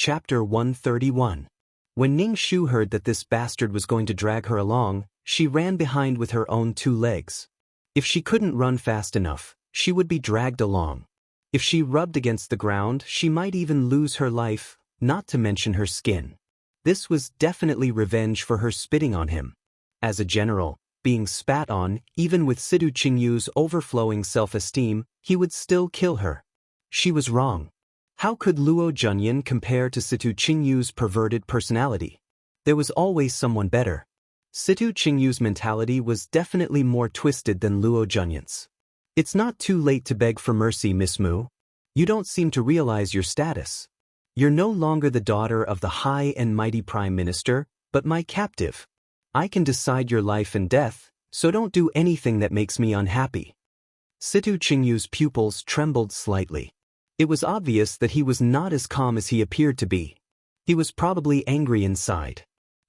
Chapter 131. When Ning Shu heard that this bastard was going to drag her along, she ran behind with her own 2 legs. If she couldn't run fast enough, she would be dragged along. If she rubbed against the ground, she might even lose her life, not to mention her skin. This was definitely revenge for her spitting on him. As a general, being spat on, even with Situ Qingyu's overflowing self-esteem, he would still kill her. She was wrong. How could Luo Junyan compare to Situ Qingyu's perverted personality? There was always someone better. Situ Qingyu's mentality was definitely more twisted than Luo Junyan's. It's not too late to beg for mercy, Miss Mu. You don't seem to realize your status. You're no longer the daughter of the high and mighty Prime Minister, but my captive. I can decide your life and death, so don't do anything that makes me unhappy. Situ Qingyu's pupils trembled slightly. It was obvious that he was not as calm as he appeared to be. He was probably angry inside.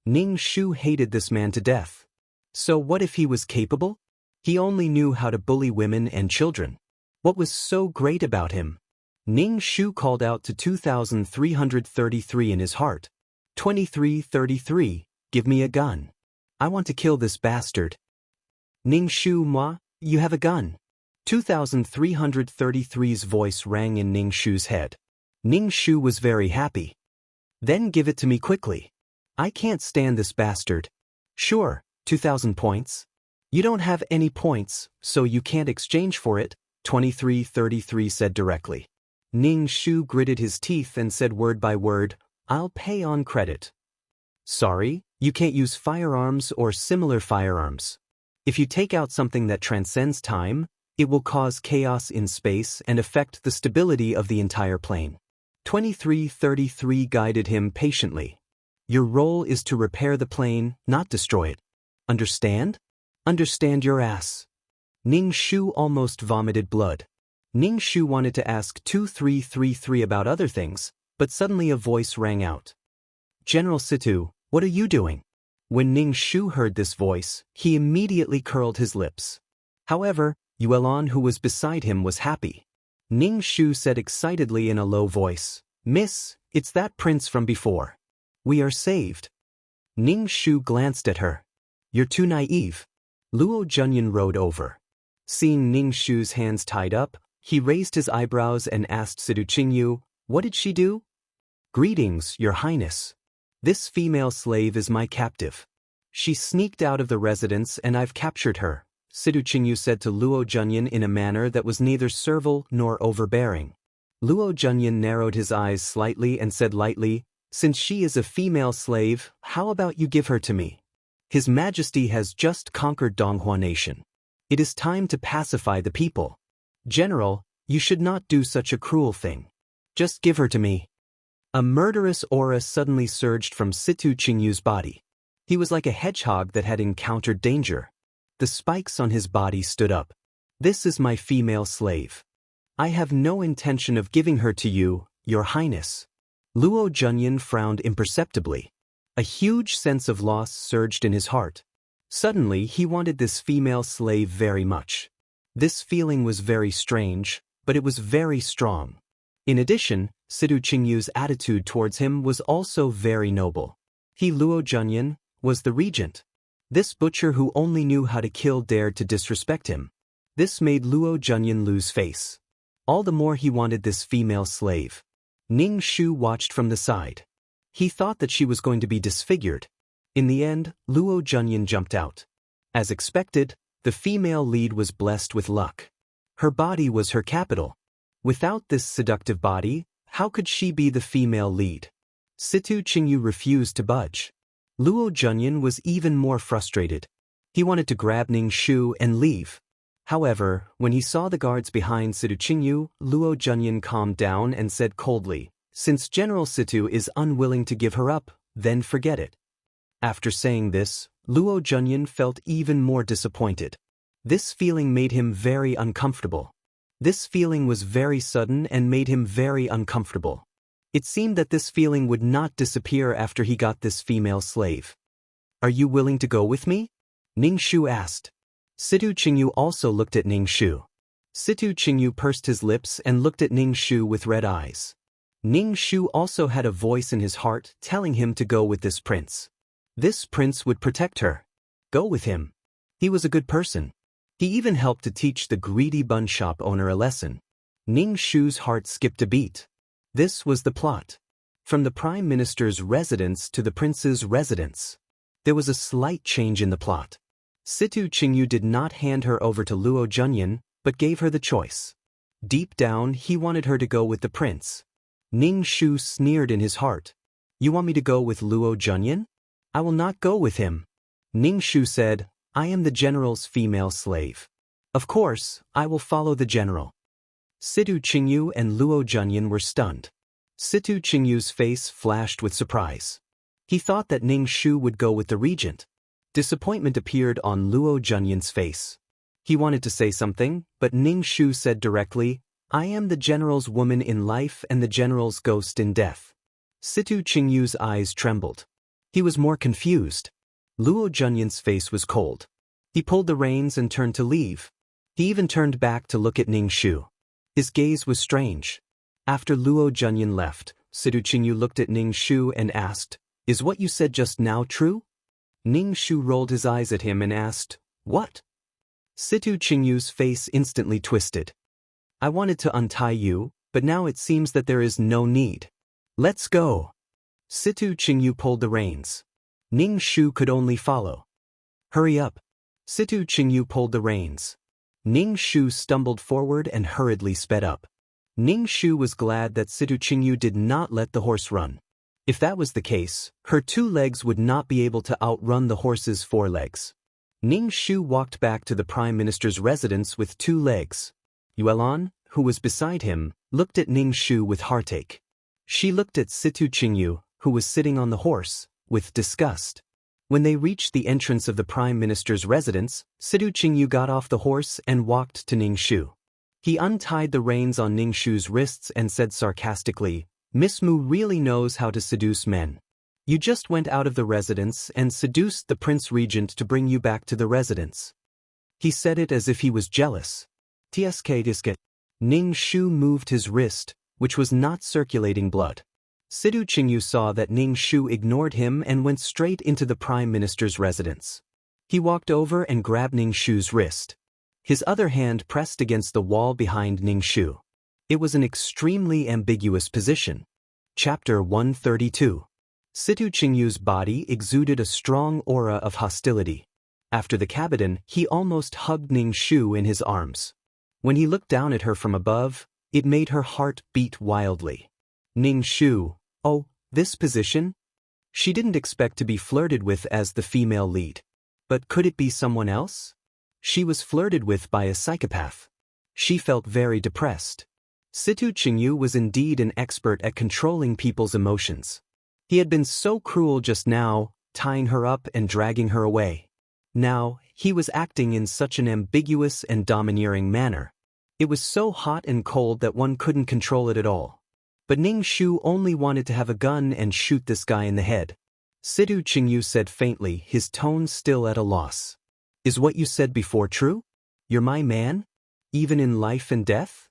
Ning Shu hated this man to death. So what if he was capable? He only knew how to bully women and children. What was so great about him? Ning Shu called out to 2333 in his heart. 2333, give me a gun. I want to kill this bastard. Ning Shu, moi, you have a gun. 2333's voice rang in Ning Shu's head. Ning Shu was very happy. Then give it to me quickly. I can't stand this bastard. Sure, 2,000 points. You don't have any points, so you can't exchange for it, 2333 said directly. Ning Shu gritted his teeth and said word by word, I'll pay on credit. Sorry, you can't use firearms or similar firearms. If you take out something that transcends time, it will cause chaos in space and affect the stability of the entire plane. 2333 guided him patiently. Your role is to repair the plane, not destroy it. Understand? Understand your ass. Ning Shu almost vomited blood. Ning Shu wanted to ask 2333 about other things, but suddenly a voice rang out. General Situ, what are you doing? When Ning Shu heard this voice, he immediately curled his lips. However, Yuelon, who was beside him, was happy. Ning Shu said excitedly in a low voice, Miss, it's that prince from before. We are saved. Ning Shu glanced at her. You're too naive. Luo Junyan rode over. Seeing Ning Shu's hands tied up, he raised his eyebrows and asked Situ Qingyu, what did she do? Greetings, Your Highness. This female slave is my captive. She sneaked out of the residence and I've captured her, Situ Qingyu said to Luo Junyan in a manner that was neither servile nor overbearing. Luo Junyan narrowed his eyes slightly and said lightly, since she is a female slave, how about you give her to me? His Majesty has just conquered Donghua Nation. It is time to pacify the people. General, you should not do such a cruel thing. Just give her to me. A murderous aura suddenly surged from Situ Qingyu's body. He was like a hedgehog that had encountered danger. The spikes on his body stood up. This is my female slave. I have no intention of giving her to you, Your Highness. Luo Junyan frowned imperceptibly. A huge sense of loss surged in his heart. Suddenly, he wanted this female slave very much. This feeling was very strange, but it was very strong. In addition, Situ Qingyu's attitude towards him was also very noble. He, Luo Junyan, was the regent. This butcher who only knew how to kill dared to disrespect him. This made Luo Junyan lose face. All the more he wanted this female slave. Ning Shu watched from the side. He thought that she was going to be disfigured. In the end, Luo Junyan jumped out. As expected, the female lead was blessed with luck. Her body was her capital. Without this seductive body, how could she be the female lead? Situ Qingyu refused to budge. Luo Junyan was even more frustrated. He wanted to grab Ning Shu and leave. However, when he saw the guards behind Situ Qingyu, Luo Junyan calmed down and said coldly, since General Situ is unwilling to give her up, then forget it. After saying this, Luo Junyan felt even more disappointed. This feeling made him very uncomfortable. This feeling was very sudden and made him very uncomfortable. It seemed that this feeling would not disappear after he got this female slave. Are you willing to go with me? Ning Shu asked. Situ Qingyu also looked at Ning Shu. Situ Qingyu pursed his lips and looked at Ning Shu with red eyes. Ning Shu also had a voice in his heart telling him to go with this prince. This prince would protect her. Go with him. He was a good person. He even helped to teach the greedy bun shop owner a lesson. Ning Shu's heart skipped a beat. This was the plot. From the Prime Minister's residence to the prince's residence. There was a slight change in the plot. Situ Qingyu did not hand her over to Luo Junyan, but gave her the choice. Deep down, he wanted her to go with the prince. Ning Shu sneered in his heart. You want me to go with Luo Junyan? I will not go with him. Ning Shu said, I am the general's female slave. Of course, I will follow the general. Situ Qingyu and Luo Junyan were stunned. Situ Qingyu's face flashed with surprise. He thought that Ning Shu would go with the regent. Disappointment appeared on Luo Junyan's face. He wanted to say something, but Ning Shu said directly, I am the general's woman in life and the general's ghost in death. Situ Qingyu's eyes trembled. He was more confused. Luo Junyan's face was cold. He pulled the reins and turned to leave. He even turned back to look at Ning Shu. His gaze was strange. After Luo Junyan left, Situ Qingyu looked at Ning Shu and asked, Is what you said just now true? Ning Shu rolled his eyes at him and asked, What? Situ Qingyu's face instantly twisted. I wanted to untie you, but now it seems that there is no need. Let's go. Situ Qingyu pulled the reins. Ning Shu could only follow. Hurry up. Situ Qingyu pulled the reins. Ning Shu stumbled forward and hurriedly sped up. Ning Shu was glad that Situ Qingyu did not let the horse run. If that was the case, her 2 legs would not be able to outrun the horse's 4 legs. Ning Shu walked back to the Prime Minister's residence with 2 legs. Yuelan, who was beside him, looked at Ning Shu with heartache. She looked at Situ Qingyu, who was sitting on the horse, with disgust. When they reached the entrance of the Prime Minister's residence, Situ Qingyu got off the horse and walked to Ning Shu. He untied the reins on Ning Shu's wrists and said sarcastically, Miss Mu really knows how to seduce men. You just went out of the residence and seduced the Prince Regent to bring you back to the residence. He said it as if he was jealous. Tsk. Ning Shu moved his wrist, which was not circulating blood. Situ Qingyu saw that Ning Shu ignored him and went straight into the Prime Minister's residence. He walked over and grabbed Ning Shu's wrist. His other hand pressed against the wall behind Ning Shu. It was an extremely ambiguous position. Chapter 132. Situ Qingyu's body exuded a strong aura of hostility. After the cabinet, he almost hugged Ning Shu in his arms. When he looked down at her from above, it made her heart beat wildly. Ning Shu, oh, this position? She didn't expect to be flirted with as the female lead. But could it be someone else? She was flirted with by a psychopath. She felt very depressed. Situ Qingyu was indeed an expert at controlling people's emotions. He had been so cruel just now, tying her up and dragging her away. Now, he was acting in such an ambiguous and domineering manner. It was so hot and cold that one couldn't control it at all. But Ning Shu only wanted to have a gun and shoot this guy in the head. Situ Qingyu said faintly, his tone still at a loss. Is what you said before true? You're my man? Even in life and death?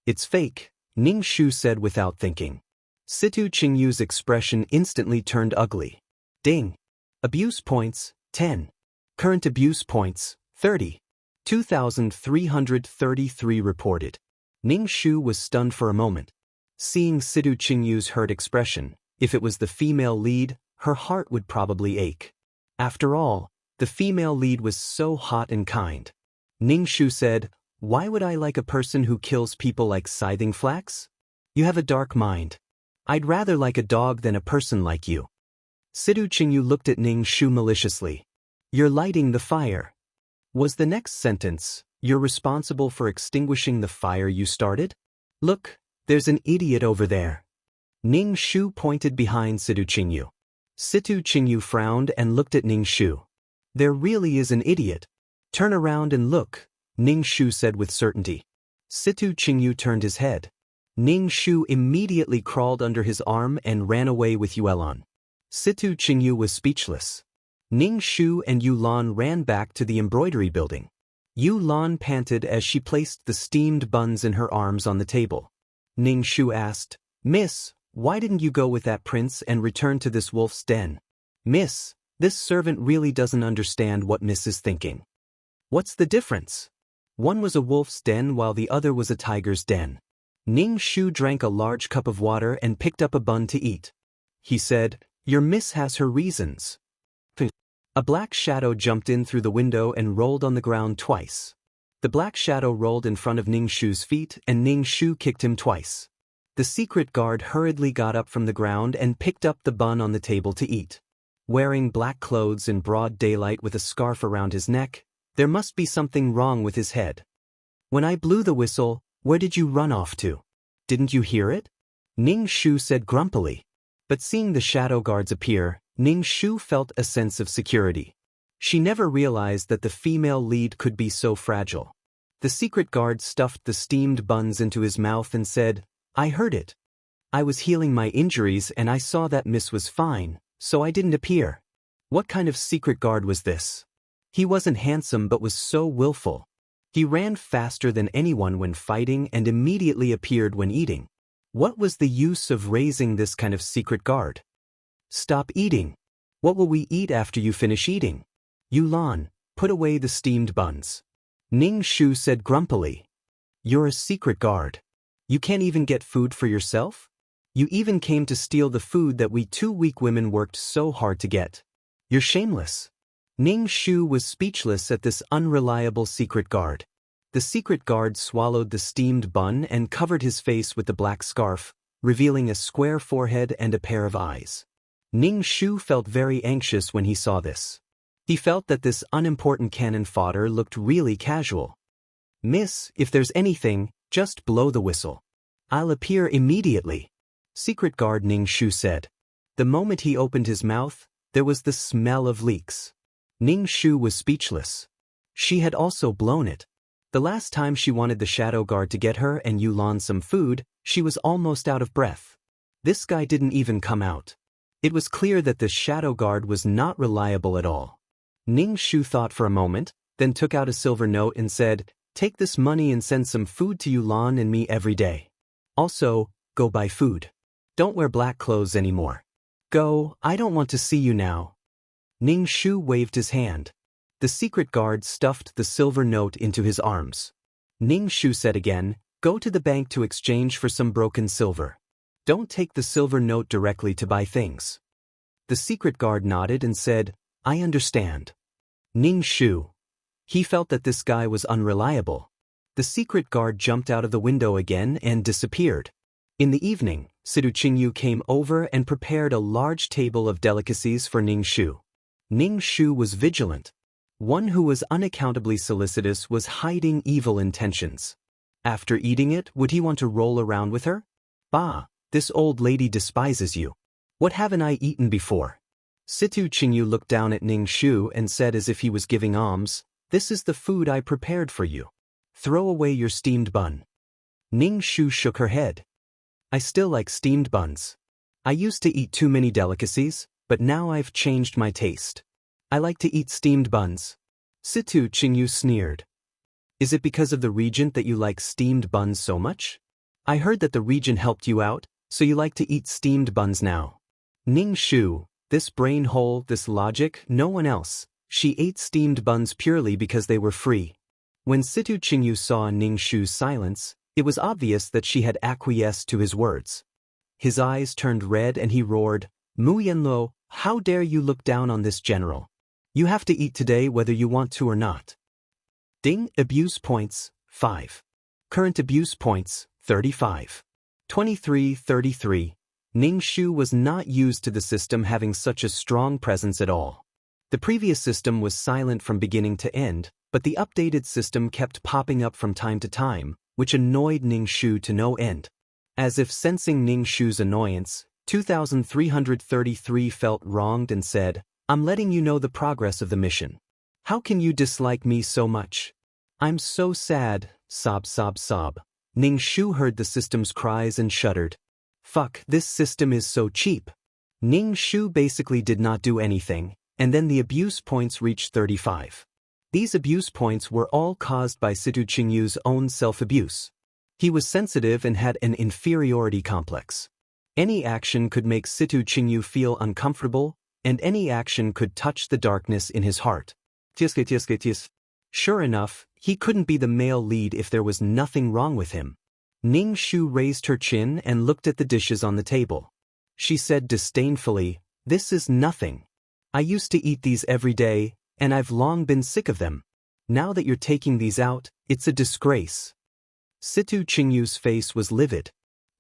It's fake, Ning Shu said without thinking. Situ Qingyu's expression instantly turned ugly. Ding. Abuse points, 10. Current abuse points, 30. 2,333 reported. Ning Shu was stunned for a moment. Seeing Situ Qingyu's hurt expression, if it was the female lead, her heart would probably ache. After all, the female lead was so hot and kind. Ning Shu said, Why would I like a person who kills people like scything flax? You have a dark mind. I'd rather like a dog than a person like you. Situ Qingyu looked at Ning Shu maliciously. You're lighting the fire. Was the next sentence, you're responsible for extinguishing the fire you started? Look, there's an idiot over there. Ning Shu pointed behind Situ Qingyu. Situ Qingyu frowned and looked at Ning Shu. There really is an idiot. Turn around and look, Ning Shu said with certainty. Situ Qingyu turned his head. Ning Shu immediately crawled under his arm and ran away with Yuelan. Situ Qingyu was speechless. Ning Shu and Yulan ran back to the embroidery building. Yulan panted as she placed the steamed buns in her arms on the table. Ning Shu asked, Miss, why didn't you go with that prince and return to this wolf's den? Miss, this servant really doesn't understand what Miss is thinking. What's the difference? One was a wolf's den while the other was a tiger's den. Ning Shu drank a large cup of water and picked up a bun to eat. He said, "Your miss has her reasons." A black shadow jumped in through the window and rolled on the ground twice. The black shadow rolled in front of Ning Shu's feet and Ning Shu kicked him twice. The secret guard hurriedly got up from the ground and picked up the bun on the table to eat. Wearing black clothes in broad daylight with a scarf around his neck, there must be something wrong with his head. When I blew the whistle, where did you run off to? Didn't you hear it? Ning Shu said grumpily. But seeing the shadow guards appear, Ning Shu felt a sense of security. She never realized that the female lead could be so fragile. The secret guard stuffed the steamed buns into his mouth and said, "I heard it. I was healing my injuries and I saw that Miss was fine, so I didn't appear." What kind of secret guard was this? He wasn't handsome but was so willful. He ran faster than anyone when fighting and immediately appeared when eating. What was the use of raising this kind of secret guard? Stop eating. What will we eat after you finish eating? Yulan, put away the steamed buns. Ning Shu said grumpily. You're a secret guard. You can't even get food for yourself? You even came to steal the food that we two weak women worked so hard to get. You're shameless. Ning Shu was speechless at this unreliable secret guard. The secret guard swallowed the steamed bun and covered his face with the black scarf, revealing a square forehead and a pair of eyes. Ning Shu felt very anxious when he saw this. He felt that this unimportant cannon fodder looked really casual. Miss, if there's anything, just blow the whistle. I'll appear immediately. Secret guard Ning Shu said. The moment he opened his mouth, there was the smell of leeks. Ning Shu was speechless. She had also blown it. The last time she wanted the shadow guard to get her and Yulan some food, she was almost out of breath. This guy didn't even come out. It was clear that the shadow guard was not reliable at all. Ning Shu thought for a moment, then took out a silver note and said, "Take this money and send some food to Yulan and me every day. Also, go buy food. Don't wear black clothes anymore. Go, I don't want to see you now." Ning Shu waved his hand. The secret guard stuffed the silver note into his arms. Ning Shu said again, "Go to the bank to exchange for some broken silver. Don't take the silver note directly to buy things." The secret guard nodded and said, "I understand." Ning Shu. He felt that this guy was unreliable. The secret guard jumped out of the window again and disappeared. In the evening, Sidu Qingyu came over and prepared a large table of delicacies for Ning Shu. Ning Shu was vigilant. One who was unaccountably solicitous was hiding evil intentions. After eating it, would he want to roll around with her? Bah, this old lady despises you. What haven't I eaten before? Situ Qingyu looked down at Ning Shu and said as if he was giving alms, "This is the food I prepared for you. Throw away your steamed bun." Ning Shu shook her head. "I still like steamed buns. I used to eat too many delicacies, but now I've changed my taste. I like to eat steamed buns." Situ Qingyu sneered. "Is it because of the regent that you like steamed buns so much? I heard that the regent helped you out, so you like to eat steamed buns now." Ning Shu, this brain hole, this logic, no one else. She ate steamed buns purely because they were free. When Situ Qingyu saw Ning Shu's silence, it was obvious that she had acquiesced to his words. His eyes turned red and he roared, "Mu Yanluo, how dare you look down on this general? You have to eat today whether you want to or not." Ding, abuse points, 5. Current abuse points, 35. 2333. Ning Shu was not used to the system having such a strong presence at all. The previous system was silent from beginning to end, but the updated system kept popping up from time to time, which annoyed Ning Shu to no end. As if sensing Ning Shu's annoyance, 2333 felt wronged and said, "I'm letting you know the progress of the mission. How can you dislike me so much? I'm so sad, sob sob sob." Ning Shu heard the system's cries and shuddered. Fuck, this system is so cheap. Ning Shu basically did not do anything, and then the abuse points reached 35. These abuse points were all caused by Situ Qingyu's own self-abuse. He was sensitive and had an inferiority complex. Any action could make Situ Qingyu feel uncomfortable, and any action could touch the darkness in his heart. Sure enough, he couldn't be the male lead if there was nothing wrong with him. Ning Shu raised her chin and looked at the dishes on the table. She said disdainfully, "This is nothing. I used to eat these every day, and I've long been sick of them. Now that you're taking these out, it's a disgrace." Situ Qingyu's face was livid.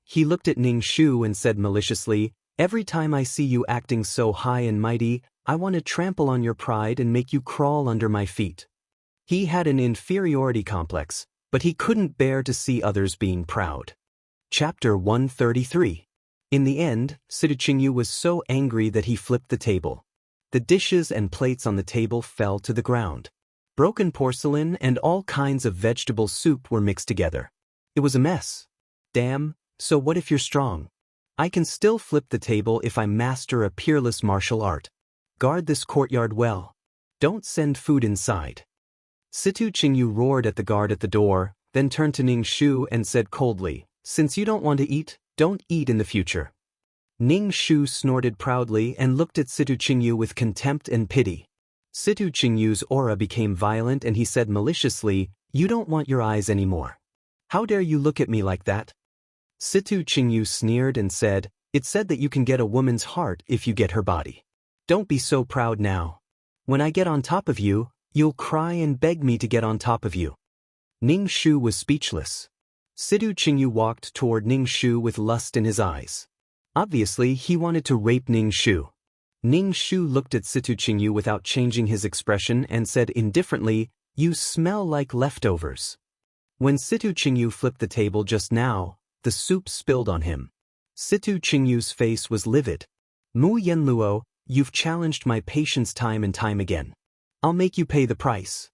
He looked at Ning Shu and said maliciously, "Every time I see you acting so high and mighty, I want to trample on your pride and make you crawl under my feet." He had an inferiority complex, but he couldn't bear to see others being proud. Chapter 133. In the end, Situ Qingyu was so angry that he flipped the table. The dishes and plates on the table fell to the ground. Broken porcelain and all kinds of vegetable soup were mixed together. It was a mess. Damn, so what if you're strong? I can still flip the table if I master a peerless martial art. Guard this courtyard well. Don't send food inside. Situ Qingyu roared at the guard at the door, then turned to Ning Shu and said coldly, "Since you don't want to eat, don't eat in the future." Ning Shu snorted proudly and looked at Situ Qingyu with contempt and pity. Situ Qingyu's aura became violent and he said maliciously, "You don't want your eyes anymore. How dare you look at me like that?" Situ Qingyu sneered and said, "It's said that you can get a woman's heart if you get her body. Don't be so proud now. When I get on top of you, you'll cry and beg me to get on top of you." Ning Shu was speechless. Situ Qingyu walked toward Ning Shu with lust in his eyes. Obviously, he wanted to rape Ning Shu. Ning Shu looked at Situ Qingyu without changing his expression and said indifferently, "You smell like leftovers." When Situ Qingyu flipped the table just now, the soup spilled on him. Situ Qingyu's face was livid. "Mu Yanluo, you've challenged my patience time and time again. I'll make you pay the price."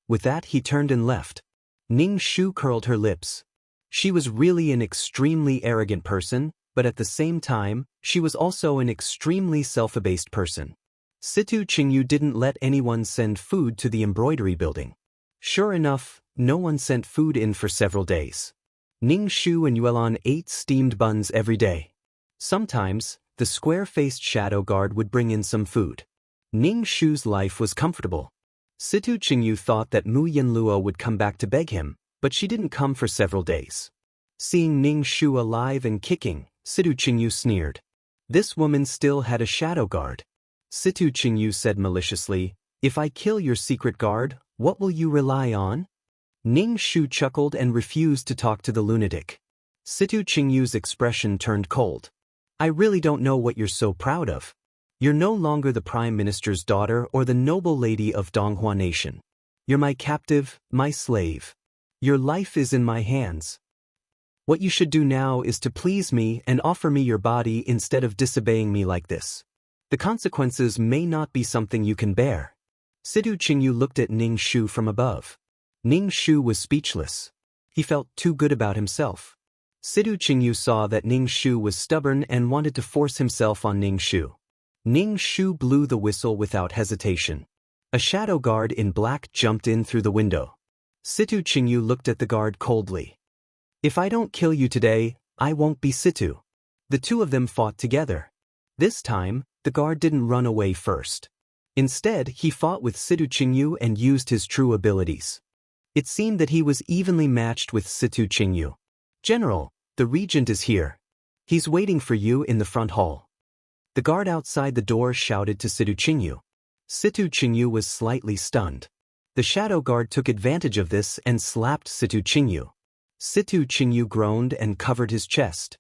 With that he turned and left. Ning Shu curled her lips. She was really an extremely arrogant person, but at the same time, she was also an extremely self-abased person. Situ Qingyu didn't let anyone send food to the embroidery building. Sure enough, no one sent food in for several days. Ning Shu and Yuelan ate steamed buns every day. Sometimes, the square-faced shadow guard would bring in some food. Ning Shu's life was comfortable. Situ Qingyu thought that Mu Yanluo would come back to beg him, but she didn't come for several days. Seeing Ning Shu alive and kicking, Situ Qingyu sneered. This woman still had a shadow guard. Situ Qingyu said maliciously, "If I kill your secret guard, what will you rely on?" Ning Shu chuckled and refused to talk to the lunatic. Situ Qingyu's expression turned cold. "I really don't know what you're so proud of. You're no longer the Prime Minister's daughter or the noble lady of Donghua Nation. You're my captive, my slave. Your life is in my hands. What you should do now is to please me and offer me your body instead of disobeying me like this. The consequences may not be something you can bear." Situ Qingyu looked at Ning Shu from above. Ning Shu was speechless. He felt too good about himself. Situ Qingyu saw that Ning Shu was stubborn and wanted to force himself on Ning Shu. Ning Shu blew the whistle without hesitation. A shadow guard in black jumped in through the window. Situ Qingyu looked at the guard coldly. "If I don't kill you today, I won't be Situ." The two of them fought together. This time, the guard didn't run away first. Instead, he fought with Situ Qingyu and used his true abilities. It seemed that he was evenly matched with Situ Qingyu. "General, the regent is here. He's waiting for you in the front hall." The guard outside the door shouted to Situ Qingyu. Situ Qingyu was slightly stunned. The shadow guard took advantage of this and slapped Situ Qingyu. Situ Qingyu groaned and covered his chest.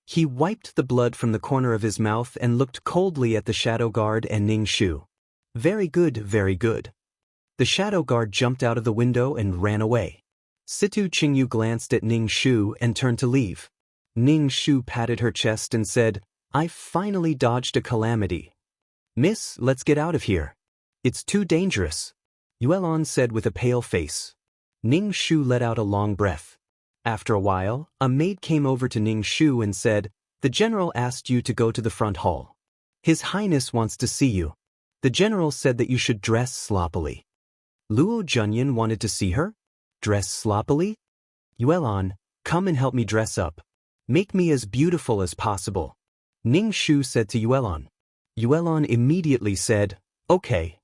He wiped the blood from the corner of his mouth and looked coldly at the shadow guard and Ning Shu. "Very good, very good." The shadow guard jumped out of the window and ran away. Situ Qingyu glanced at Ning Shu and turned to leave. Ning Shu patted her chest and said, "I finally dodged a calamity. Miss, let's get out of here. It's too dangerous," Yuelan said with a pale face. Ning Shu let out a long breath. After a while, a maid came over to Ning Shu and said, "The general asked you to go to the front hall. His Highness wants to see you. The general said that you should dress sloppily." Luo Junyan wanted to see her? Dress sloppily? "Yuelan, come and help me dress up." Make me as beautiful as possible, Ning Shu said to Yuelon. Yuelon immediately said, okay.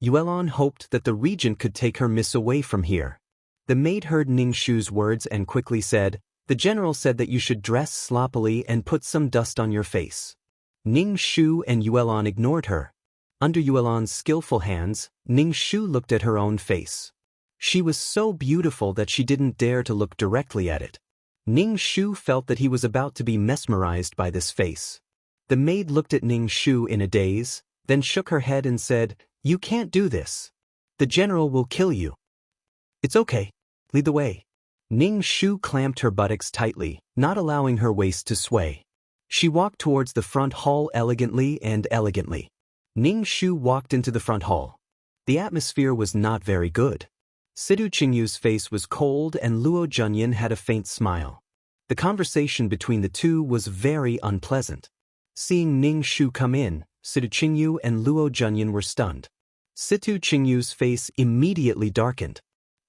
Yuelon hoped that the regent could take her miss away from here. The maid heard Ning Shu's words and quickly said, the general said that you should dress sloppily and put some dust on your face. Ning Shu and Yuelon ignored her. Under Yuelon's skillful hands, Ning Shu looked at her own face. She was so beautiful that she didn't dare to look directly at it. Ning Shu felt that he was about to be mesmerized by this face. The maid looked at Ning Shu in a daze, then shook her head and said, you can't do this. The general will kill you. It's okay. Lead the way. Ning Shu clamped her buttocks tightly, not allowing her waist to sway. She walked towards the front hall elegantly. Ning Shu walked into the front hall. The atmosphere was not very good. Sidu Qingyu's face was cold and Luo Junyan had a faint smile. The conversation between the two was very unpleasant. Seeing Ning Shu come in, Sidu Qingyu and Luo Junyan were stunned. Sidu Qingyu's face immediately darkened.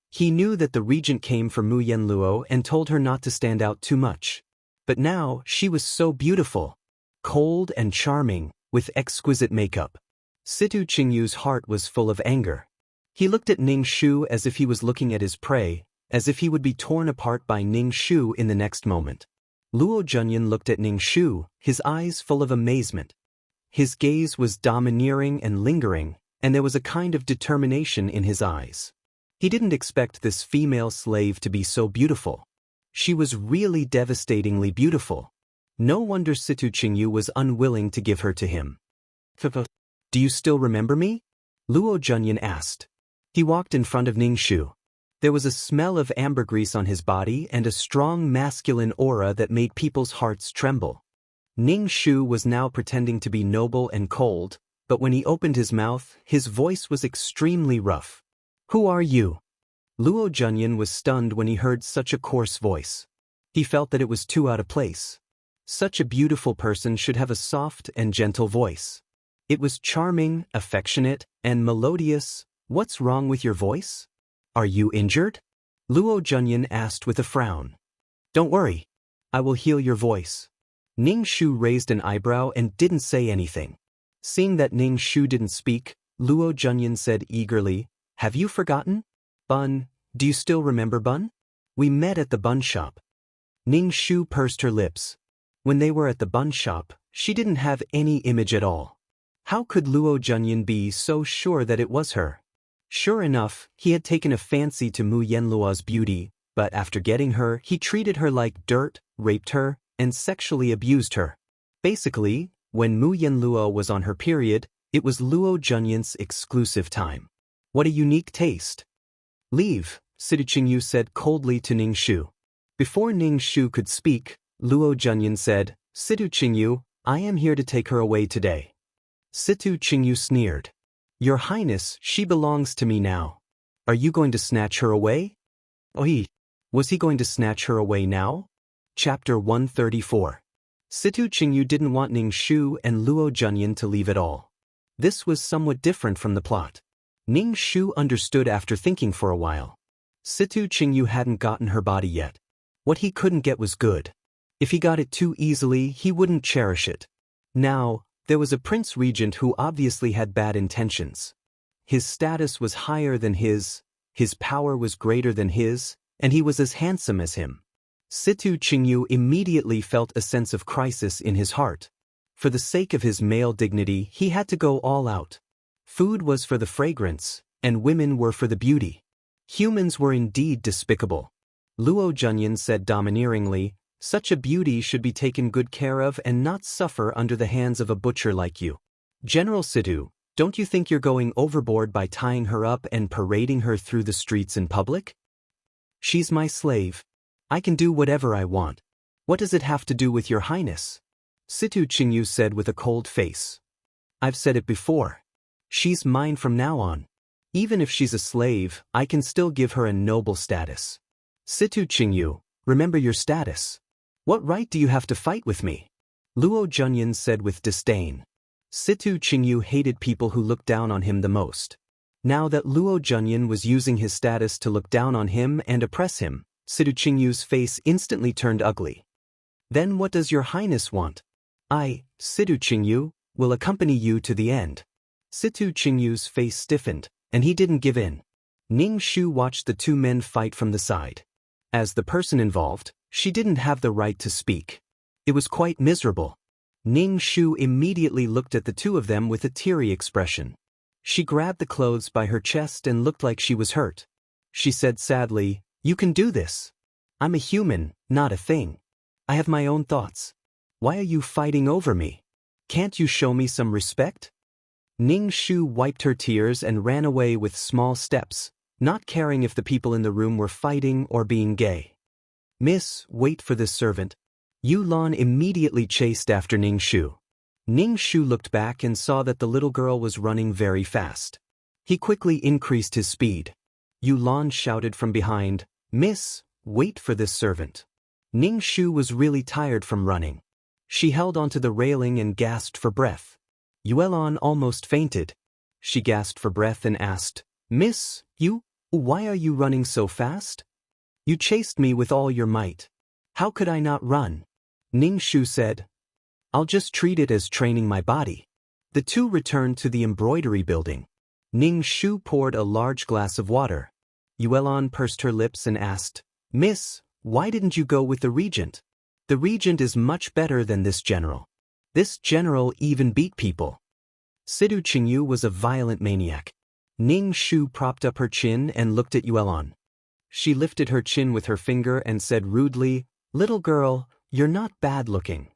He knew that the regent came for Mu Yenluo and told her not to stand out too much. But now, she was so beautiful. Cold and charming, with exquisite makeup. Sidu Qingyu's heart was full of anger. He looked at Ning Shu as if he was looking at his prey, as if he would be torn apart by Ning Shu in the next moment. Luo Junyan looked at Ning Shu, his eyes full of amazement. His gaze was domineering and lingering, and there was a kind of determination in his eyes. He didn't expect this female slave to be so beautiful. She was really devastatingly beautiful. No wonder Situ Qingyu was unwilling to give her to him. Do you still remember me? Luo Junyan asked. He walked in front of Ning Shu. There was a smell of ambergris on his body and a strong masculine aura that made people's hearts tremble. Ning Shu was now pretending to be noble and cold, but when he opened his mouth, his voice was extremely rough. Who are you? Luo Junyan was stunned when he heard such a coarse voice. He felt that it was too out of place. Such a beautiful person should have a soft and gentle voice. It was charming, affectionate, and melodious. What's wrong with your voice? Are you injured? Luo Junyan asked with a frown. Don't worry. I will heal your voice. Ning Shu raised an eyebrow and didn't say anything. Seeing that Ning Shu didn't speak, Luo Junyan said eagerly, have you forgotten? Bun, do you still remember Bun? We met at the bun shop. Ning Shu pursed her lips. When they were at the bun shop, she didn't have any image at all. How could Luo Junyan be so sure that it was her? Sure enough, he had taken a fancy to Mu Yenluo's beauty, but after getting her, he treated her like dirt, raped her, and sexually abused her. Basically, when Mu Yenluo was on her period, it was Luo Junyan's exclusive time. What a unique taste. Leave, Sidu Qingyu said coldly to Ning Shu. Before Ning Shu could speak, Luo Junyan said, Sidu Qingyu, I am here to take her away today. Sidu Qingyu sneered. Your Highness, she belongs to me now. Are you going to snatch her away? Oi! Was he going to snatch her away now? Chapter 134. Sidu Qingyu didn't want Ning Shu and Luo Junyan to leave at all. This was somewhat different from the plot. Ning Shu understood after thinking for a while. Sidu Qingyu hadn't gotten her body yet. What he couldn't get was good. If he got it too easily, he wouldn't cherish it. Now, there was a prince regent who obviously had bad intentions. His status was higher than his power was greater than his, and he was as handsome as him. Sidu Qingyu immediately felt a sense of crisis in his heart. For the sake of his male dignity, he had to go all out. Food was for the fragrance, and women were for the beauty. Humans were indeed despicable. Luo Junyan said domineeringly, such a beauty should be taken good care of and not suffer under the hands of a butcher like you. General Sidu, don't you think you're going overboard by tying her up and parading her through the streets in public? She's my slave. I can do whatever I want. What does it have to do with your highness? Sidu Qingyu said with a cold face. I've said it before. She's mine from now on. Even if she's a slave, I can still give her a noble status. Sidu Qingyu, remember your status. What right do you have to fight with me? Luo Junyan said with disdain. Sidu Qingyu hated people who looked down on him the most. Now that Luo Junyan was using his status to look down on him and oppress him, Sidu Qingyu's face instantly turned ugly. Then what does your highness want? I, Situ Qingyu, will accompany you to the end. Situ Qingyu's face stiffened, and he didn't give in. Ning Shu watched the two men fight from the side. As the person involved, she didn't have the right to speak. It was quite miserable. Ning Shu immediately looked at the two of them with a teary expression. She grabbed the clothes by her chest and looked like she was hurt. She said sadly, "You can do this. I'm a human, not a thing. I have my own thoughts. Why are you fighting over me? Can't you show me some respect?" Ning Shu wiped her tears and ran away with small steps, not caring if the people in the room were fighting or being gay. "Miss, wait for this servant." Yu Lan immediately chased after Ning Shu. Ning Shu looked back and saw that the little girl was running very fast. He quickly increased his speed. Yu Lan shouted from behind, "Miss, wait for this servant." Ning Shu was really tired from running. She held onto the railing and gasped for breath. Yuelan almost fainted. She gasped for breath and asked, "Miss, why are you running so fast? You chased me with all your might. How could I not run?" Ning Shu said, "I'll just treat it as training my body." The two returned to the embroidery building. Ning Shu poured a large glass of water. Yuelan pursed her lips and asked, "Miss, why didn't you go with the regent? The regent is much better than this general. This general even beat people." Situ Qingyu was a violent maniac. Ning Shu propped up her chin and looked at Yuelan. She lifted her chin with her finger and said rudely, "Little girl, you're not bad looking."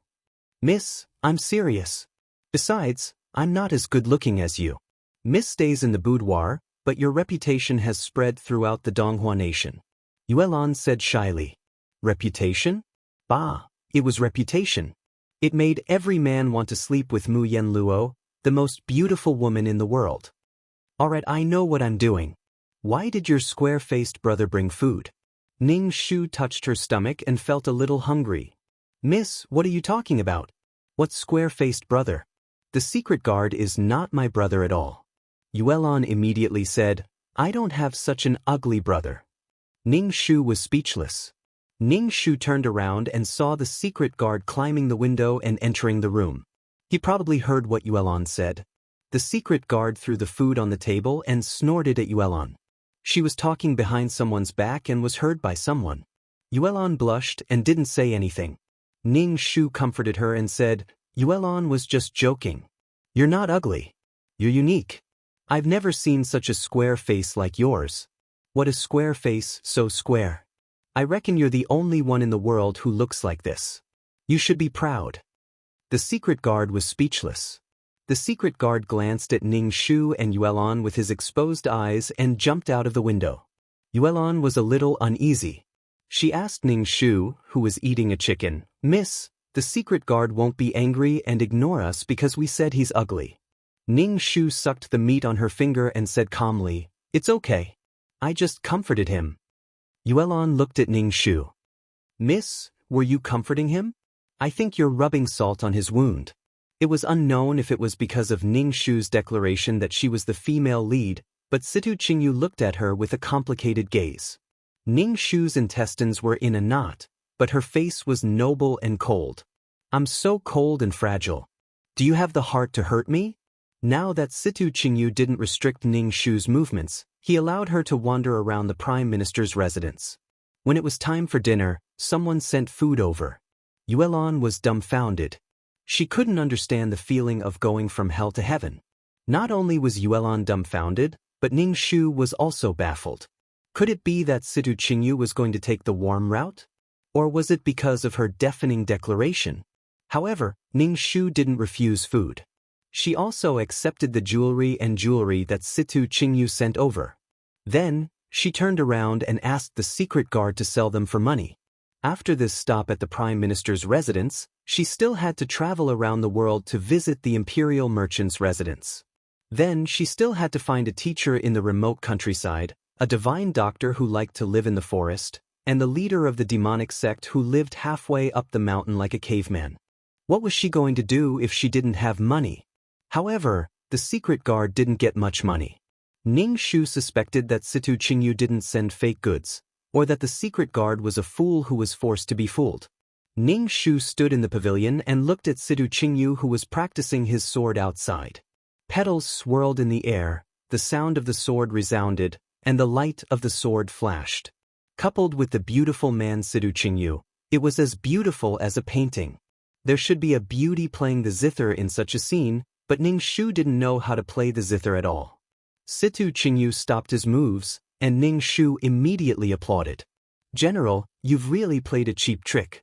"Miss, I'm serious. Besides, I'm not as good looking as you. Miss stays in the boudoir, but your reputation has spread throughout the Donghua nation." Yuelan said shyly. "Reputation? Bah, it was reputation. It made every man want to sleep with Mu Yenluo, the most beautiful woman in the world. Alright, I know what I'm doing. Why did your square-faced brother bring food?" Ning Shu touched her stomach and felt a little hungry. "Miss, what are you talking about? What square-faced brother? The secret guard is not my brother at all." Yuelan immediately said, "I don't have such an ugly brother." Ning Shu was speechless. Ning Shu turned around and saw the secret guard climbing the window and entering the room. He probably heard what Yuelan said. The secret guard threw the food on the table and snorted at Yuelan. She was talking behind someone's back and was heard by someone. Yuelan blushed and didn't say anything. Ning Shu comforted her and said, "Yuelan was just joking. You're not ugly. You're unique. I've never seen such a square face like yours. What a square face, so square. I reckon you're the only one in the world who looks like this. You should be proud." The secret guard was speechless. The secret guard glanced at Ning Shu and Yuelan with his exposed eyes and jumped out of the window. Yuelan was a little uneasy. She asked Ning Shu, who was eating a chicken, "Miss, the secret guard won't be angry and ignore us because we said he's ugly." Ning Shu sucked the meat on her finger and said calmly, "It's okay. I just comforted him." Yuelan looked at Ning Shu. "Miss, were you comforting him? I think you're rubbing salt on his wound." It was unknown if it was because of Ning Shu's declaration that she was the female lead, but Situ Qingyu looked at her with a complicated gaze. Ning Shu's intestines were in a knot, but her face was noble and cold. "I'm so cold and fragile. Do you have the heart to hurt me?" Now that Situ Qingyu didn't restrict Ning Shu's movements, he allowed her to wander around the Prime Minister's residence. When it was time for dinner, someone sent food over. Yuelan was dumbfounded. She couldn't understand the feeling of going from hell to heaven. Not only was Yuelan dumbfounded, but Ning Shu was also baffled. Could it be that Situ Qingyu was going to take the warm route? Or was it because of her deafening declaration? However, Ning Shu didn't refuse food. She also accepted the jewelry that Situ Qingyu sent over. Then, she turned around and asked the secret guard to sell them for money. After this stop at the Prime Minister's residence, she still had to travel around the world to visit the imperial merchant's residence. Then she still had to find a teacher in the remote countryside, a divine doctor who liked to live in the forest, and the leader of the demonic sect who lived halfway up the mountain like a caveman. What was she going to do if she didn't have money? However, the secret guard didn't get much money. Ning Shu suspected that Situ Qingyu didn't send fake goods, or that the secret guard was a fool who was forced to be fooled. Ning Shu stood in the pavilion and looked at Situ Qingyu, who was practicing his sword outside. Petals swirled in the air, the sound of the sword resounded, and the light of the sword flashed. Coupled with the beautiful man Situ Qingyu, it was as beautiful as a painting. There should be a beauty playing the zither in such a scene, but Ning Shu didn't know how to play the zither at all. Situ Qingyu stopped his moves, and Ning Shu immediately applauded. "General, you've really played a cheap trick."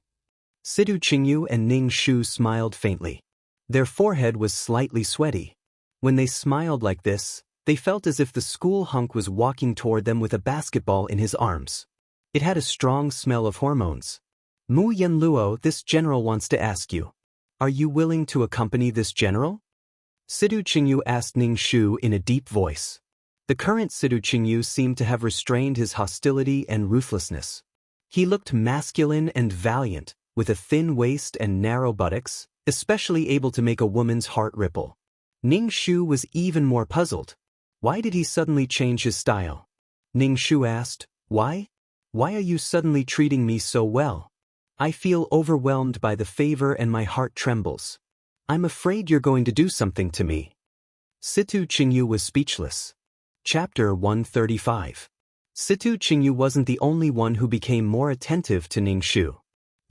Situ Qingyu and Ning Shu smiled faintly. Their forehead was slightly sweaty. When they smiled like this, they felt as if the school hunk was walking toward them with a basketball in his arms. It had a strong smell of hormones. "Mu Yanluo, this general wants to ask you. Are you willing to accompany this general?" Situ Qingyu asked Ning Shu in a deep voice. The current Situ Qingyu seemed to have restrained his hostility and ruthlessness. He looked masculine and valiant, with a thin waist and narrow buttocks, especially able to make a woman's heart ripple. Ning Shu was even more puzzled. Why did he suddenly change his style? Ning Shu asked, "Why? Why are you suddenly treating me so well? I feel overwhelmed by the favor and my heart trembles. I'm afraid you're going to do something to me." Situ Qingyu was speechless. Chapter 135. Situ Qingyu wasn't the only one who became more attentive to Ning Shu.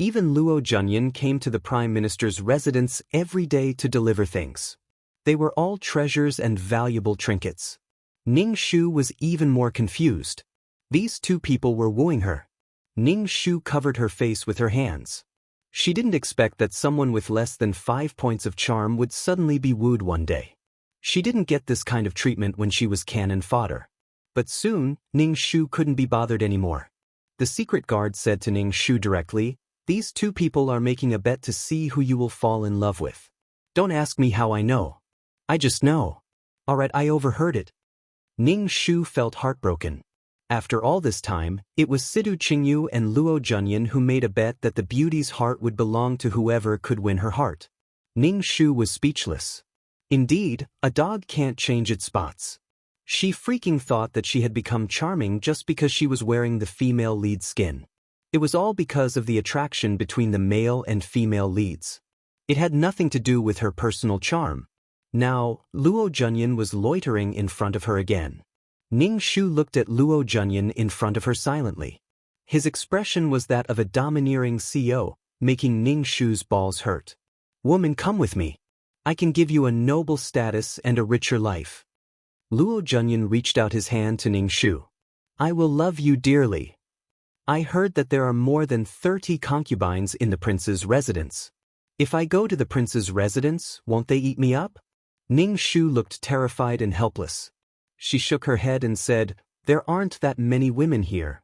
Even Luo Junyan came to the Prime Minister's residence every day to deliver things. They were all treasures and valuable trinkets. Ning Shu was even more confused. These two people were wooing her. Ning Shu covered her face with her hands. She didn't expect that someone with less than 5 points of charm would suddenly be wooed one day. She didn't get this kind of treatment when she was cannon fodder. But soon, Ning Shu couldn't be bothered anymore. The secret guard said to Ning Shu directly, "These two people are making a bet to see who you will fall in love with. Don't ask me how I know. I just know. Alright, I overheard it." Ning Shu felt heartbroken. After all this time, it was Situ Qingyu and Luo Junyan who made a bet that the beauty's heart would belong to whoever could win her heart. Ning Shu was speechless. Indeed, a dog can't change its spots. She freaking thought that she had become charming just because she was wearing the female lead skin. It was all because of the attraction between the male and female leads. It had nothing to do with her personal charm. Now, Luo Junyan was loitering in front of her again. Ning Shu looked at Luo Junyan in front of her silently. His expression was that of a domineering CEO, making Ning Shu's balls hurt. "Woman, come with me. I can give you a noble status and a richer life." Luo Junyan reached out his hand to Ning Shu. "I will love you dearly. I heard that there are more than 30 concubines in the prince's residence. If I go to the prince's residence, won't they eat me up?" Ning Shu looked terrified and helpless. She shook her head and said, "There aren't that many women here.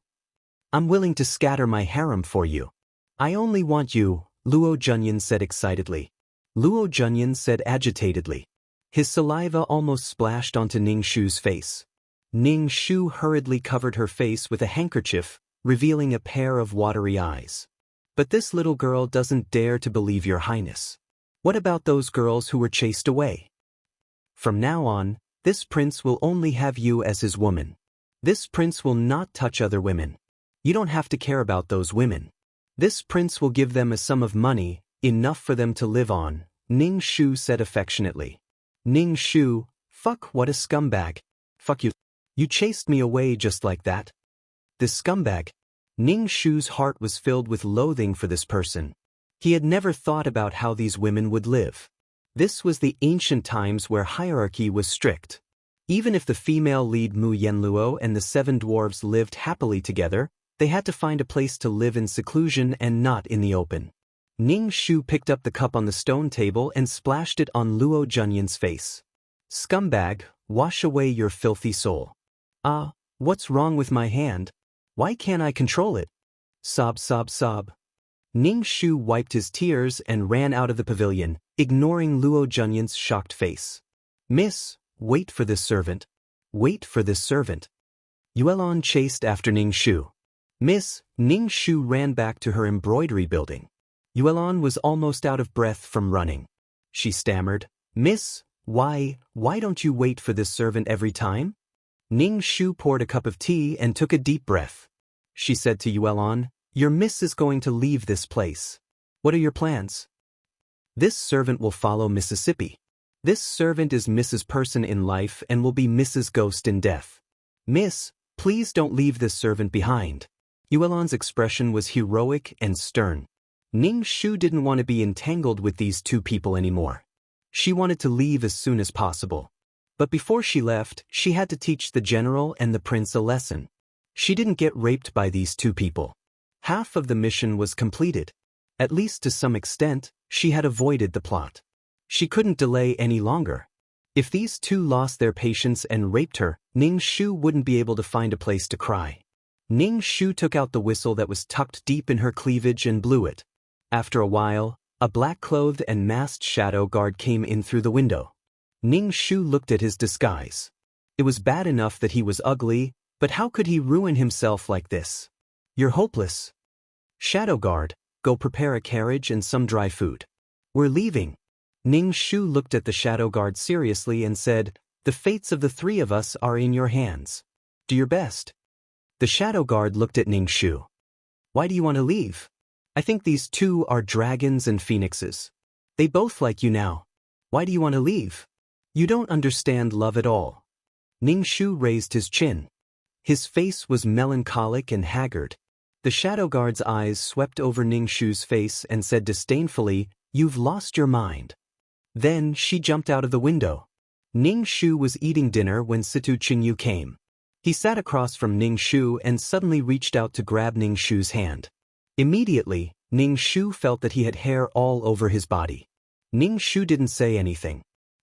I'm willing to scatter my harem for you." "I only want you," Luo Junyan said excitedly. Luo Junyan said agitatedly. His saliva almost splashed onto Ning Shu's face. Ning Shu hurriedly covered her face with a handkerchief, revealing a pair of watery eyes. "But this little girl doesn't dare to believe your highness. What about those girls who were chased away? From now on, this prince will only have you as his woman. This prince will not touch other women. You don't have to care about those women. This prince will give them a sum of money, enough for them to live on," Ning Shu said affectionately. Ning Shu, "Fuck, what a scumbag. Fuck you. You chased me away just like that. This scumbag." Ning Shu's heart was filled with loathing for this person. He had never thought about how these women would live. This was the ancient times where hierarchy was strict. Even if the female lead Mu Yanluo and the 7 dwarves lived happily together, they had to find a place to live in seclusion and not in the open. Ning Shu picked up the cup on the stone table and splashed it on Luo Junyan's face. "Scumbag, wash away your filthy soul." "Ah, what's wrong with my hand? Why can't I control it?" Sob, sob, sob. Ning Shu wiped his tears and ran out of the pavilion, ignoring Luo Junyan's shocked face. "Miss, wait for this servant. Wait for this servant." Yuelon chased after Ning Shu. "Miss," Ning Shu ran back to her embroidery building. Yuelon was almost out of breath from running. She stammered, "Miss, why don't you wait for this servant every time?" Ning Shu poured a cup of tea and took a deep breath. She said to Yuelon, "Your miss is going to leave this place. What are your plans? This servant will follow Mississippi. This servant is Mrs. Person in life and will be Mrs. Ghost in death. Miss, please don't leave this servant behind. Yuelon's expression was heroic and stern. Ning Shu didn't want to be entangled with these two people anymore. She wanted to leave as soon as possible. But before she left, she had to teach the general and the prince a lesson. She didn't get raped by these two people. Half of the mission was completed. At least to some extent, she had avoided the plot. She couldn't delay any longer. If these two lost their patience and raped her, Ning Shu wouldn't be able to find a place to cry. Ning Shu took out the whistle that was tucked deep in her cleavage and blew it. After a while, a black-clothed and masked shadow guard came in through the window. Ning Shu looked at his disguise. It was bad enough that he was ugly, but how could he ruin himself like this? You're hopeless. Shadow guard, go prepare a carriage and some dry food. We're leaving. Ning Shu looked at the shadow guard seriously and said, the fates of the three of us are in your hands. Do your best. The shadow guard looked at Ning Shu. Why do you want to leave? I think these two are dragons and phoenixes. They both like you now. Why do you want to leave? You don't understand love at all. Ning Shu raised his chin. His face was melancholic and haggard. The shadow guard's eyes swept over Ning Shu's face and said disdainfully, you've lost your mind. Then she jumped out of the window. Ning Shu was eating dinner when Situ Qingyu came. He sat across from Ning Shu and suddenly reached out to grab Ning Shu's hand. Immediately, Ning Shu felt that he had hair all over his body. Ning Shu didn't say anything.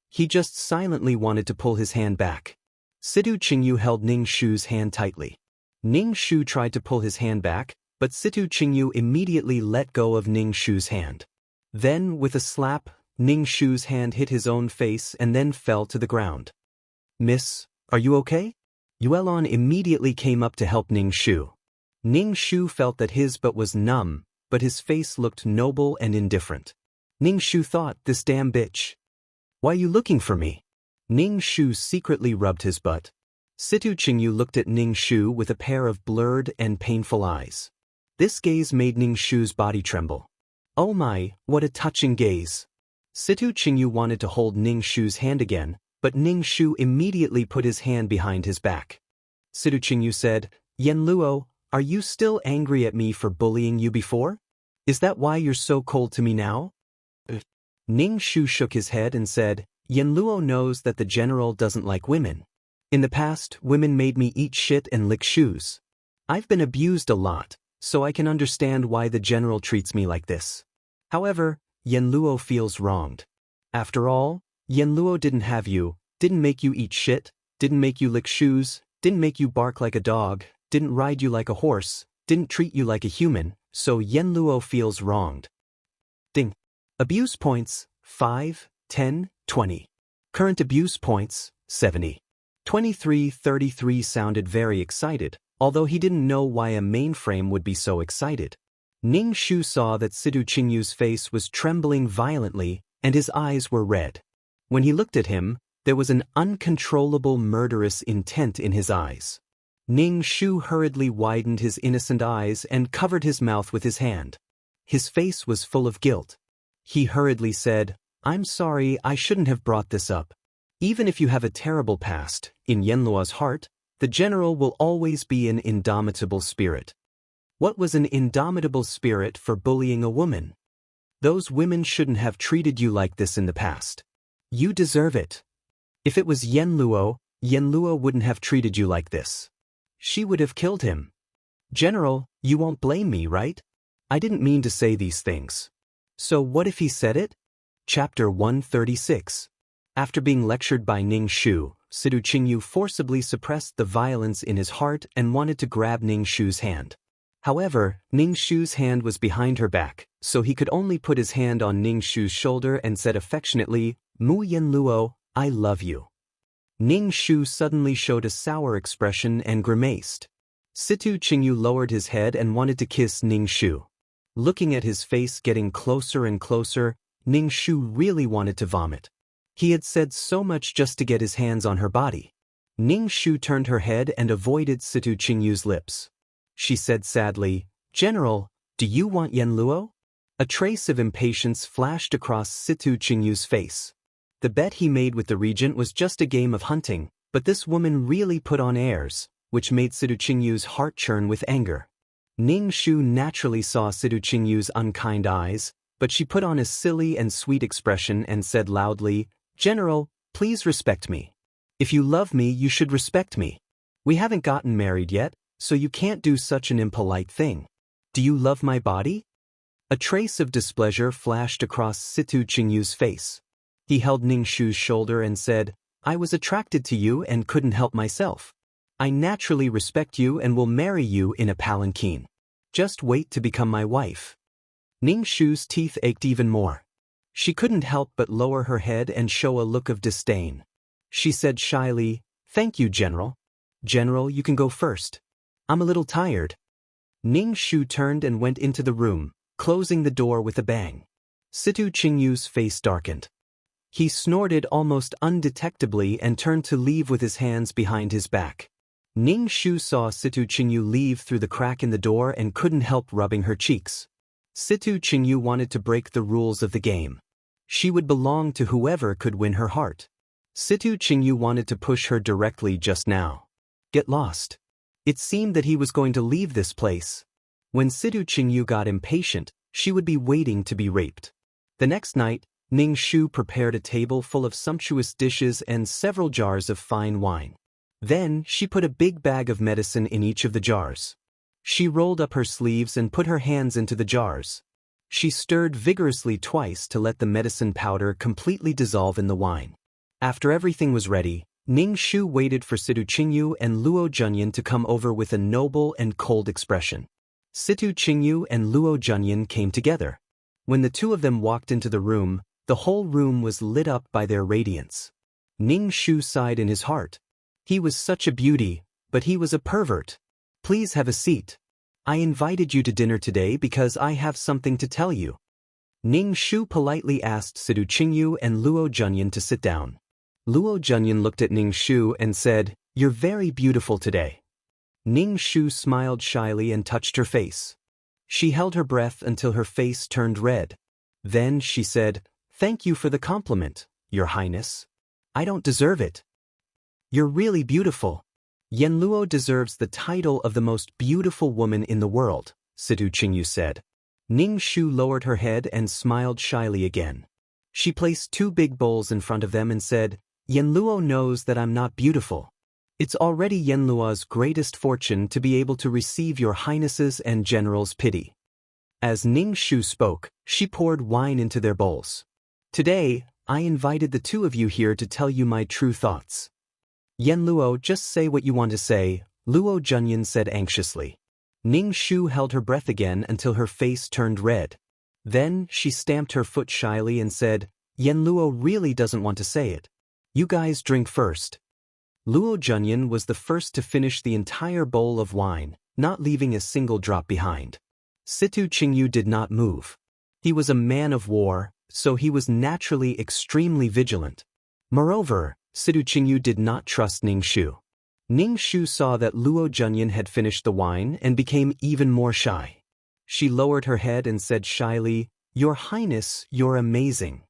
He just silently wanted to pull his hand back. Situ Qingyu held Ning Shu's hand tightly. Ning Shu tried to pull his hand back, but Situ Qingyu immediately let go of Ning Shu's hand. Then, with a slap, Ning Shu's hand hit his own face and then fell to the ground. Miss, are you okay? Yuelon immediately came up to help Ning Shu. Ning Shu felt that his butt was numb, but his face looked noble and indifferent. Ning Shu thought, this damn bitch. Why are you looking for me? Ning Shu secretly rubbed his butt. Situ Qingyu looked at Ning Shu with a pair of blurred and painful eyes. This gaze made Ning Shu's body tremble. Oh my, what a touching gaze. Situ Qingyu wanted to hold Ning Shu's hand again, but Ning Shu immediately put his hand behind his back. Situ Qingyu said, Yen Luo, are you still angry at me for bullying you before? Is that why you're so cold to me now? Ning Shu shook his head and said, Yen Luo knows that the general doesn't like women. In the past, women made me eat shit and lick shoes. I've been abused a lot, so I can understand why the general treats me like this. However, Yen Luo feels wronged. After all, Yen Luo didn't have you, didn't make you eat shit, didn't make you lick shoes, didn't make you bark like a dog, didn't ride you like a horse, didn't treat you like a human, so Yen Luo feels wronged. Ding. Abuse points, 5, 10, 20. Current abuse points, 70. 2333 sounded very excited, although he didn't know why a mainframe would be so excited. Ning Shu saw that Situ Qingyu's face was trembling violently and his eyes were red. When he looked at him, there was an uncontrollable murderous intent in his eyes. Ning Shu hurriedly widened his innocent eyes and covered his mouth with his hand. His face was full of guilt. He hurriedly said, I'm sorry, I shouldn't have brought this up. Even if you have a terrible past, in Yenluo's heart, the general will always be an indomitable spirit. What was an indomitable spirit for bullying a woman? Those women shouldn't have treated you like this in the past. You deserve it. If it was Yenluo wouldn't have treated you like this. She would have killed him. General, you won't blame me, right? I didn't mean to say these things. So what if he said it? Chapter 136. After being lectured by Ning Shu, Situ Qingyu forcibly suppressed the violence in his heart and wanted to grab Ning Shu's hand. However, Ning Shu's hand was behind her back, so he could only put his hand on Ning Shu's shoulder and said affectionately, Mu Yen Luo, I love you. Ning Shu suddenly showed a sour expression and grimaced. Situ Qingyu lowered his head and wanted to kiss Ning Shu. Looking at his face getting closer and closer, Ning Shu really wanted to vomit. He had said so much just to get his hands on her body. Ning Shu turned her head and avoided Situ Qingyu's lips. She said sadly, General, do you want Yen Luo? A trace of impatience flashed across Situ Qingyu's face. The bet he made with the regent was just a game of hunting, but this woman really put on airs, which made Situ Qingyu's heart churn with anger. Ning Shu naturally saw Situ Qingyu's unkind eyes, but she put on a silly and sweet expression and said loudly, "General, please respect me. If you love me, you should respect me. We haven't gotten married yet, so you can't do such an impolite thing. Do you love my body?" A trace of displeasure flashed across Situ Qingyu's face. He held Ning Shu's shoulder and said, "I was attracted to you and couldn't help myself. I naturally respect you and will marry you in a palanquin. Just wait to become my wife." Ning Shu's teeth ached even more. She couldn't help but lower her head and show a look of disdain. She said shyly, "Thank you, General. General, you can go first. I'm a little tired." Ning Shu turned and went into the room, closing the door with a bang. Situ Qingyu's face darkened. He snorted almost undetectably and turned to leave with his hands behind his back. Ning Shu saw Situ Qingyu leave through the crack in the door and couldn't help rubbing her cheeks. Situ Qingyu wanted to break the rules of the game. She would belong to whoever could win her heart. Situ Qingyu wanted to push her directly just now. Get lost. It seemed that he was going to leave this place. When Situ Qingyu got impatient, she would be waiting to be raped. The next night, Ning Shu prepared a table full of sumptuous dishes and several jars of fine wine. Then, she put a big bag of medicine in each of the jars. She rolled up her sleeves and put her hands into the jars. She stirred vigorously twice to let the medicine powder completely dissolve in the wine. After everything was ready, Ning Shu waited for Situ Qingyu and Luo Junyan to come over with a noble and cold expression. Situ Qingyu and Luo Junyan came together. When the two of them walked into the room, the whole room was lit up by their radiance. Ning Shu sighed in his heart. He was such a beauty, but he was a pervert. "Please have a seat. I invited you to dinner today because I have something to tell you." Ning Shu politely asked Situ Qingyu and Luo Junyan to sit down. Luo Junyan looked at Ning Shu and said, "You're very beautiful today." Ning Shu smiled shyly and touched her face. She held her breath until her face turned red. Then she said, "Thank you for the compliment, Your Highness. I don't deserve it." "You're really beautiful. Yenluo deserves the title of the most beautiful woman in the world," Situ Qingyu said. Ning Shu lowered her head and smiled shyly again. She placed two big bowls in front of them and said, "Yenluo knows that I'm not beautiful. It's already Yenluo's greatest fortune to be able to receive Your Highness's and General's pity." As Ning Shu spoke, she poured wine into their bowls. "Today, I invited the two of you here to tell you my true thoughts." "Yenluo, just say what you want to say," Luo Junyan said anxiously. Ning Shu held her breath again until her face turned red. Then, she stamped her foot shyly and said, "Yenluo really doesn't want to say it. You guys drink first." Luo Junyan was the first to finish the entire bowl of wine, not leaving a single drop behind. Situ Qingyu did not move. He was a man of war, so he was naturally extremely vigilant. Moreover, Situ Qingyu did not trust Ning Shu. Ning Shu saw that Luo Junyan had finished the wine and became even more shy. She lowered her head and said shyly, "Your Highness, you're amazing."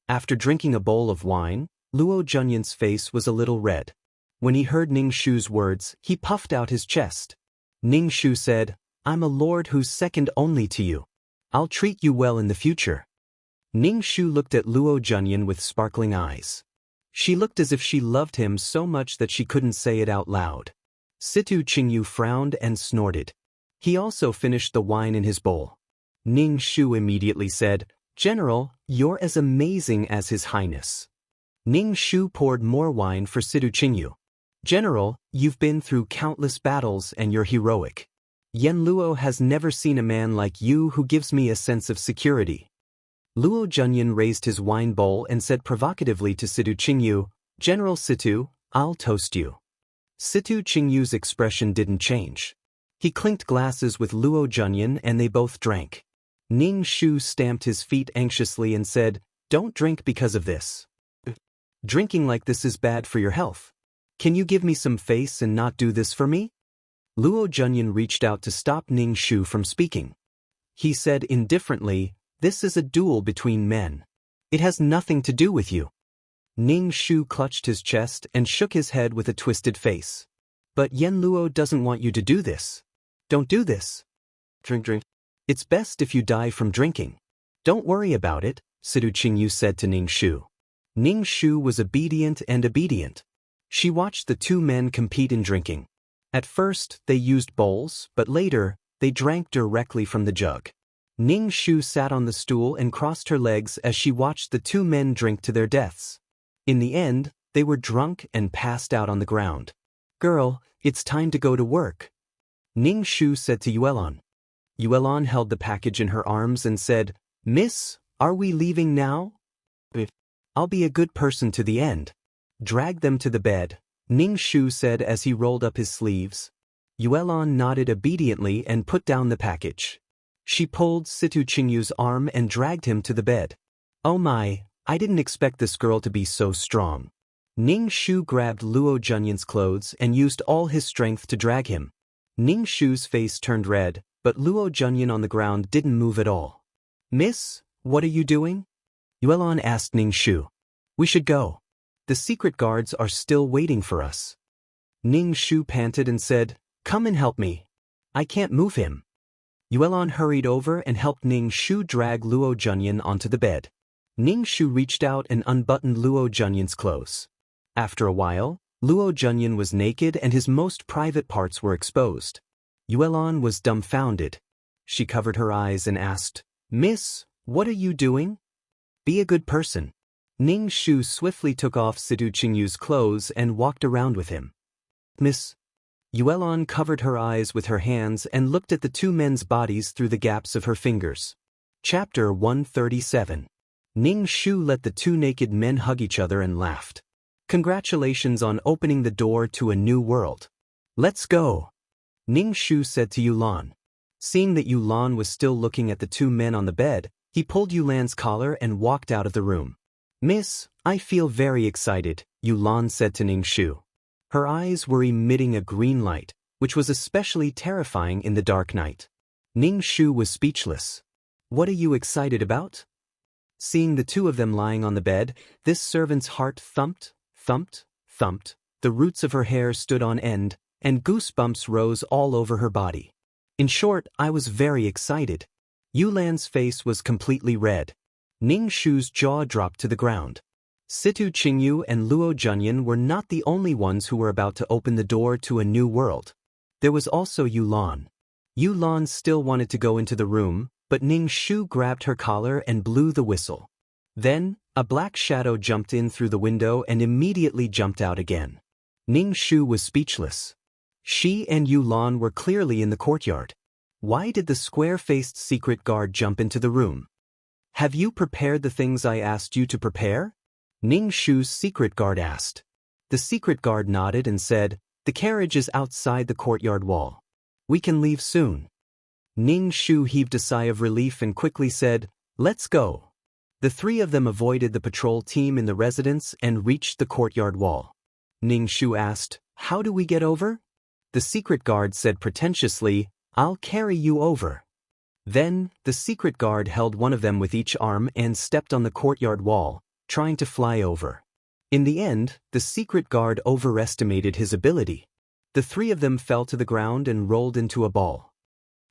After drinking a bowl of wine, Luo Junyan's face was a little red. When he heard Ning Shu's words, he puffed out his chest. Ning Shu said, "I'm a lord who's second only to you. I'll treat you well in the future." Ning Shu looked at Luo Junyan with sparkling eyes. She looked as if she loved him so much that she couldn't say it out loud. Situ Qingyu frowned and snorted. He also finished the wine in his bowl. Ning Shu immediately said, "General, you're as amazing as His Highness." Ning Shu poured more wine for Situ Qingyu. "General, you've been through countless battles and you're heroic. Yenluo has never seen a man like you who gives me a sense of security." Luo Junyan raised his wine bowl and said provocatively to Situ Qingyu, "General Situ, I'll toast you." Situ Qingyu's expression didn't change. He clinked glasses with Luo Junyan and they both drank. Ning Shu stamped his feet anxiously and said, "Don't drink because of this. Drinking like this is bad for your health. Can you give me some face and not do this for me?" Luo Junyan reached out to stop Ning Shu from speaking. He said indifferently, This is a duel between men. It has nothing to do with you. Ning Shu clutched his chest and shook his head with a twisted face. But Yen Luo doesn't want you to do this. Don't do this. Drink. It's best if you die from drinking. Don't worry about it, Sidu Qingyu said to Ning Shu. Ning Shu was obedient. She watched the two men compete in drinking. At first, they used bowls, but later, they drank directly from the jug. Ning Shu sat on the stool and crossed her legs as she watched the two men drink to their deaths. In the end, they were drunk and passed out on the ground. Girl, it's time to go to work, Ning Shu said to Yuelon. Yuelon held the package in her arms and said, Miss, are we leaving now? I'll be a good person to the end. Drag them to the bed, Ning Shu said as he rolled up his sleeves. Yuelon nodded obediently and put down the package. She pulled Situ Qingyu's arm and dragged him to the bed. Oh my, I didn't expect this girl to be so strong. Ning Shu grabbed Luo Junyan's clothes and used all his strength to drag him. Ning Shu's face turned red, but Luo Junyan on the ground didn't move at all. Miss, what are you doing? Yuelon asked Ning Shu. We should go. The secret guards are still waiting for us. Ning Shu panted and said, Come and help me. I can't move him. Yuelon hurried over and helped Ning Shu drag Luo Junyan onto the bed. Ning Shu reached out and unbuttoned Luo Junyan's clothes. After a while, Luo Junyan was naked and his most private parts were exposed. Yuelon was dumbfounded. She covered her eyes and asked, Miss, what are you doing? Be a good person. Ning Shu swiftly took off Sidu Qingyu's clothes and walked around with him. Miss. Yuelon covered her eyes with her hands and looked at the two men's bodies through the gaps of her fingers. Chapter 137. Ning Shu let the two naked men hug each other and laughed. Congratulations on opening the door to a new world. Let's go, Ning Shu said to Yulan. Seeing that Yulan was still looking at the two men on the bed, he pulled Yulan's collar and walked out of the room. Miss, I feel very excited, Yulan said to Ning Shu. Her eyes were emitting a green light, which was especially terrifying in the dark night. Ning Shu was speechless. What are you excited about? Seeing the two of them lying on the bed, this servant's heart thumped. The roots of her hair stood on end, and goosebumps rose all over her body. In short, I was very excited. Yulan's face was completely red. Ning Shu's jaw dropped to the ground. Situ Qingyu and Luo Junyan were not the only ones who were about to open the door to a new world. There was also Yulan. Yulan still wanted to go into the room, but Ning Shu grabbed her collar and blew the whistle. Then, a black shadow jumped in through the window and immediately jumped out again. Ning Shu was speechless. She and Yulan were clearly in the courtyard. Why did the square-faced secret guard jump into the room? Have you prepared the things I asked you to prepare? Ning Shu's secret guard asked. The secret guard nodded and said, The carriage is outside the courtyard wall. We can leave soon. Ning Shu heaved a sigh of relief and quickly said, Let's go. The three of them avoided the patrol team in the residence and reached the courtyard wall. Ning Shu asked, How do we get over? The secret guard said pretentiously, I'll carry you over. Then, the secret guard held one of them with each arm and stepped on the courtyard wall, trying to fly over. In the end, the secret guard overestimated his ability. The three of them fell to the ground and rolled into a ball.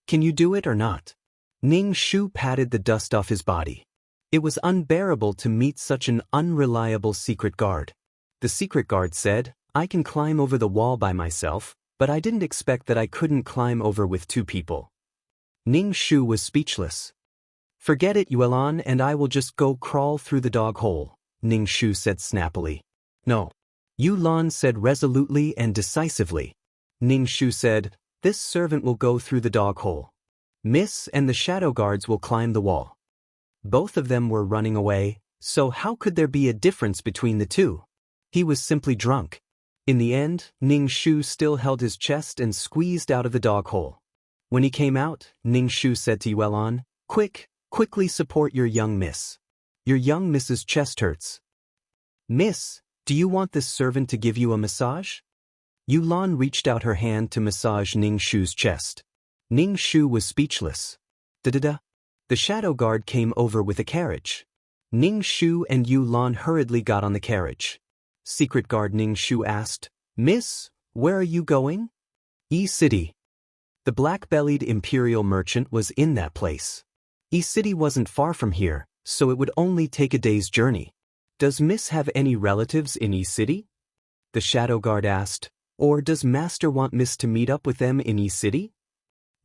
Can you do it or not? Ning Shu patted the dust off his body. It was unbearable to meet such an unreliable secret guard. The secret guard said, I can climb over the wall by myself, but I didn't expect that I couldn't climb over with two people. Ning Shu was speechless. Forget it, Yuelan, and I will just go crawl through the dog hole, Ning Shu said snappily. No. Yulan said resolutely and decisively. Ning Shu said, This servant will go through the dog hole. Miss and the shadow guards will climb the wall. Both of them were running away, so how could there be a difference between the two? He was simply drunk. In the end, Ning Shu still held his chest and squeezed out of the dog hole. When he came out, Ning Shu said to Yuelan, Quickly support your young miss. Your young miss's chest hurts. Miss, do you want this servant to give you a massage? Yulan reached out her hand to massage Ning Shu's chest. Ning Shu was speechless. Da-da-da. The shadow guard came over with a carriage. Ning Shu and Yu Lan hurriedly got on the carriage. Secret guard Ning Shu asked, "Miss, where are you going?" E-City. The black-bellied imperial merchant was in that place. E-City wasn't far from here, so it would only take a day's journey. "Does Miss have any relatives in E-City?" the shadow guard asked. "Or does Master want Miss to meet up with them in E-City?"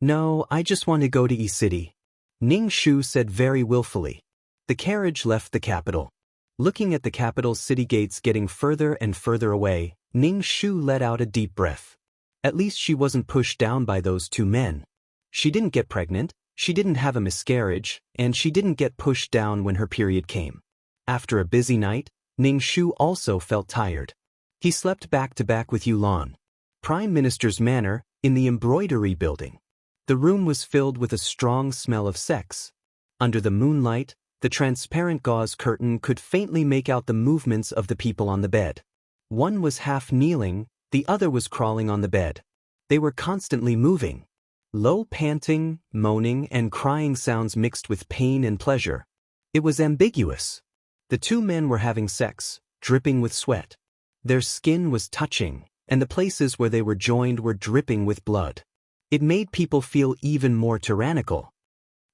"No, I just want to go to E-City," Ning Shu said very willfully. The carriage left the capital. Looking at the capital's city gates getting further and further away, Ning Shu let out a deep breath. At least she wasn't pushed down by those two men. She didn't get pregnant, she didn't have a miscarriage, and she didn't get pushed down when her period came. After a busy night, Ning Shu also felt tired. He slept back to back with Yu Lan. Prime Minister's manor, in the embroidery building. The room was filled with a strong smell of sex. Under the moonlight, the transparent gauze curtain could faintly make out the movements of the people on the bed. One was half kneeling, the other was crawling on the bed. They were constantly moving. Low panting, moaning, and crying sounds mixed with pain and pleasure. It was ambiguous. The two men were having sex, dripping with sweat. Their skin was touching, and the places where they were joined were dripping with blood. It made people feel even more tyrannical.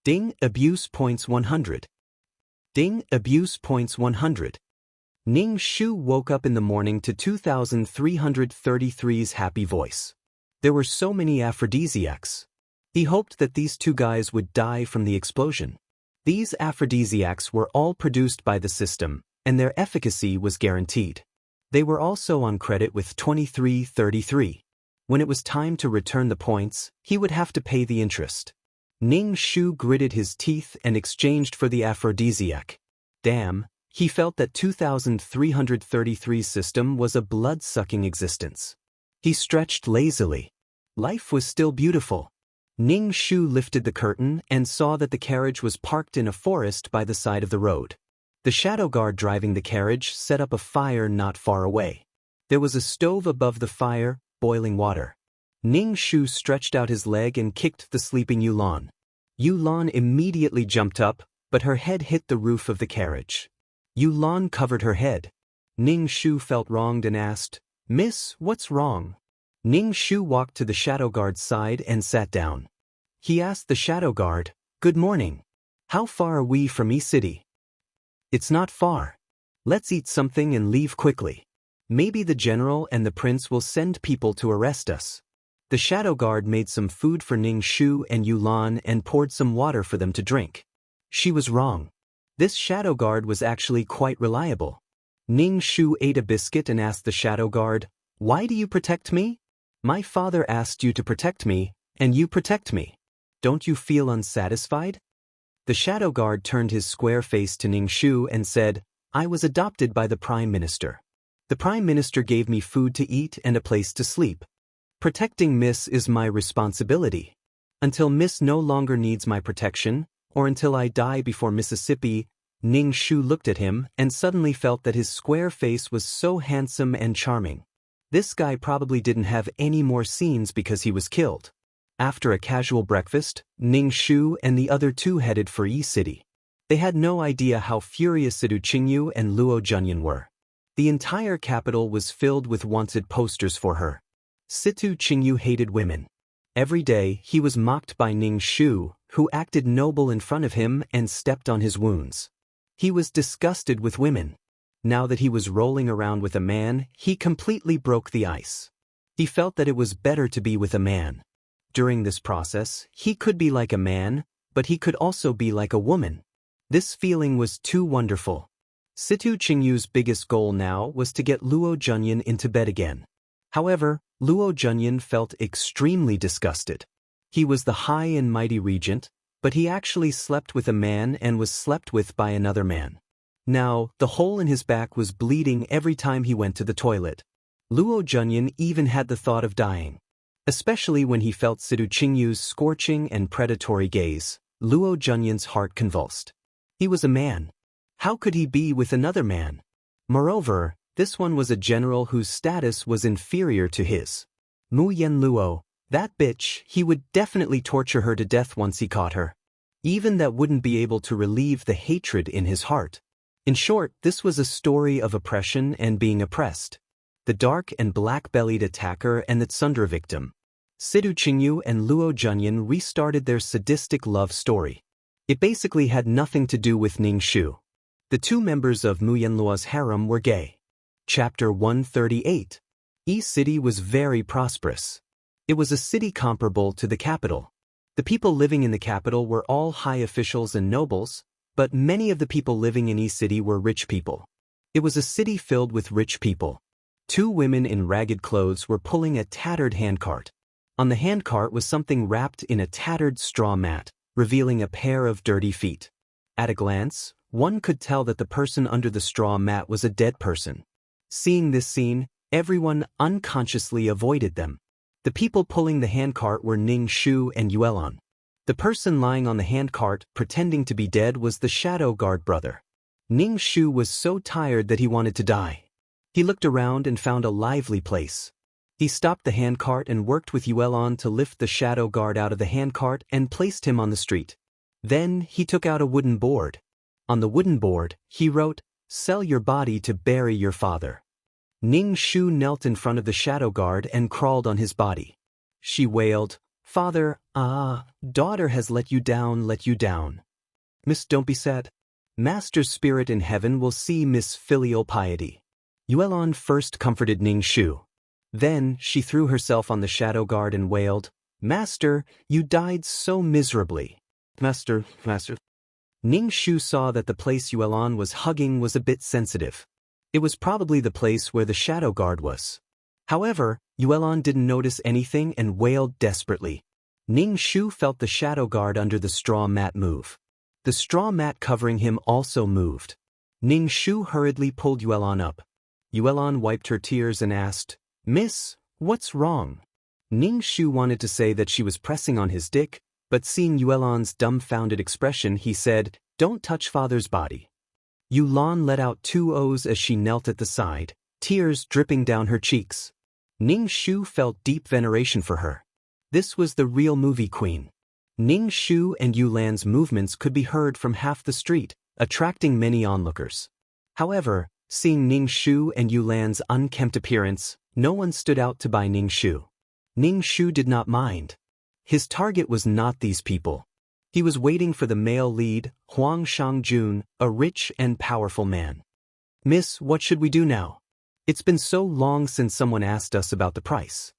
Ding, abuse points 100. Ding, abuse points 100. Ning Shu woke up in the morning to 2333's happy voice. There were so many aphrodisiacs. He hoped that these two guys would die from the explosion. These aphrodisiacs were all produced by the system, and their efficacy was guaranteed. They were also on credit with 2333. When it was time to return the points, he would have to pay the interest. Ning Shu gritted his teeth and exchanged for the aphrodisiac. Damn, he felt that 2333's system was a blood-sucking existence. He stretched lazily. Life was still beautiful. Ning Shu lifted the curtain and saw that the carriage was parked in a forest by the side of the road. The shadow guard driving the carriage set up a fire not far away. There was a stove above the fire, boiling water. Ning Shu stretched out his leg and kicked the sleeping Yu Lan. Yu Lan immediately jumped up, but her head hit the roof of the carriage. Yu Lan covered her head. Ning Shu felt wronged and asked, "Miss, what's wrong?" Ning Shu walked to the shadow guard's side and sat down. He asked the shadow guard, "Good morning. How far are we from E-City?" "It's not far. Let's eat something and leave quickly. Maybe the general and the prince will send people to arrest us." The shadow guard made some food for Ning Shu and Yu Lan and poured some water for them to drink. She was wrong. This shadow guard was actually quite reliable. Ning Shu ate a biscuit and asked the shadow guard, "Why do you protect me?" "My father asked you to protect me, and you protect me. Don't you feel unsatisfied?" The shadow guard turned his square face to Ning Shu and said, "I was adopted by the Prime Minister. The Prime Minister gave me food to eat and a place to sleep. Protecting Miss is my responsibility. Until Miss no longer needs my protection, or until I die before Mississippi." Ning Shu looked at him and suddenly felt that his square face was so handsome and charming. This guy probably didn't have any more scenes because he was killed. After a casual breakfast, Ning Shu and the other two headed for E-City. They had no idea how furious Sidu Qingyu and Luo Junyan were. The entire capital was filled with wanted posters for her. Situ Qingyu hated women. Every day he was mocked by Ning Shu, who acted noble in front of him and stepped on his wounds. He was disgusted with women. Now that he was rolling around with a man, he completely broke the ice. He felt that it was better to be with a man. During this process, he could be like a man, but he could also be like a woman. This feeling was too wonderful. Situ Qingyu's biggest goal now was to get Luo Junyan into bed again. However, Luo Junyan felt extremely disgusted. He was the high and mighty regent, but he actually slept with a man and was slept with by another man. Now, the hole in his back was bleeding every time he went to the toilet. Luo Junyan even had the thought of dying. Especially when he felt Sidu Qingyu's scorching and predatory gaze, Luo Junyan's heart convulsed. He was a man. How could he be with another man? Moreover, this one was a general whose status was inferior to his. Mu Yen Luo, that bitch, he would definitely torture her to death once he caught her. even that wouldn't be able to relieve the hatred in his heart. In short, this was a story of oppression and being oppressed. The dark and black-bellied attacker and the tsundere victim. Sidu Qingyu and Luo Junyan restarted their sadistic love story. It basically had nothing to do with Ning Shu. The two members of Mu Yanluo's harem were gay. Chapter 138. Yi City was very prosperous. It was a city comparable to the capital. The people living in the capital were all high officials and nobles, but many of the people living in Yi City were rich people. It was a city filled with rich people. Two women in ragged clothes were pulling a tattered handcart. On the handcart was something wrapped in a tattered straw mat, revealing a pair of dirty feet. At a glance, one could tell that the person under the straw mat was a dead person. Seeing this scene, everyone unconsciously avoided them. The people pulling the handcart were Ning Shu and Yuelon. The person lying on the handcart, pretending to be dead, was the shadow guard brother. Ning Shu was so tired that he wanted to die. He looked around and found a lively place. He stopped the handcart and worked with Yuelon to lift the shadow guard out of the handcart and placed him on the street. Then he took out a wooden board. On the wooden board, he wrote, "Sell your body to bury your father." Ning Shu knelt in front of the shadow guard and crawled on his body. She wailed, "Father, daughter has let you down, let you down. Miss, don't be sad. Master's spirit in heaven will see Miss filial piety." Yuelon first comforted Ning Shu. Then she threw herself on the shadow guard and wailed, "Master, you died so miserably." Master. Ning Shu saw that the place Yuelon was hugging was a bit sensitive. It was probably the place where the shadow guard was. However, Yuelon didn't notice anything and wailed desperately. Ning Shu felt the shadow guard under the straw mat move. The straw mat covering him also moved. Ning Shu hurriedly pulled Yuelon up. Yuelon wiped her tears and asked, "Miss, what's wrong?" Ning Shu wanted to say that she was pressing on his dick, but seeing Yuelon's dumbfounded expression, he said, "Don't touch father's body." Yuelon let out two O's as she knelt at the side, tears dripping down her cheeks. Ning Shu felt deep veneration for her. This was the real movie queen. Ning Shu and Yulan's movements could be heard from half the street, attracting many onlookers. However, seeing Ning Shu and Yulan's unkempt appearance, no one stood out to buy Ning Shu. Ning Shu did not mind. His target was not these people. He was waiting for the male lead, Huang Shangjun, a rich and powerful man. "Miss, what should we do now? It's been so long since someone asked us about the price."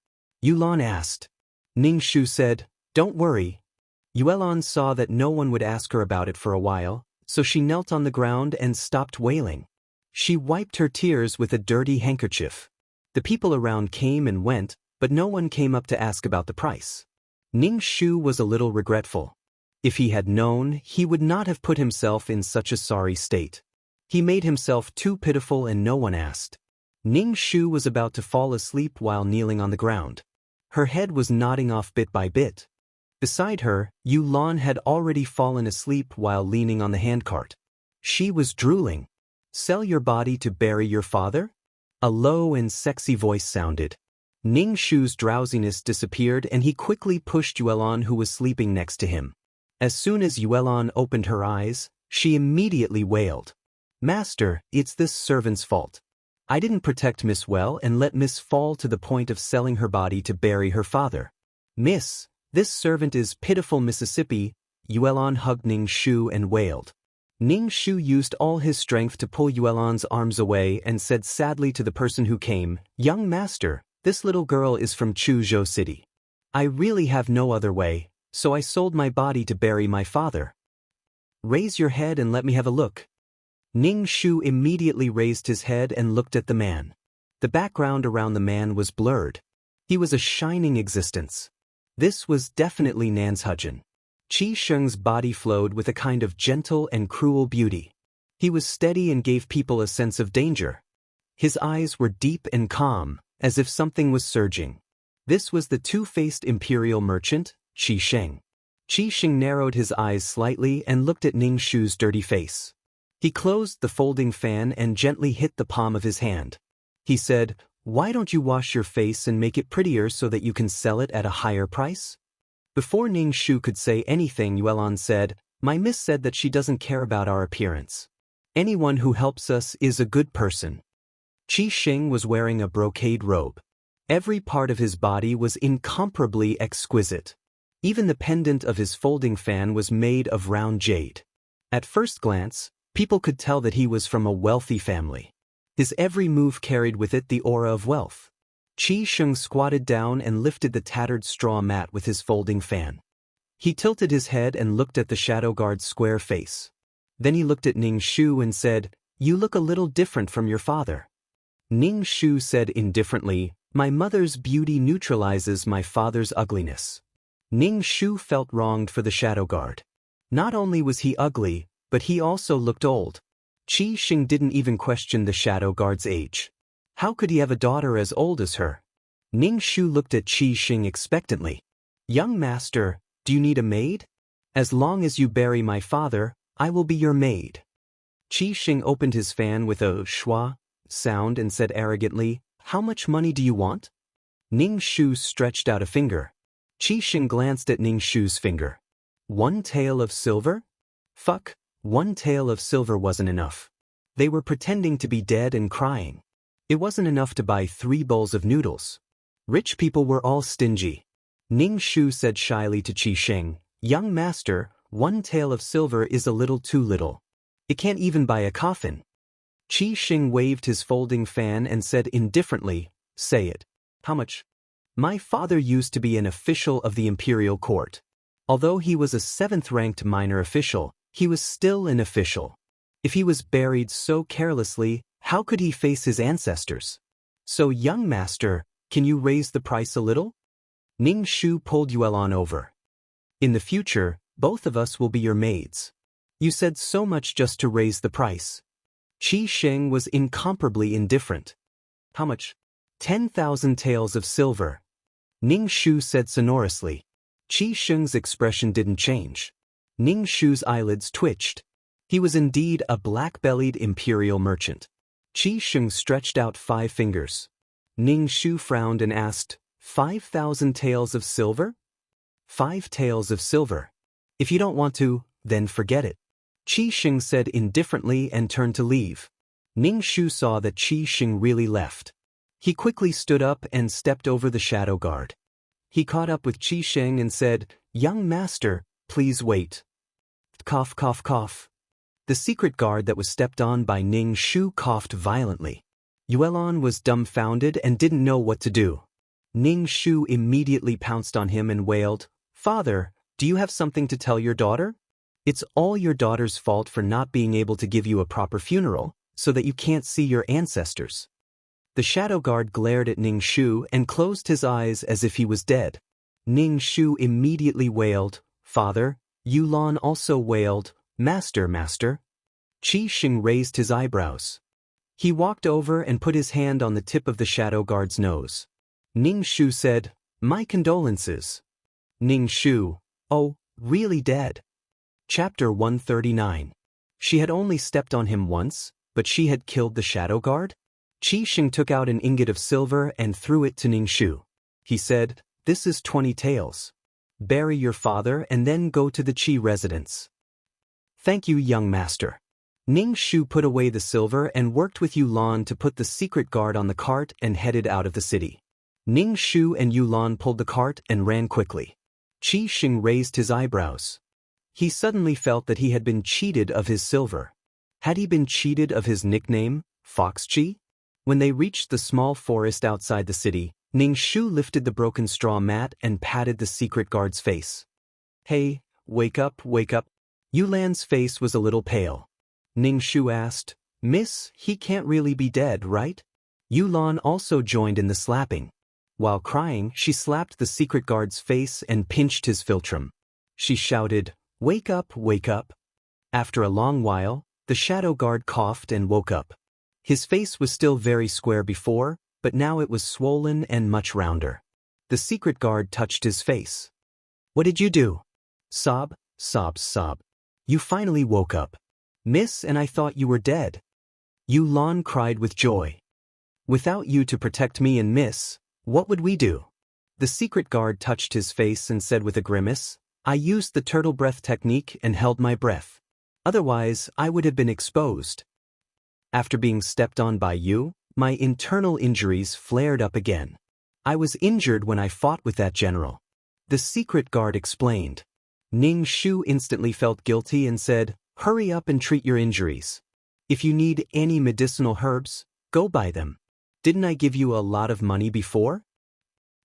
Yulan asked. Ning Shu said, "Don't worry." Yuelon saw that no one would ask her about it for a while, so she knelt on the ground and stopped wailing. She wiped her tears with a dirty handkerchief. The people around came and went, but no one came up to ask about the price. Ning Shu was a little regretful. If he had known, he would not have put himself in such a sorry state. He made himself too pitiful and no one asked. Ning Shu was about to fall asleep while kneeling on the ground. Her head was nodding off bit by bit. Beside her, Yulan had already fallen asleep while leaning on the handcart. She was drooling. "Sell your body to bury your father?" A low and sexy voice sounded. Ning Shu's drowsiness disappeared and he quickly pushed Yuelon, who was sleeping next to him. As soon as Yuelon opened her eyes, she immediately wailed, "Master, it's this servant's fault. I didn't protect Miss well and let Miss fall to the point of selling her body to bury her father. Miss, this servant is pitiful Mississippi." Yuelon hugged Ning Shu and wailed. Ning Shu used all his strength to pull Yuelon's arms away and said sadly to the person who came, "Young master, this little girl is from Chuzhou City. I really have no other way, so I sold my body to bury my father. Raise your head and let me have a look." Ning Shu immediately raised his head and looked at the man. The background around the man was blurred. He was a shining existence. This was definitely Nanshujin. Qi Sheng's body flowed with a kind of gentle and cruel beauty. He was steady and gave people a sense of danger. His eyes were deep and calm, as if something was surging. This was the two-faced imperial merchant, Qi Sheng. Qi Sheng narrowed his eyes slightly and looked at Ning Shu's dirty face. He closed the folding fan and gently hit the palm of his hand. He said, "Why don't you wash your face and make it prettier so that you can sell it at a higher price?" Before Ning Shu could say anything, Yuelon said, My miss said that she doesn't care about our appearance. Anyone who helps us is a good person. Qi Xing was wearing a brocade robe. Every part of his body was incomparably exquisite. Even the pendant of his folding fan was made of round jade. At first glance, people could tell that he was from a wealthy family. His every move carried with it the aura of wealth. Qi Xing squatted down and lifted the tattered straw mat with his folding fan. He tilted his head and looked at the shadow guard's square face. Then he looked at Ning Shu and said, "You look a little different from your father." Ning Shu said indifferently, "My mother's beauty neutralizes my father's ugliness." Ning Shu felt wronged for the shadow guard. Not only was he ugly, but he also looked old. Qi Xing didn't even question the shadow guard's age. How could he have a daughter as old as her? Ning Shu looked at Qi Xing expectantly. "Young master, do you need a maid? As long as you bury my father, I will be your maid." Qi Xing opened his fan with a schwa sound and said arrogantly, "How much money do you want?" Ning Shu stretched out a finger. Qi Xing glanced at Ning Shu's finger. 1 tael of silver? Fuck, 1 tael of silver wasn't enough. They were pretending to be dead and crying. It wasn't enough to buy 3 bowls of noodles. Rich people were all stingy. Ning Shu said shyly to Qi Xing, "Young master, 1 tael of silver is a little too little. It can't even buy a coffin." Qi Xing waved his folding fan and said indifferently, "Say it. How much?" "My father used to be an official of the imperial court. Although he was a 7th-ranked minor official, he was still an official. If he was buried so carelessly, how could he face his ancestors? So, young master, can you raise the price a little?" Ning Shu pulled Yuelon over. "In the future, both of us will be your maids. You said so much just to raise the price." Qi Xing was incomparably indifferent. "How much?" 10,000 taels of silver. Ning Shu said sonorously. Qi Xing's expression didn't change. Ning Shu's eyelids twitched. He was indeed a black-bellied imperial merchant. Qi Xing stretched out 5 fingers. Ning Shu frowned and asked, 5,000 taels of silver? 5 taels of silver. If you don't want to, then forget it. Qi Xing said indifferently and turned to leave. Ning Shu saw that Qi Xing really left. He quickly stood up and stepped over the shadow guard. He caught up with Qi Xing and said, "Young master, please wait." Cough, cough, cough. The secret guard that was stepped on by Ning Shu coughed violently. Yuelon was dumbfounded and didn't know what to do. Ning Shu immediately pounced on him and wailed, "Father, do you have something to tell your daughter? It's all your daughter's fault for not being able to give you a proper funeral, so that you can't see your ancestors." The shadow guard glared at Ning Shu and closed his eyes as if he was dead. Ning Shu immediately wailed, "Father." Yuelon also wailed, "Master, master." Qi Xing raised his eyebrows. He walked over and put his hand on the tip of the shadow guard's nose. Ning Shu said, "My condolences." Ning Shu, "Oh, really dead?" Chapter 139. She had only stepped on him once, but she had killed the shadow guard? Qi Xing took out an ingot of silver and threw it to Ning Shu. He said, "This is 20 taels. Bury your father and then go to the Qi residence." "Thank you, young master." Ning Shu put away the silver and worked with Yuelon to put the secret guard on the cart and headed out of the city. Ning Shu and Yuelon pulled the cart and ran quickly. Qi Xing raised his eyebrows. He suddenly felt that he had been cheated of his silver. Had he been cheated of his nickname, Fox Qi? When they reached the small forest outside the city, Ning Shu lifted the broken straw mat and patted the secret guard's face. "Hey, wake up, wake up." Yulan's face was a little pale. Ning Shu asked, "Miss, he can't really be dead, right?" Yulan also joined in the slapping. While crying, she slapped the secret guard's face and pinched his philtrum. She shouted, "Wake up, wake up." After a long while, the shadow guard coughed and woke up. His face was still very square before, but now it was swollen and much rounder. The secret guard touched his face. "What did you do?" "Sob, sob, sob. You finally woke up. Miss, and I thought you were dead." Yulan cried with joy. "Without you to protect me and Miss, what would we do?" The secret guard touched his face and said with a grimace, I used the turtle breath technique and held my breath. Otherwise, I would have been exposed. After being stepped on by you, my internal injuries flared up again. I was injured when I fought with that general. The secret guard explained. Ning Shu instantly felt guilty and said, "Hurry up and treat your injuries. If you need any medicinal herbs, go buy them. Didn't I give you a lot of money before?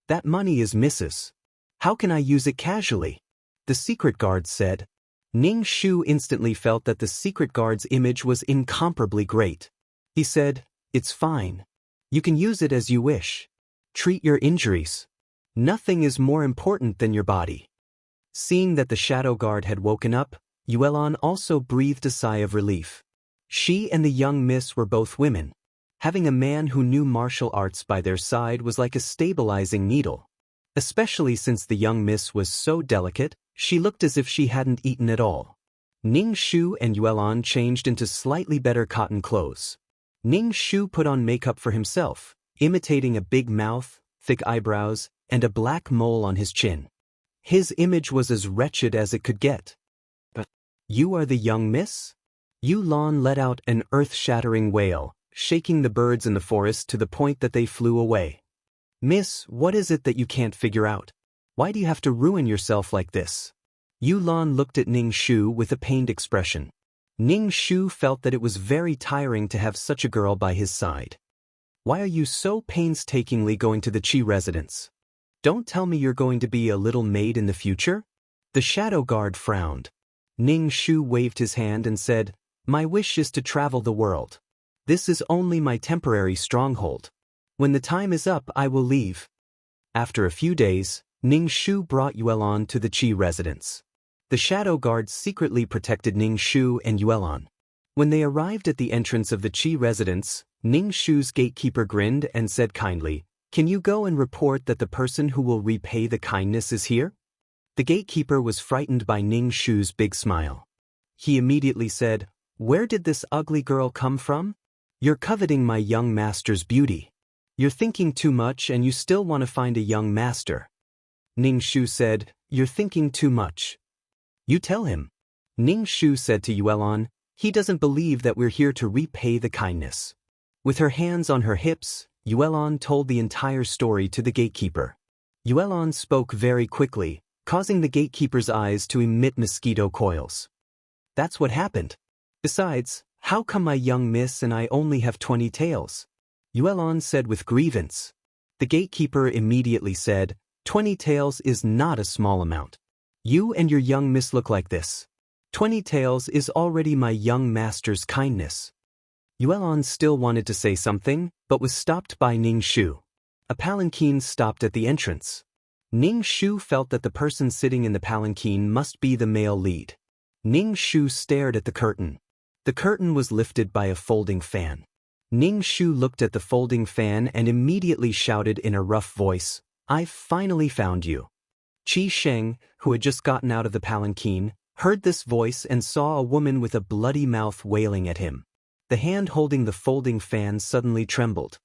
That money is Mrs. How can I use it casually?" The secret guard said. Ning Shu instantly felt that the secret guard's image was incomparably great. He said, "It's fine. You can use it as you wish. Treat your injuries. Nothing is more important than your body." Seeing that the shadow guard had woken up, Yuelon also breathed a sigh of relief. She and the young miss were both women. Having a man who knew martial arts by their side was like a stabilizing needle. Especially since the young miss was so delicate, she looked as if she hadn't eaten at all. Ning Shu and Yuelon changed into slightly better cotton clothes. Ning Shu put on makeup for himself, imitating a big mouth, thick eyebrows, and a black mole on his chin. His image was as wretched as it could get. "But you are the young miss?" Yuelon let out an earth-shattering wail, shaking the birds in the forest to the point that they flew away. "Miss, what is it that you can't figure out? Why do you have to ruin yourself like this?" Yuelon looked at Ning Shu with a pained expression. Ning Shu felt that it was very tiring to have such a girl by his side. "Why are you so painstakingly going to the Qi residence? Don't tell me you're going to be a little maid in the future?" The shadow guard frowned. Ning Shu waved his hand and said, "My wish is to travel the world. This is only my temporary stronghold. When the time is up, I will leave." After a few days, Ning Shu brought Yuelon to the Qi residence. The shadow guard secretly protected Ning Shu and Yuelon. When they arrived at the entrance of the Qi residence, Ning Shu's gatekeeper grinned and said kindly, "Can you go and report that the person who will repay the kindness is here?" The gatekeeper was frightened by Ning Shu's big smile. He immediately said, "Where did this ugly girl come from? You're coveting my young master's beauty. You're thinking too much and you still want to find a young master." Ning Shu said, "You're thinking too much. You tell him." Ning Shu said to Yuelon, "He doesn't believe that we're here to repay the kindness." With her hands on her hips, Yuelon told the entire story to the gatekeeper. Yuelon spoke very quickly, causing the gatekeeper's eyes to emit mosquito coils. "That's what happened. Besides, how come my young miss and I only have 20 taels?" Yuelon said with grievance. The gatekeeper immediately said, 20 taels is not a small amount. You and your young miss look like this. 20 taels is already my young master's kindness." Yuelon still wanted to say something, but was stopped by Ning Shu. A palanquin stopped at the entrance. Ning Shu felt that the person sitting in the palanquin must be the male lead. Ning Shu stared at the curtain. The curtain was lifted by a folding fan. Ning Shu looked at the folding fan and immediately shouted in a rough voice, "I've finally found you." Qi Sheng, who had just gotten out of the palanquin, heard this voice and saw a woman with a bloody mouth wailing at him. The hand holding the folding fan suddenly trembled.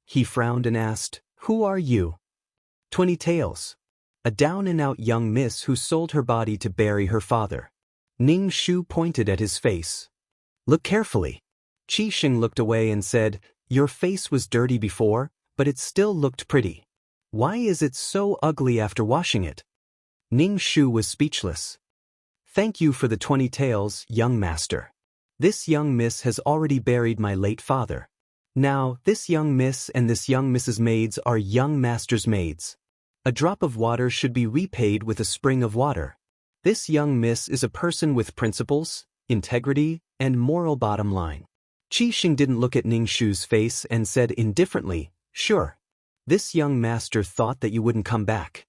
He frowned and asked, "Who are you?" 20 taels. A down-and-out young miss who sold her body to bury her father. Ning Shu pointed at his face. "Look carefully." Qi Sheng looked away and said, "Your face was dirty before, but it still looked pretty. Why is it so ugly after washing it?" Ning Shu was speechless. "Thank you for the 20 taels, young master. This young miss has already buried my late father. Now, this young miss and this young miss's maids are young master's maids. A drop of water should be repaid with a spring of water. This young miss is a person with principles, integrity, and moral bottom line." Qi Sheng didn't look at Ning Shu's face and said indifferently, "Sure. This young master thought that you wouldn't come back."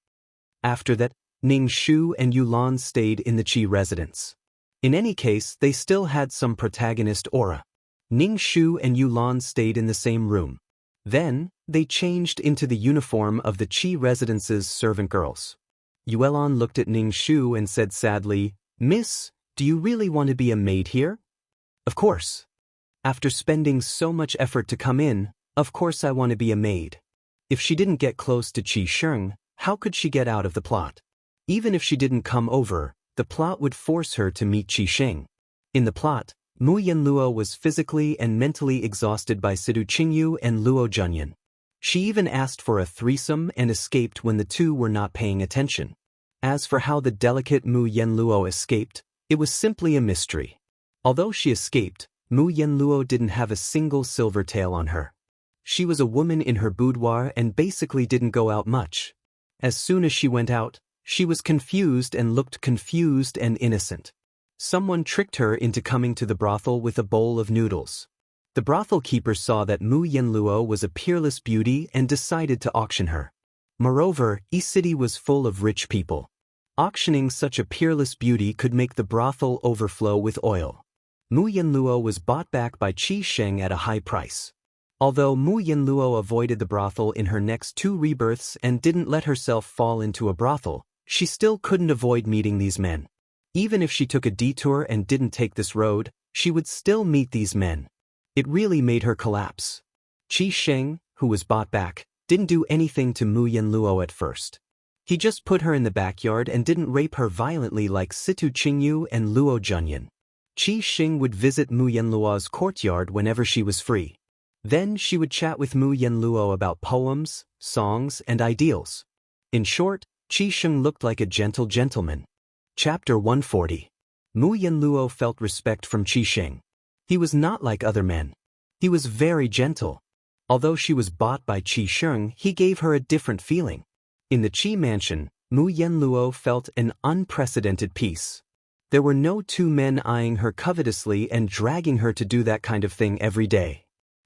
After that, Ning Shu and Yuelon stayed in the Qi residence. In any case, they still had some protagonist aura. Ning Shu and Yuelon stayed in the same room. Then, they changed into the uniform of the Qi residence's servant girls. Yuelon looked at Ning Shu and said sadly, "Miss, do you really want to be a maid here?" "Of course. After spending so much effort to come in, of course I want to be a maid." If she didn't get close to Qi Sheng, how could she get out of the plot? Even if she didn't come over, the plot would force her to meet Qi Sheng. In the plot, Mu Yanluo was physically and mentally exhausted by Sidu Qingyu and Luo Junyan. She even asked for a threesome and escaped when the two were not paying attention. As for how the delicate Mu Yanluo escaped, it was simply a mystery. Although she escaped, Mu Yanluo didn't have a single silver tail on her. She was a woman in her boudoir and basically didn't go out much. As soon as she went out, she was confused and looked confused and innocent. Someone tricked her into coming to the brothel with a bowl of noodles. The brothel keeper saw that Mu Yanluo was a peerless beauty and decided to auction her. Moreover, E-City was full of rich people. Auctioning such a peerless beauty could make the brothel overflow with oil. Mu Yanluo was bought back by Qi Sheng at a high price. Although Mu Yanluo avoided the brothel in her next 2 rebirths and didn't let herself fall into a brothel, she still couldn't avoid meeting these men. Even if she took a detour and didn't take this road, she would still meet these men. It really made her collapse. Qi Sheng, who was bought back, didn't do anything to Mu Yanluo at first. He just put her in the backyard and didn't rape her violently like Situ Qingyu and Luo Junyan. Qi Sheng would visit Mu Yanluo's courtyard whenever she was free. Then she would chat with Mu Yanluo about poems, songs, and ideals. In short, Qi Sheng looked like a gentle gentleman. Chapter 140. Mu Yanluo felt respect from Qi Sheng. He was not like other men. He was very gentle. Although she was bought by Qi Sheng, he gave her a different feeling. In the Qi mansion, Mu Yanluo felt an unprecedented peace. There were no 2 men eyeing her covetously and dragging her to do that kind of thing every day.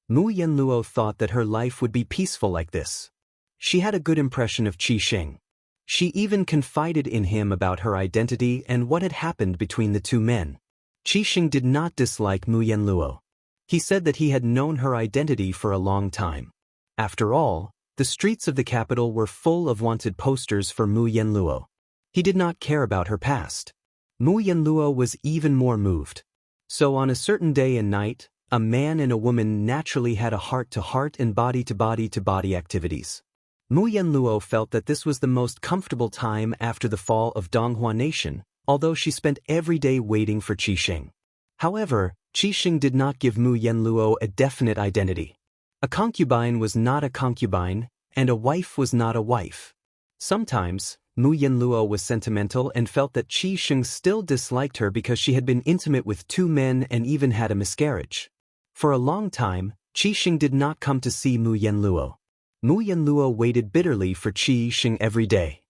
Mu Yanluo thought that her life would be peaceful like this. She had a good impression of Qi Sheng. She even confided in him about her identity and what had happened between the 2 men. Qi Sheng did not dislike Mu Yanluo. He said that he had known her identity for a long time. After all, the streets of the capital were full of wanted posters for Mu Yanluo. He did not care about her past. Mu Yanluo was even more moved. So on a certain day and night, a man and a woman naturally had a heart-to-heart and body-to-body-to-body activities. Mu Yanluo felt that this was the most comfortable time after the fall of Donghua Nation, although she spent every day waiting for Qi Sheng. However, Qi Sheng did not give Mu Yanluo a definite identity. A concubine was not a concubine, and a wife was not a wife. Sometimes, Mu Yanluo was sentimental and felt that Qi Sheng still disliked her because she had been intimate with 2 men and even had a miscarriage. For a long time, Qi Sheng did not come to see Mu Yanluo. Mu Yanluo waited bitterly for Qi Sheng every day.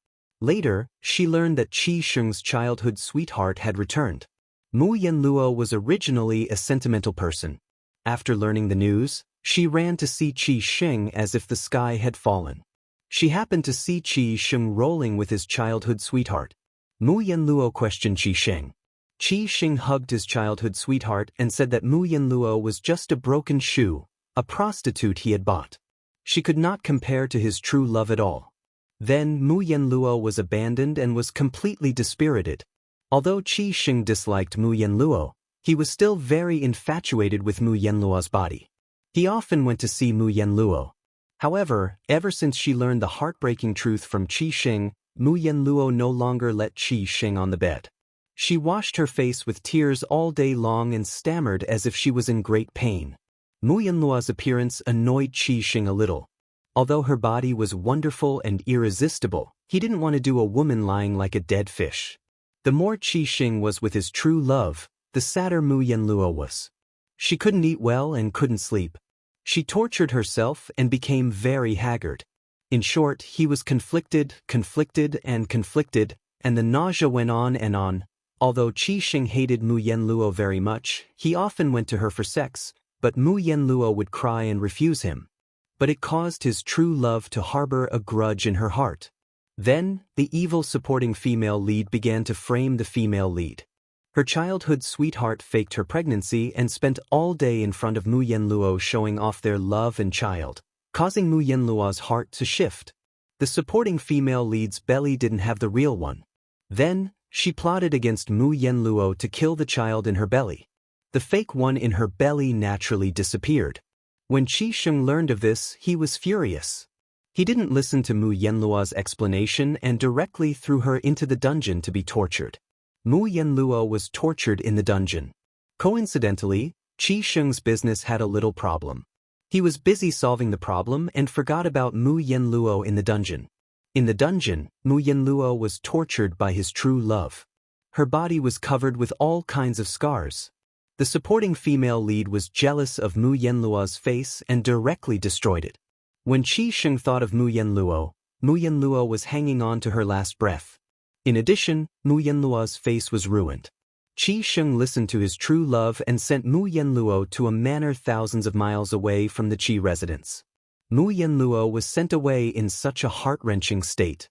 Later, she learned that Qi Sheng's childhood sweetheart had returned. Mu Yanluo was originally a sentimental person. After learning the news, she ran to see Qi Sheng as if the sky had fallen. She happened to see Qi Sheng rolling with his childhood sweetheart. Mu Yanluo questioned Qi Sheng. Qi Sheng hugged his childhood sweetheart and said that Mu Yanluo was just a broken shoe, a prostitute he had bought. She could not compare to his true love at all. Then Mu Yanluo was abandoned and was completely dispirited. Although Qi Sheng disliked Mu Yanluo, he was still very infatuated with Mu Yanluo's body. He often went to see Mu Yanluo. However, ever since she learned the heartbreaking truth from Qi Sheng, Mu Yanluo no longer let Qi Sheng on the bed. She washed her face with tears all day long and stammered as if she was in great pain. Mu Yanluo's appearance annoyed Qi Sheng a little. Although her body was wonderful and irresistible, he didn't want to do a woman lying like a dead fish. The more Qi Sheng was with his true love, the sadder Mu Yanluo was. She couldn't eat well and couldn't sleep. She tortured herself and became very haggard. In short, he was conflicted, and the nausea went on and on. Although Qi Sheng hated Mu Yanluo very much, he often went to her for sex, but Mu Yanluo would cry and refuse him. But it caused his true love to harbor a grudge in her heart. Then, the evil supporting female lead began to frame the female lead. Her childhood sweetheart faked her pregnancy and spent all day in front of Mu Yanluo showing off their love and child, causing Mu Yanluo's heart to shift. The supporting female lead's belly didn't have the real one. Then, she plotted against Mu Yanluo to kill the child in her belly. The fake one in her belly naturally disappeared. When Qi Sheng learned of this, he was furious. He didn't listen to Mu Yenluo's explanation and directly threw her into the dungeon to be tortured. Mu Yenluo was tortured in the dungeon. Coincidentally, Qi Sheng's business had a little problem. He was busy solving the problem and forgot about Mu Yenluo in the dungeon. In the dungeon, Mu Yenluo was tortured by his true love. Her body was covered with all kinds of scars. The supporting female lead was jealous of Mu Yenluo's face and directly destroyed it. When Qi Sheng thought of Mu Yenluo was hanging on to her last breath. In addition, Mu Yenluo's face was ruined. Qi Sheng listened to his true love and sent Mu Yenluo to a manor thousands of miles away from the Qi residence. Mu Yenluo was sent away in such a heart-wrenching state.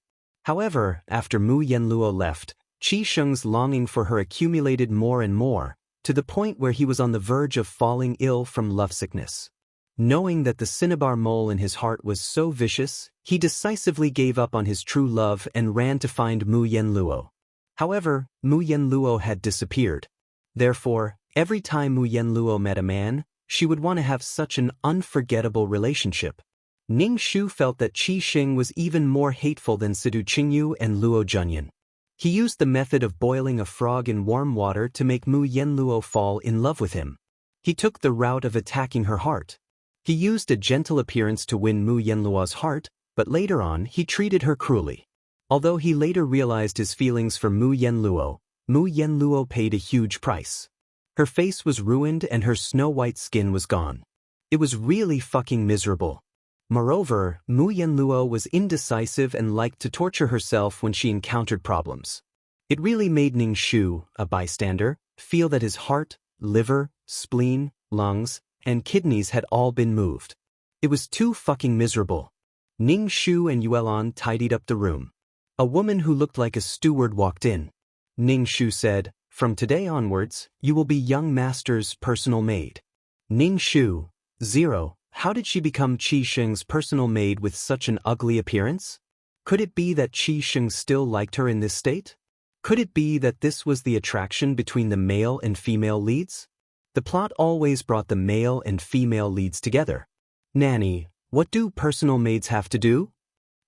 However, after Mu Yenluo left, Qi Sheng's longing for her accumulated more and more, to the point where he was on the verge of falling ill from lovesickness. Knowing that the cinnabar mole in his heart was so vicious, he decisively gave up on his true love and ran to find Mu Yenluo. However, Mu Yenluo had disappeared. Therefore, every time Mu Yenluo met a man, she would want to have such an unforgettable relationship. Ning Shu felt that Qi Sheng was even more hateful than Sidu Qingyu and Luo Junyan. He used the method of boiling a frog in warm water to make Mu Yenluo fall in love with him. He took the route of attacking her heart. He used a gentle appearance to win Mu Yenluo's heart, but later on he treated her cruelly. Although he later realized his feelings for Mu Yenluo paid a huge price. Her face was ruined and her snow-white skin was gone. It was really fucking miserable. Moreover, Mu Yenluo was indecisive and liked to torture herself when she encountered problems. It really made Ning Shu, a bystander, feel that his heart, liver, spleen, lungs, and kidneys had all been moved. It was too fucking miserable. Ning Shu and Yuelon tidied up the room. A woman who looked like a steward walked in. Ning Shu said, "From today onwards, you will be young master's personal maid." Ning Shu, 0. How did she become Qi Sheng's personal maid with such an ugly appearance? Could it be that Qi Sheng still liked her in this state? Could it be that this was the attraction between the male and female leads? The plot always brought the male and female leads together. Nanny, what do personal maids have to do?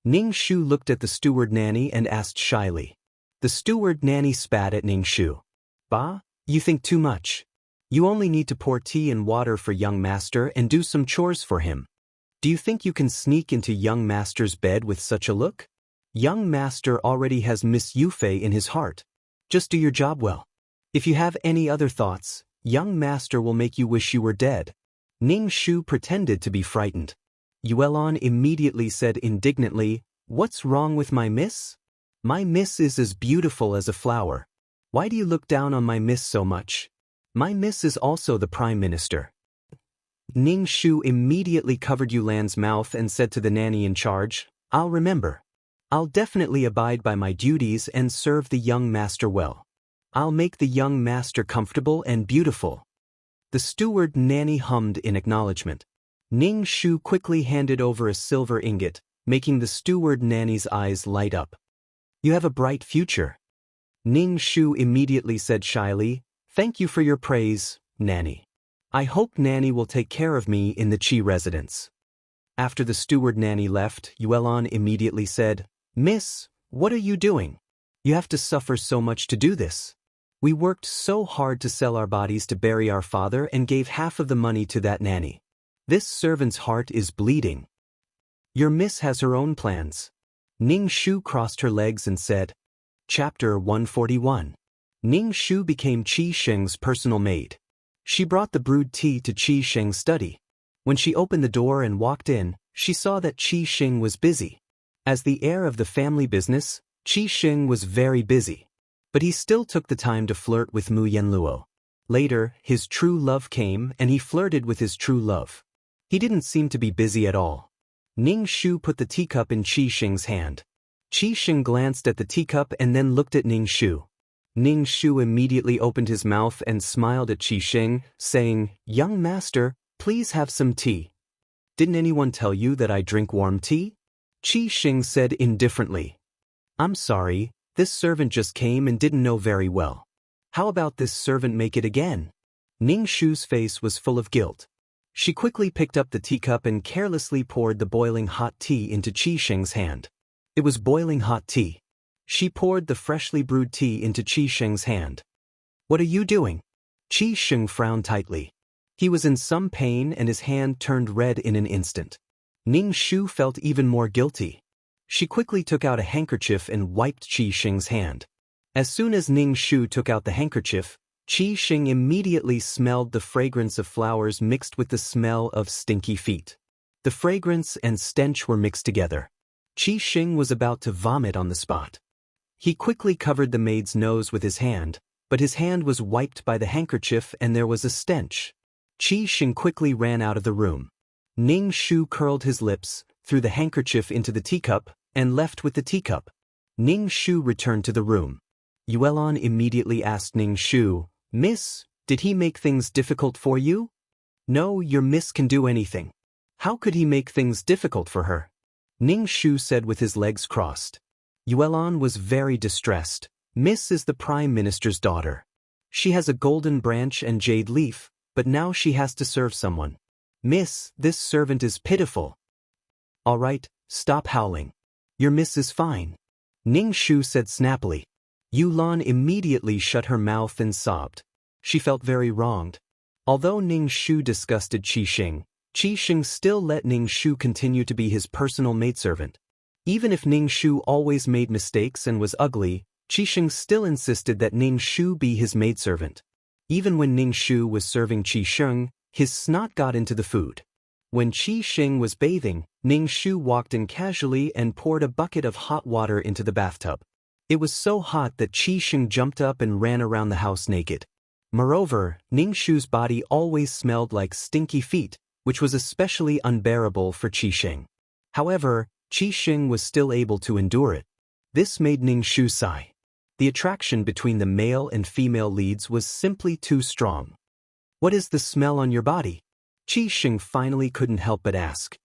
Ning Shu looked at the steward nanny and asked shyly. The steward nanny spat at Ning Shu. Bah, you think too much. You only need to pour tea and water for young master and do some chores for him. Do you think you can sneak into young master's bed with such a look? Young master already has Miss Yufei in his heart. Just do your job well. If you have any other thoughts, young master will make you wish you were dead. Ning Shu pretended to be frightened. Yuelon immediately said indignantly, "What's wrong with my miss? My miss is as beautiful as a flower. Why do you look down on my miss so much? My miss is also the prime minister." Ning Shu immediately covered Yulan's mouth and said to the nanny in charge, "I'll remember. I'll definitely abide by my duties and serve the young master well. I'll make the young master comfortable and beautiful." The steward nanny hummed in acknowledgement. Ning Shu quickly handed over a silver ingot, making the steward nanny's eyes light up. "You have a bright future." Ning Shu immediately said shyly, "Thank you for your praise, Nanny. I hope Nanny will take care of me in the Qi residence." After the steward nanny left, Yuelon immediately said, "Miss, what are you doing? You have to suffer so much to do this. We worked so hard to sell our bodies to bury our father and gave half of the money to that nanny. This servant's heart is bleeding. Your miss has her own plans." Ning Shu crossed her legs and said, Chapter 141. Ning Shu became Qi Sheng's personal maid. She brought the brewed tea to Qi Sheng's study. When she opened the door and walked in, she saw that Qi Sheng was busy. As the heir of the family business, Qi Sheng was very busy. But he still took the time to flirt with Mu Yenluo. Later, his true love came and he flirted with his true love. He didn't seem to be busy at all. Ning Shu put the teacup in Qi Sheng's hand. Qi Sheng glanced at the teacup and then looked at Ning Shu. Ning Shu immediately opened his mouth and smiled at Qi Sheng, saying, "Young master, please have some tea." "Didn't anyone tell you that I drink warm tea?" Qi Sheng said indifferently. "I'm sorry, this servant just came and didn't know very well. How about this servant make it again?" Ning Shu's face was full of guilt. She quickly picked up the teacup and carelessly poured the boiling hot tea into Qi Sheng's hand. It was boiling hot tea. She poured the freshly brewed tea into Qi Sheng's hand. "What are you doing?" Qi Sheng frowned tightly. He was in some pain and his hand turned red in an instant. Ning Shu felt even more guilty. She quickly took out a handkerchief and wiped Qi Sheng's hand. As soon as Ning Shu took out the handkerchief, Qi Sheng immediately smelled the fragrance of flowers mixed with the smell of stinky feet. The fragrance and stench were mixed together. Qi Sheng was about to vomit on the spot. He quickly covered the maid's nose with his hand, but his hand was wiped by the handkerchief and there was a stench. Qi Sheng quickly ran out of the room. Ning Shu curled his lips, threw the handkerchief into the teacup, and left with the teacup. Ning Shu returned to the room. Yuelon immediately asked Ning Shu, "Miss, did he make things difficult for you?" "No, your miss can do anything." How could he make things difficult for her? Ning Shu said with his legs crossed. Yuelon was very distressed. Miss is the Prime Minister's daughter. She has a golden branch and jade leaf, but now she has to serve someone. Miss, this servant is pitiful. All right, stop howling. Your miss is fine. Ning Shu said snappily. Yuelon immediately shut her mouth and sobbed. She felt very wronged. Although Ning Shu disgusted Qi Sheng still let Ning Shu continue to be his personal maidservant. Even if Ning Shu always made mistakes and was ugly, Qi Sheng still insisted that Ning Shu be his maidservant. Even when Ning Shu was serving Qi Sheng, his snot got into the food. When Qi Sheng was bathing, Ning Shu walked in casually and poured a bucket of hot water into the bathtub. It was so hot that Qi Sheng jumped up and ran around the house naked. Moreover, Ning Shu's body always smelled like stinky feet, which was especially unbearable for Qi Sheng. However, Qi Sheng was still able to endure it. This made Ning Shu sigh. The attraction between the male and female leads was simply too strong. "What is the smell on your body?" Qi Sheng finally couldn't help but ask.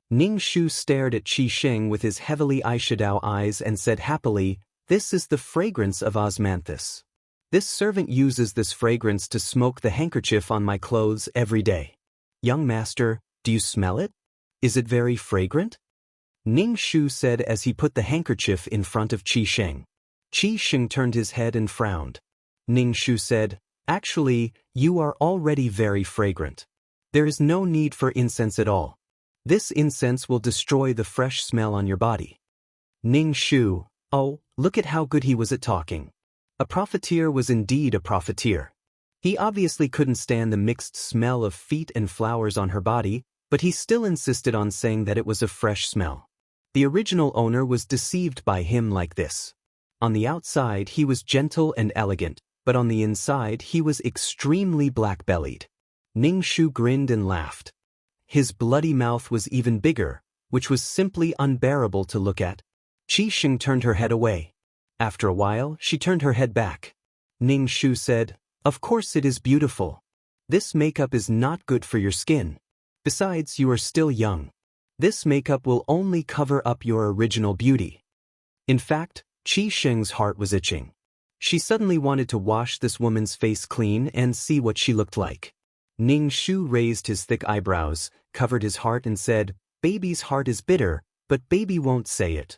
Ning Shu stared at Qi Sheng with his heavily eyeshadow eyes and said happily, "This is the fragrance of osmanthus. This servant uses this fragrance to smoke the handkerchief on my clothes every day. Young master, do you smell it? Is it very fragrant?" Ning Shu said as he put the handkerchief in front of Qi Sheng. Qi Sheng turned his head and frowned. Ning Shu said, "Actually, you are already very fragrant. There is no need for incense at all. This incense will destroy the fresh smell on your body." Ning Shu, oh, look at how good he was at talking. A profiteer was indeed a profiteer. He obviously couldn't stand the mixed smell of feet and flowers on her body, but he still insisted on saying that it was a fresh smell. The original owner was deceived by him like this. On the outside he was gentle and elegant, but on the inside he was extremely black-bellied. Ning Shu grinned and laughed. His bloody mouth was even bigger, which was simply unbearable to look at. Qi Sheng turned her head away. After a while, she turned her head back. Ning Shu said, "Of course it is beautiful. This makeup is not good for your skin. Besides, you are still young. This makeup will only cover up your original beauty." In fact, Qi Sheng's heart was itching. She suddenly wanted to wash this woman's face clean and see what she looked like. Ning Shu raised his thick eyebrows, covered his heart and said, "Baby's heart is bitter, but baby won't say it."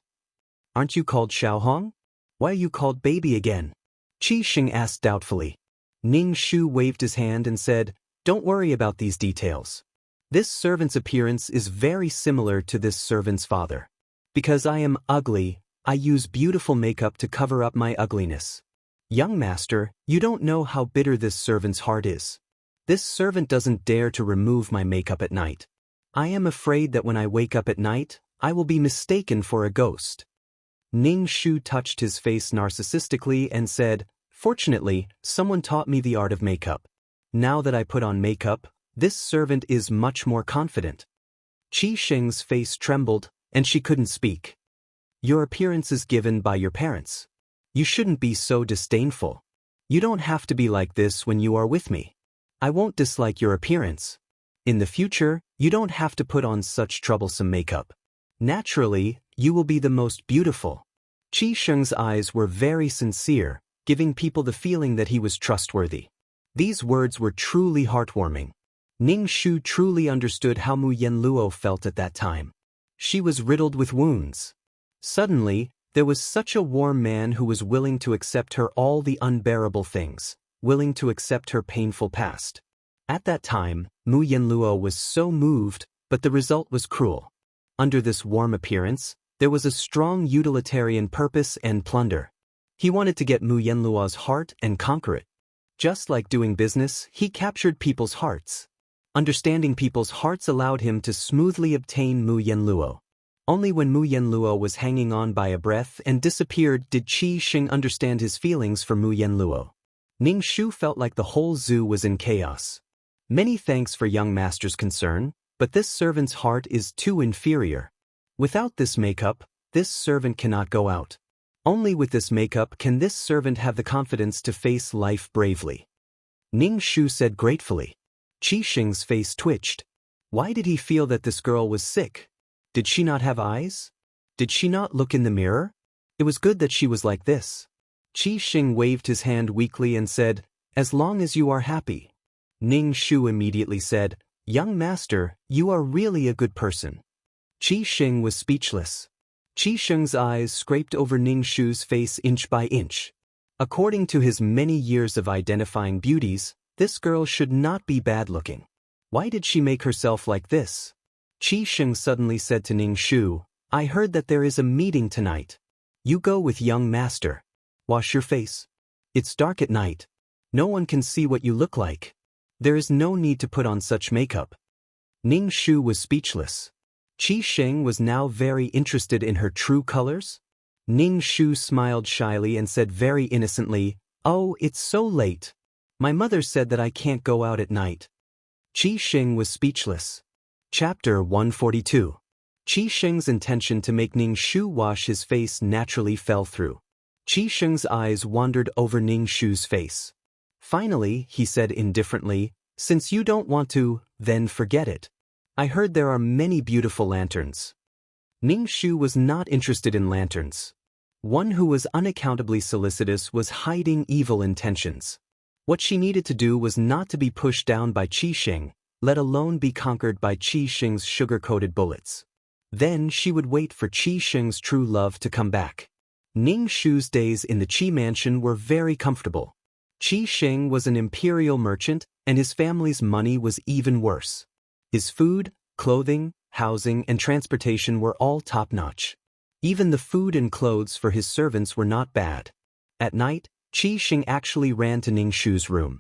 "Aren't you called Xiaohong? Why are you called baby again?" Qi Sheng asked doubtfully. Ning Shu waved his hand and said, "Don't worry about these details. This servant's appearance is very similar to this servant's father. Because I am ugly, I use beautiful makeup to cover up my ugliness. Young master, you don't know how bitter this servant's heart is. This servant doesn't dare to remove my makeup at night. I am afraid that when I wake up at night, I will be mistaken for a ghost." Ning Shu touched his face narcissistically and said, "Fortunately, someone taught me the art of makeup. Now that I put on makeup, this servant is much more confident." Qi Sheng's face trembled, and she couldn't speak. "Your appearance is given by your parents. You shouldn't be so disdainful. You don't have to be like this when you are with me. I won't dislike your appearance. In the future, you don't have to put on such troublesome makeup. Naturally, you will be the most beautiful." Qi Sheng's eyes were very sincere, giving people the feeling that he was trustworthy. These words were truly heartwarming. Ning Shu truly understood how Mu Yenluo felt at that time. She was riddled with wounds. Suddenly, there was such a warm man who was willing to accept her all the unbearable things, willing to accept her painful past. At that time, Mu Yenluo was so moved, but the result was cruel. Under this warm appearance, there was a strong utilitarian purpose and plunder. He wanted to get Mu Yenluo's heart and conquer it. Just like doing business, he captured people's hearts. Understanding people's hearts allowed him to smoothly obtain Mu Yenluo. Only when Mu Yenluo was hanging on by a breath and disappeared did Qi Xing understand his feelings for Mu Yenluo. Ning Shu felt like the whole zoo was in chaos. Many thanks for young master's concern, but this servant's heart is too inferior. Without this makeup, this servant cannot go out. Only with this makeup can this servant have the confidence to face life bravely. Ning Shu said gratefully. Qi Xing's face twitched. Why did he feel that this girl was sick? Did she not have eyes? Did she not look in the mirror? It was good that she was like this. Qi Xing waved his hand weakly and said, "As long as you are happy." Ning Shu immediately said, "Young master, you are really a good person." Qi Xing was speechless. Qi Xing's eyes scraped over Ning Shu's face inch by inch. According to his many years of identifying beauties, this girl should not be bad-looking. Why did she make herself like this? Qi Xing suddenly said to Ning Shu, "I heard that there is a meeting tonight. You go with young master. Wash your face. It's dark at night. No one can see what you look like. There is no need to put on such makeup." Ning Shu was speechless. Qi Xing was now very interested in her true colors. Ning Shu smiled shyly and said very innocently, "Oh, it's so late. My mother said that I can't go out at night." Qi Xing was speechless. Chapter 142. Qi Xing's intention to make Ning Shu wash his face naturally fell through. Qi Xing's eyes wandered over Ning Shu's face. Finally, he said indifferently, "Since you don't want to, then forget it. I heard there are many beautiful lanterns." Ning Shu was not interested in lanterns. One who was unaccountably solicitous was hiding evil intentions. What she needed to do was not to be pushed down by Qi Xing, let alone be conquered by Qi Xing's sugar-coated bullets. Then she would wait for Qi Xing's true love to come back. Ning Shu's days in the Qi mansion were very comfortable. Qi Xing was an imperial merchant, and his family's money was even worse. His food, clothing, housing, and transportation were all top-notch. Even the food and clothes for his servants were not bad. At night, Qi Xing actually ran to Ning Shu's room.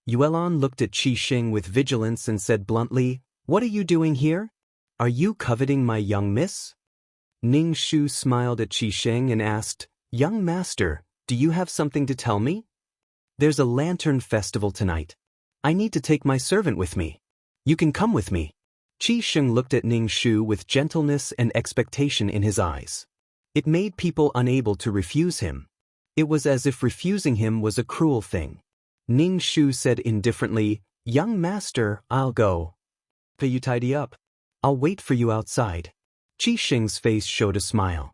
Yuelon looked at Qi Xing with vigilance and said bluntly, "What are you doing here? Are you coveting my young miss?" Ning Shu smiled at Qi Xing and asked, "Young master, do you have something to tell me? There's a lantern festival tonight. I need to take my servant with me. You can come with me." Qi Xing looked at Ning Shu with gentleness and expectation in his eyes. It made people unable to refuse him. It was as if refusing him was a cruel thing. Ning Shu said indifferently, "Young master, I'll go. But you tidy up. I'll wait for you outside." Qi Xing's face showed a smile.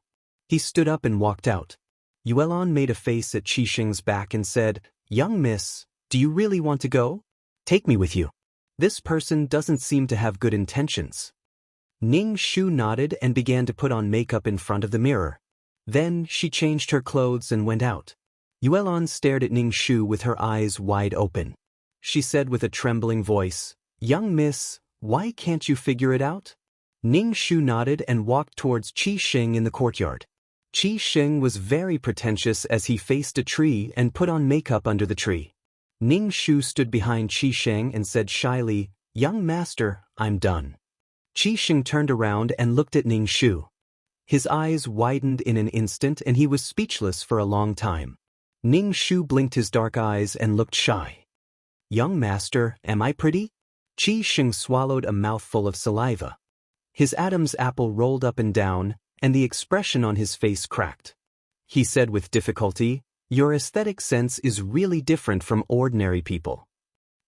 He stood up and walked out. Yuelon made a face at Qi Xing's back and said, "Young miss, do you really want to go? Take me with you. This person doesn't seem to have good intentions." Ning Shu nodded and began to put on makeup in front of the mirror. Then she changed her clothes and went out. Yuelon stared at Ning Shu with her eyes wide open. She said with a trembling voice, "Young miss, why can't you figure it out?" Ning Shu nodded and walked towards Qi Xing in the courtyard. Qi Xing was very pretentious as he faced a tree and put on makeup under the tree. Ning Shu stood behind Qi Xing and said shyly, "Young master, I'm done." Qi Xing turned around and looked at Ning Shu. His eyes widened in an instant and he was speechless for a long time. Ning Shu blinked his dark eyes and looked shy. "Young master, am I pretty?" Qi Xing swallowed a mouthful of saliva. His Adam's apple rolled up and down, and the expression on his face cracked. He said with difficulty, "Your aesthetic sense is really different from ordinary people."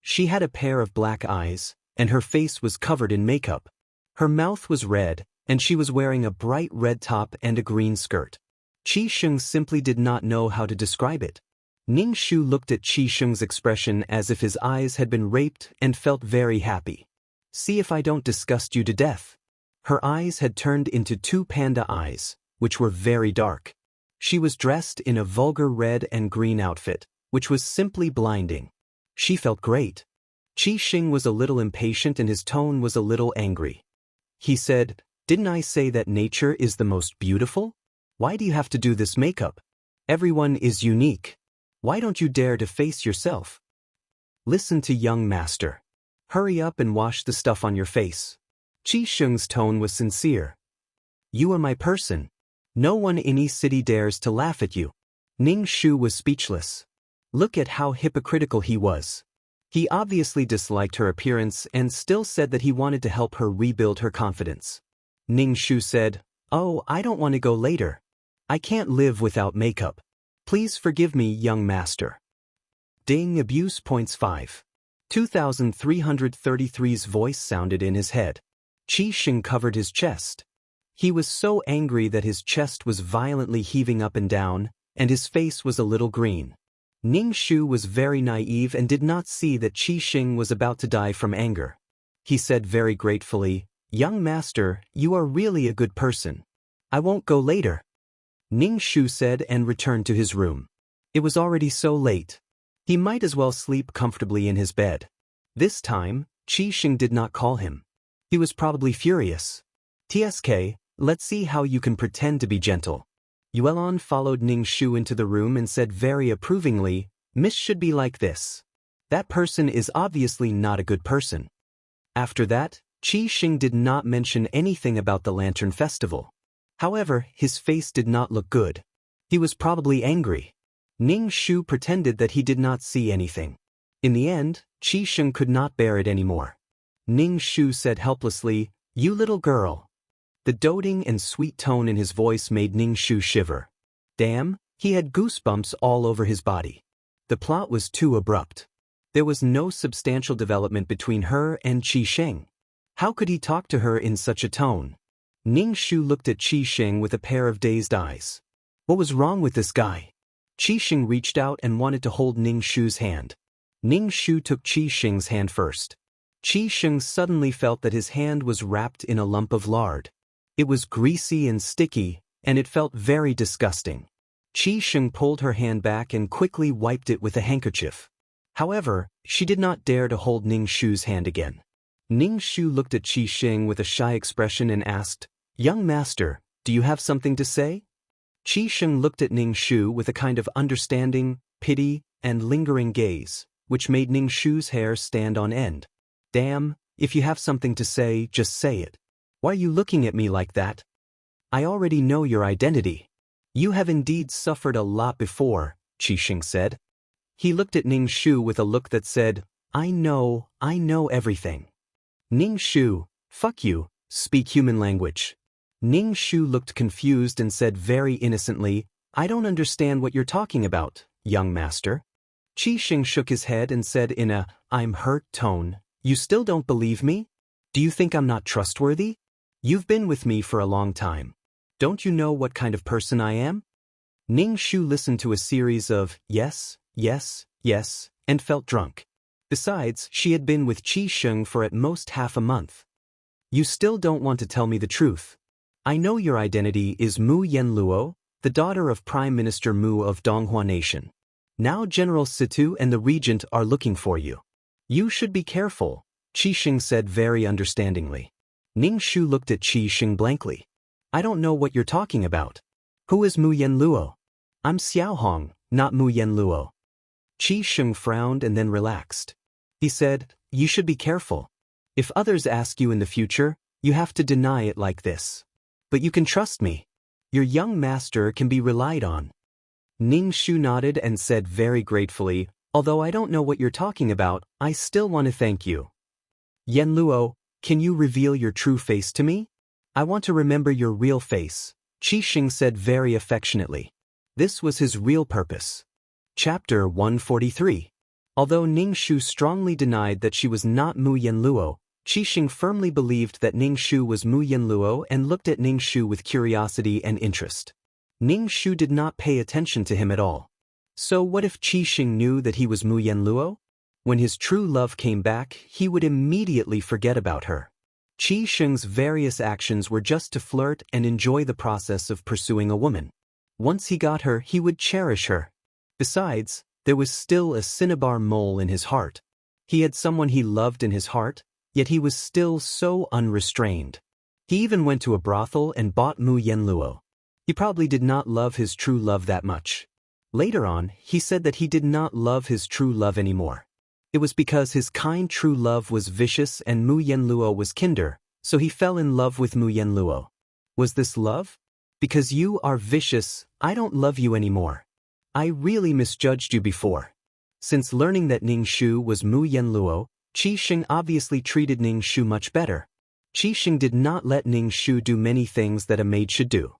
She had a pair of black eyes, and her face was covered in makeup. Her mouth was red, and she was wearing a bright red top and a green skirt. Qi Xing simply did not know how to describe it. Ning Shu looked at Qi Xing's expression as if his eyes had been raped and felt very happy. See if I don't disgust you to death. Her eyes had turned into two panda eyes, which were very dark. She was dressed in a vulgar red and green outfit, which was simply blinding. She felt great. Qi Xing was a little impatient and his tone was a little angry. He said, "Didn't I say that nature is the most beautiful? Why do you have to do this makeup? Everyone is unique. Why don't you dare to face yourself? Listen to young master. Hurry up and wash the stuff on your face." Qi Xing's tone was sincere. "You are my person. No one in any city dares to laugh at you." Ning Shu was speechless. Look at how hypocritical he was. He obviously disliked her appearance and still said that he wanted to help her rebuild her confidence. Ning Shu said, "Oh, I don't want to go later. I can't live without makeup. Please forgive me, young master." Ding abuse points 5. 2333's voice sounded in his head. Qi Xing covered his chest. He was so angry that his chest was violently heaving up and down, and his face was a little green. Ning Shu was very naive and did not see that Qi Xing was about to die from anger. He said very gratefully, "Young master, you are really a good person. I won't go later." Ning Shu said and returned to his room. It was already so late. He might as well sleep comfortably in his bed. This time, Qi Xing did not call him. He was probably furious. "TSK, let's see how you can pretend to be gentle." Yuelon followed Ning Shu into the room and said very approvingly, "Miss should be like this. That person is obviously not a good person." After that, Qi Xing did not mention anything about the Lantern Festival. However, his face did not look good. He was probably angry. Ning Shu pretended that he did not see anything. In the end, Qi Xing could not bear it anymore. Ning Shu said helplessly, "You little girl." The doting and sweet tone in his voice made Ning Shu shiver. Damn, he had goosebumps all over his body. The plot was too abrupt. There was no substantial development between her and Qi Xing. How could he talk to her in such a tone? Ning Shu looked at Qi Xing with a pair of dazed eyes. What was wrong with this guy? Qi Xing reached out and wanted to hold Ning Shu's hand. Ning Shu took Qi Xing's hand first. Qi Xing suddenly felt that his hand was wrapped in a lump of lard. It was greasy and sticky, and it felt very disgusting. Qi Xing pulled her hand back and quickly wiped it with a handkerchief. However, she did not dare to hold Ning Shu's hand again. Ning Shu looked at Qi Xing with a shy expression and asked, "Young master, do you have something to say?" Qi Xing looked at Ning Shu with a kind of understanding, pity, and lingering gaze, which made Ning Shu's hair stand on end. "Damn, if you have something to say, just say it. Why are you looking at me like that? I already know your identity. You have indeed suffered a lot before," Qi Xing said. He looked at Ning Shu with a look that said, I know everything." "Ning Shu, fuck you, speak human language." Ning Shu looked confused and said very innocently, "I don't understand what you're talking about, young master." Qi Xing shook his head and said in a, "I'm hurt" tone, "You still don't believe me? Do you think I'm not trustworthy? You've been with me for a long time. Don't you know what kind of person I am?" Ning Shu listened to a series of yes, yes, yes, and felt drunk. Besides, she had been with Qi Xing for at most half a month. "You still don't want to tell me the truth. I know your identity is Mu Yenluo, the daughter of Prime Minister Mu of Donghua Nation. Now General Situ and the Regent are looking for you. You should be careful," Qi Xing said very understandingly. Ning Shu looked at Qi Xing blankly. "I don't know what you're talking about. Who is Mu Yenluo? I'm Xiao Hong, not Mu Yenluo." Qi Xing frowned and then relaxed. He said, "You should be careful. If others ask you in the future, you have to deny it like this. But you can trust me. Your young master can be relied on." Ning Shu nodded and said very gratefully, "Although I don't know what you're talking about, I still want to thank you. Yenluo, can you reveal your true face to me? I want to remember your real face," Qi Xing said very affectionately. This was his real purpose. Chapter 143. Although Ning Shu strongly denied that she was not Mu Yenluo, Qi Xing firmly believed that Ning Shu was Mu Yenluo and looked at Ning Shu with curiosity and interest. Ning Shu did not pay attention to him at all. So what if Qi Xing knew that he was Mu Yenluo? When his true love came back, he would immediately forget about her. Qi Sheng's various actions were just to flirt and enjoy the process of pursuing a woman. Once he got her, he would cherish her. Besides, there was still a cinnabar mole in his heart. He had someone he loved in his heart, yet he was still so unrestrained. He even went to a brothel and bought Mu Yenluo. He probably did not love his true love that much. Later on, he said that he did not love his true love anymore. It was because his kind true love was vicious and Mu Yenluo was kinder, so he fell in love with Mu Yenluo. Was this love? Because you are vicious, I don't love you anymore. I really misjudged you before. Since learning that Ning Shu was Mu Yenluo, Qi Sheng obviously treated Ning Shu much better. Qi Sheng did not let Ning Shu do many things that a maid should do.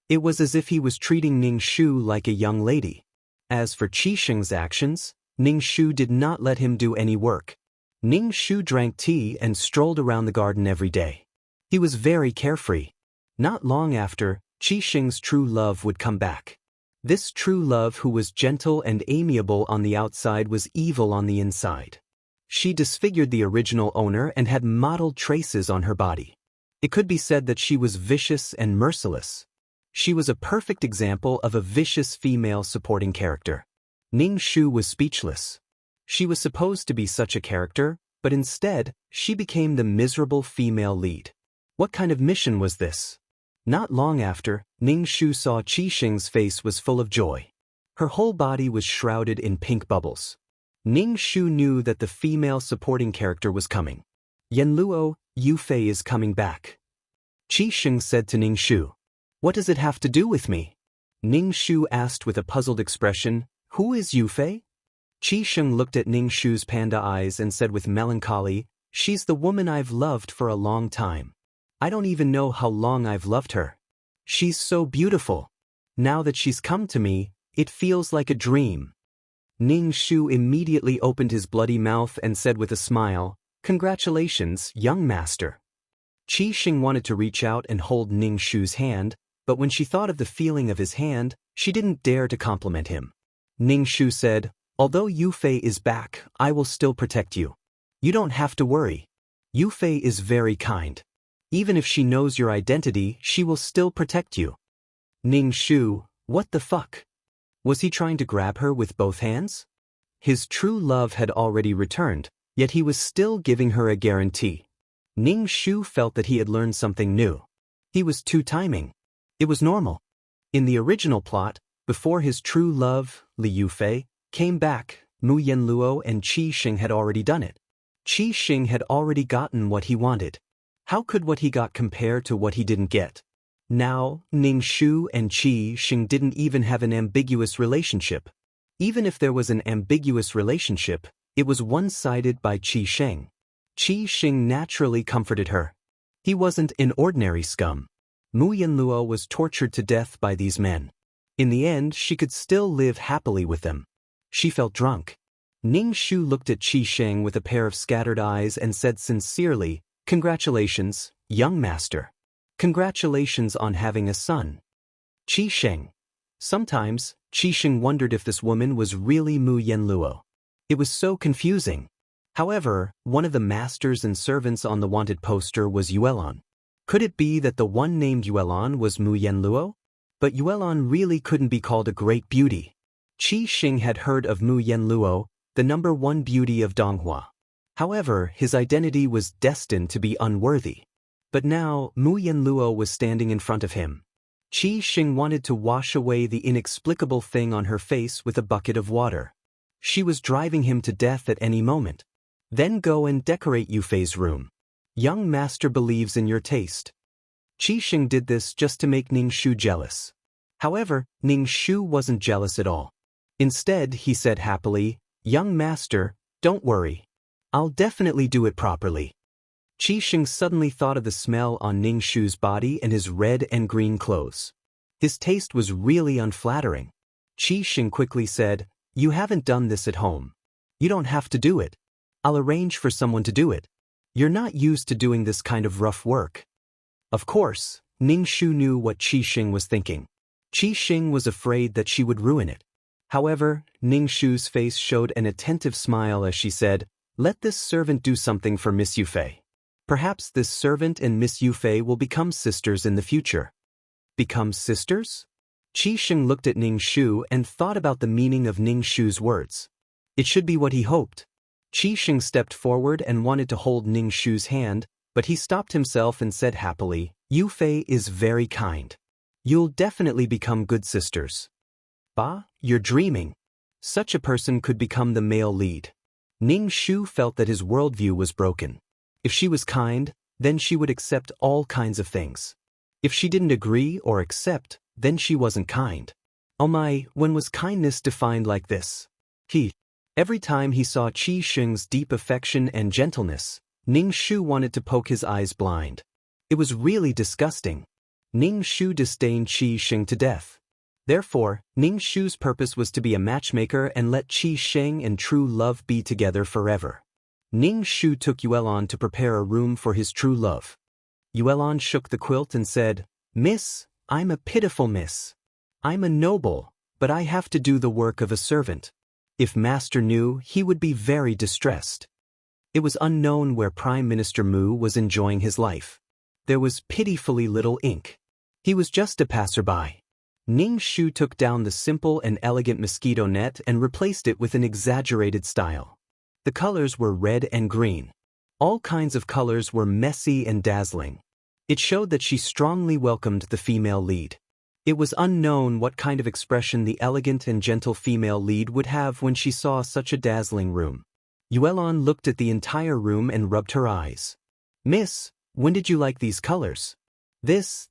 It was as if he was treating Ning Shu like a young lady. As for Qi Sheng's actions, Ning Shu did not let him do any work. Ning Shu drank tea and strolled around the garden every day. He was very carefree. Not long after, Qi Sheng's true love would come back. This true love who was gentle and amiable on the outside was evil on the inside. She disfigured the original owner and had mottled traces on her body. It could be said that she was vicious and merciless. She was a perfect example of a vicious female supporting character. Ning Shu was speechless. She was supposed to be such a character, but instead, she became the miserable female lead. What kind of mission was this? Not long after, Ning Shu saw Qi Sheng's face was full of joy. Her whole body was shrouded in pink bubbles. Ning Shu knew that the female supporting character was coming. Yenluo, Yu Fei is coming back. Qi Sheng said to Ning Shu. What does it have to do with me? Ning Shu asked with a puzzled expression, Who is Yu Fei? Qi Sheng looked at Ning Shu's panda eyes and said with melancholy, She's the woman I've loved for a long time. I don't even know how long I've loved her. She's so beautiful. Now that she's come to me, it feels like a dream. Ning Shu immediately opened his bloody mouth and said with a smile, Congratulations, young master. Qi Sheng wanted to reach out and hold Ning Shu's hand, but when she thought of the feeling of his hand, she didn't dare to compliment him. Ning Shu said, Although Yu Fei is back, I will still protect you. You don't have to worry. Yu Fei is very kind. Even if she knows your identity, she will still protect you. Ning Shu, what the fuck? Was he trying to grab her with both hands? His true love had already returned, yet he was still giving her a guarantee. Ning Shu felt that he had learned something new. He was two-timing. It was normal. In the original plot, before his true love, Li Yufei, came back, Mu Yenluo and Qi Sheng had already done it. Qi Sheng had already gotten what he wanted. How could what he got compare to what he didn't get? Now, Ning Shu and Qi Sheng didn't even have an ambiguous relationship. Even if there was an ambiguous relationship, it was one-sided by Qi Sheng. Qi Sheng naturally comforted her. He wasn't an ordinary scum. Mu Yenluo was tortured to death by these men. In the end, she could still live happily with them. She felt drunk. Ning Shu looked at Qi Sheng with a pair of scattered eyes and said sincerely, Congratulations, young master. Congratulations on having a son. Qi Sheng. Sometimes, Qi Sheng wondered if this woman was really Mu Yenluo. It was so confusing. However, one of the masters and servants on the wanted poster was Yuelon. Could it be that the one named Yuelon was Mu Yenluo? But Yuelon really couldn't be called a great beauty. Qi Sheng had heard of Mu Yenluo, the #1 beauty of Donghua. However, his identity was destined to be unworthy. But now, Mu Yenluo was standing in front of him. Qi Sheng wanted to wash away the inexplicable thing on her face with a bucket of water. She was driving him to death at any moment. Then go and decorate Yufei's room. Young master believes in your taste. Qi Sheng did this just to make Ning Shu jealous. However, Ning Shu wasn't jealous at all. Instead, he said happily, Young master, don't worry. I'll definitely do it properly. Qi Sheng suddenly thought of the smell on Ning Shu's body and his red and green clothes. His taste was really unflattering. Qi Sheng quickly said, You haven't done this at home. You don't have to do it. I'll arrange for someone to do it. You're not used to doing this kind of rough work. Of course, Ning Shu knew what Qi Sheng was thinking. Qi Sheng was afraid that she would ruin it. However, Ning Shu's face showed an attentive smile as she said, "Let this servant do something for Miss Yufei. Perhaps this servant and Miss Yufei will become sisters in the future." Become sisters? Qi Sheng looked at Ning Shu and thought about the meaning of Ning Shu's words. It should be what he hoped. Qi Sheng stepped forward and wanted to hold Ning Shu's hand, but he stopped himself and said happily, "Yufei is very kind. You'll definitely become good sisters." "Bah, you're dreaming. Such a person could become the male lead." Ning Shu felt that his worldview was broken. If she was kind, then she would accept all kinds of things. If she didn't agree or accept, then she wasn't kind. Oh my, when was kindness defined like this? Every time he saw Qi Sheng's deep affection and gentleness, Ning Shu wanted to poke his eyes blind. It was really disgusting. Ning Shu disdained Qi Sheng to death. Therefore, Ning Shu's purpose was to be a matchmaker and let Qi Sheng and true love be together forever. Ning Shu took Yuelon to prepare a room for his true love. Yuelon shook the quilt and said, "Miss, I'm a pitiful miss. I'm a noble, but I have to do the work of a servant. If Master knew, he would be very distressed." It was unknown where Prime Minister Mu was enjoying his life. There was pitifully little ink. He was just a passerby. Ning Shu took down the simple and elegant mosquito net and replaced it with an exaggerated style. The colors were red and green. All kinds of colors were messy and dazzling. It showed that she strongly welcomed the female lead. It was unknown what kind of expression the elegant and gentle female lead would have when she saw such a dazzling room. Yuelon looked at the entire room and rubbed her eyes. "Miss, when did you like these colors?" This.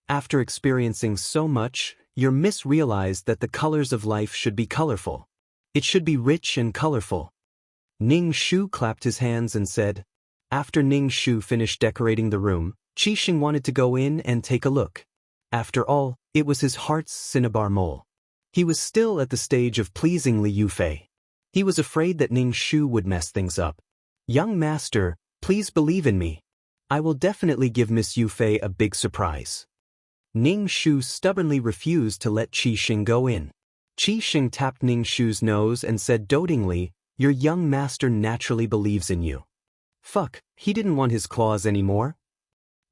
After experiencing so much, your miss realized that the colors of life should be colorful. It should be rich and colorful. Ning Shu clapped his hands and said. After Ning Shu finished decorating the room, Qi Sheng wanted to go in and take a look. After all, it was his heart's cinnabar mole. He was still at the stage of pleasing Li Yufei. He was afraid that Ning Shu would mess things up. "Young master, please believe in me. I will definitely give Miss Yufei a big surprise." Ning Shu stubbornly refused to let Qi Sheng go in. Qi Sheng tapped Ning Shu's nose and said dotingly, "Your young master naturally believes in you." Fuck, he didn't want his claws anymore.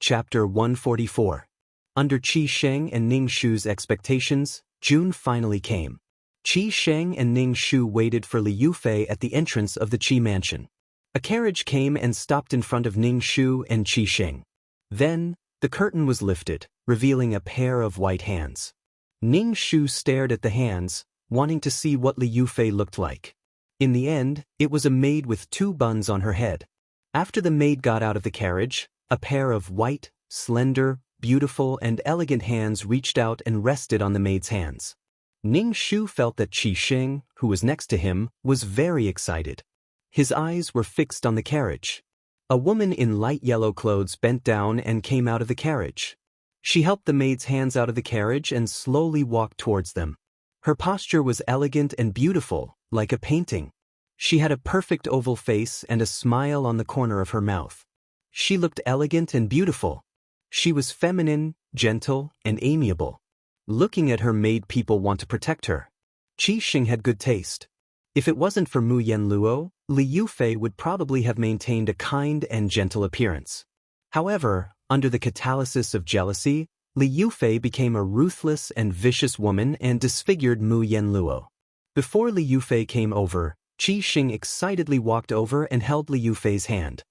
Chapter 144. Under Qi Sheng and Ning Shu's expectations, June finally came. Qi Sheng and Ning Shu waited for Li Yufei at the entrance of the Qi mansion. A carriage came and stopped in front of Ning Shu and Qi Sheng. Then, the curtain was lifted, revealing a pair of white hands. Ning Shu stared at the hands, wanting to see what Li Yufei looked like. In the end, it was a maid with 2 buns on her head. After the maid got out of the carriage, a pair of white, slender, beautiful and elegant hands reached out and rested on the maid's hands. Ning Shu felt that Qi Sheng, who was next to him, was very excited. His eyes were fixed on the carriage. A woman in light yellow clothes bent down and came out of the carriage. She helped the maid's hands out of the carriage and slowly walked towards them. Her posture was elegant and beautiful, like a painting. She had a perfect oval face and a smile on the corner of her mouth. She looked elegant and beautiful. She was feminine, gentle, and amiable. Looking at her made people want to protect her. Qi Sheng had good taste. If it wasn't for Mu Yenluo, Li Yufei would probably have maintained a kind and gentle appearance. However, under the catalysis of jealousy, Li Yufei became a ruthless and vicious woman and disfigured Mu Yenluo. Before Li Yufei came over, Qi Sheng excitedly walked over and held Li Yufei's hand.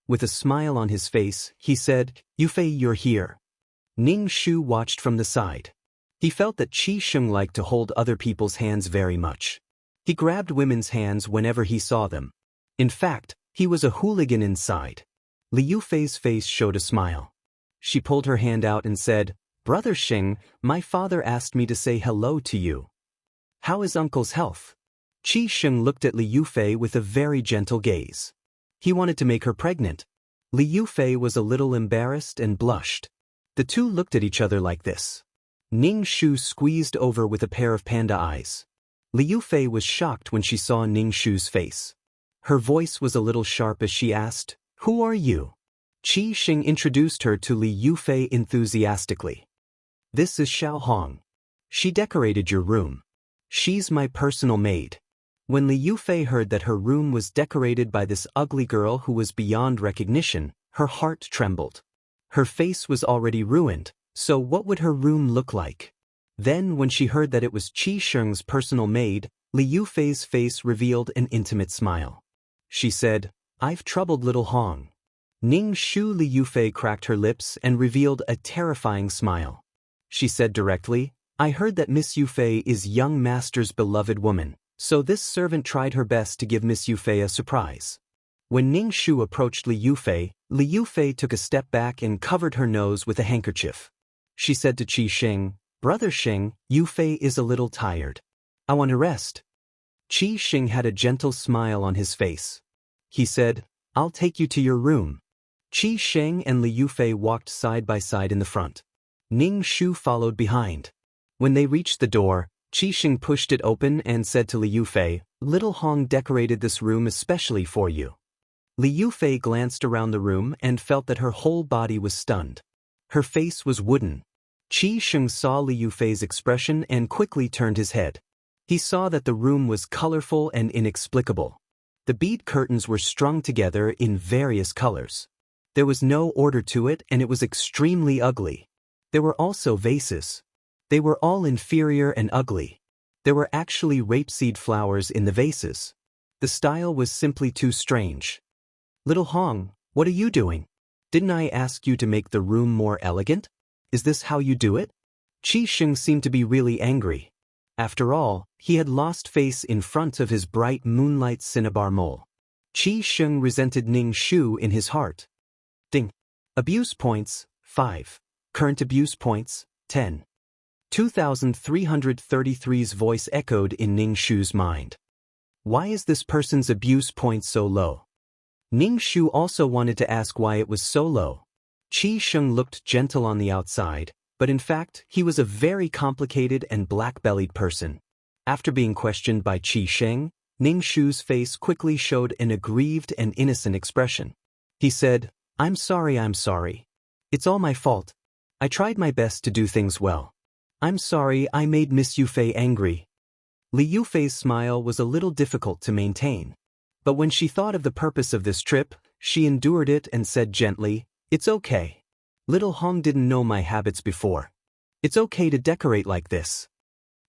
With a smile on his face, he said, "Yufei, you're here." Ning Shu watched from the side. He felt that Qi Sheng liked to hold other people's hands very much. He grabbed women's hands whenever he saw them. In fact, he was a hooligan inside. Li Yufei's face showed a smile. She pulled her hand out and said, "Brother Sheng, my father asked me to say hello to you. How is uncle's health?" Qi Sheng looked at Li Yufei with a very gentle gaze. He wanted to make her pregnant. Li Yufei was a little embarrassed and blushed. The two looked at each other like this. Ning Shu squeezed over with a pair of panda eyes. Li Yufei was shocked when she saw Ning Shu's face. Her voice was a little sharp as she asked, "Who are you?" Qi Sheng introduced her to Li Yufei enthusiastically. "This is Xiao Hong. She decorated your room. She's my personal maid. When Li Yufei heard that her room was decorated by this ugly girl who was beyond recognition, her heart trembled. Her face was already ruined, so what would her room look like? Then when she heard that it was Qi Sheng's personal maid, Li Yufei's face revealed an intimate smile. She said, "I've troubled little Hong." Ning Shu. Li Yufei cracked her lips and revealed a terrifying smile. She said directly, "I heard that Miss Yufei is young master's beloved woman, so this servant tried her best to give Miss Yufei a surprise." When Ning Shu approached Li Yufei took a step back and covered her nose with a handkerchief. She said to Qi Sheng, "Brother Sheng, Yufei is a little tired. I want to rest." Qi Sheng had a gentle smile on his face. He said, "I'll take you to your room." Qi Sheng and Li Yufei walked side by side in the front. Ning Shu followed behind. When they reached the door, Qi Sheng pushed it open and said to Li Yufei, "Little Hong decorated this room especially for you." Li Yufei glanced around the room and felt that her whole body was stunned. Her face was wooden. Qi Sheng saw Li Yufei's expression and quickly turned his head. He saw that the room was colorful and inexplicable. The bead curtains were strung together in various colors. There was no order to it and it was extremely ugly. There were also vases. They were all inferior and ugly. There were actually rapeseed flowers in the vases. The style was simply too strange. "Little Hong, what are you doing? Didn't I ask you to make the room more elegant? Is this how you do it?" Qi Sheng seemed to be really angry. After all, he had lost face in front of his bright moonlight cinnabar mole. Qi Sheng resented Ning Shu in his heart. Ding. Abuse points, 5. Current abuse points, 10. 2333's voice echoed in Ning Shu's mind. Why is this person's abuse point so low? Ning Shu also wanted to ask why it was so low. Qi Sheng looked gentle on the outside, but in fact, he was a very complicated and black-bellied person. After being questioned by Qi Sheng, Ning Shu's face quickly showed an aggrieved and innocent expression. He said, I'm sorry. It's all my fault. I tried my best to do things well. I'm sorry I made Miss Yufei angry." Li Yufei's smile was a little difficult to maintain. But when she thought of the purpose of this trip, she endured it and said gently, "It's okay. Little Hong didn't know my habits before. It's okay to decorate like this."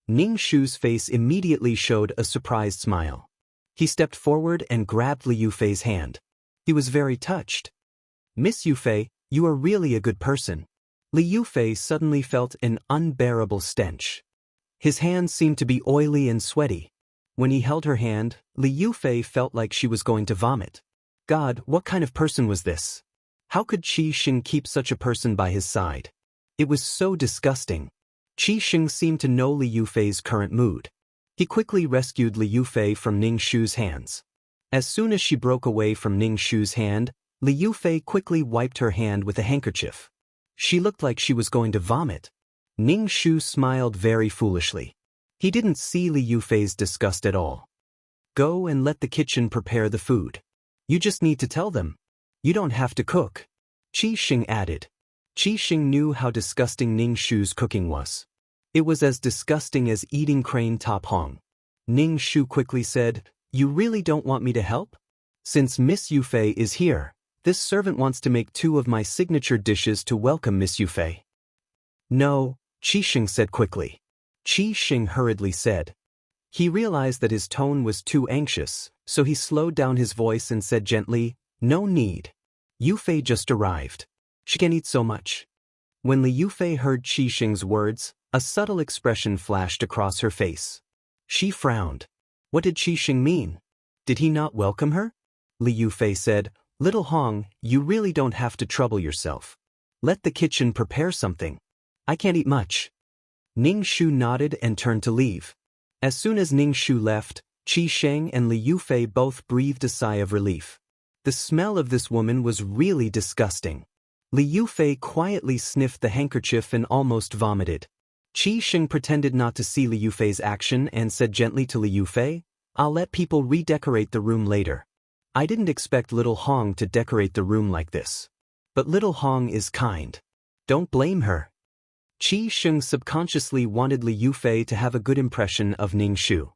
Ning Shu's face immediately showed a surprised smile. He stepped forward and grabbed Li Yufei's hand. He was very touched. "Miss Yufei, you are really a good person." Li Yufei suddenly felt an unbearable stench. His hands seemed to be oily and sweaty. When he held her hand, Li Yufei felt like she was going to vomit. God, what kind of person was this? How could Qi Sheng keep such a person by his side? It was so disgusting. Qi Sheng seemed to know Li Yufei's current mood. He quickly rescued Li Yufei from Ning Shu's hands. As soon as she broke away from Ning Shu's hand, Li Yufei quickly wiped her hand with a handkerchief. She looked like she was going to vomit. Ning Shu smiled very foolishly. He didn't see Li Yufei's disgust at all. "Go and let the kitchen prepare the food. You just need to tell them. You don't have to cook," Qi Sheng added. Qi Sheng knew how disgusting Ning Shu's cooking was. It was as disgusting as eating crane top hong. Ning Shu quickly said, "You really don't want me to help? Since Miss Yufei is here, this servant wants to make 2 of my signature dishes to welcome Miss Yufei." "No," Qi Sheng said quickly. Qi Sheng hurriedly said. He realized that his tone was too anxious, so he slowed down his voice and said gently, "No need. Yufei just arrived. She can eat so much." When Li Yufei heard Qi Sheng's words, a subtle expression flashed across her face. She frowned. What did Qi Sheng mean? Did he not welcome her? Li Yufei said, "Little Hong, you really don't have to trouble yourself. Let the kitchen prepare something. I can't eat much." Ning Shu nodded and turned to leave. As soon as Ning Shu left, Qi Sheng and Li Yufei both breathed a sigh of relief. The smell of this woman was really disgusting. Li Yufei quietly sniffed the handkerchief and almost vomited. Qi Sheng pretended not to see Li Yufei's action and said gently to Li Yufei, "I'll let people redecorate the room later. I didn't expect Little Hong to decorate the room like this. But Little Hong is kind. Don't blame her." Qi Sheng subconsciously wanted Li Yufei to have a good impression of Ning Shu.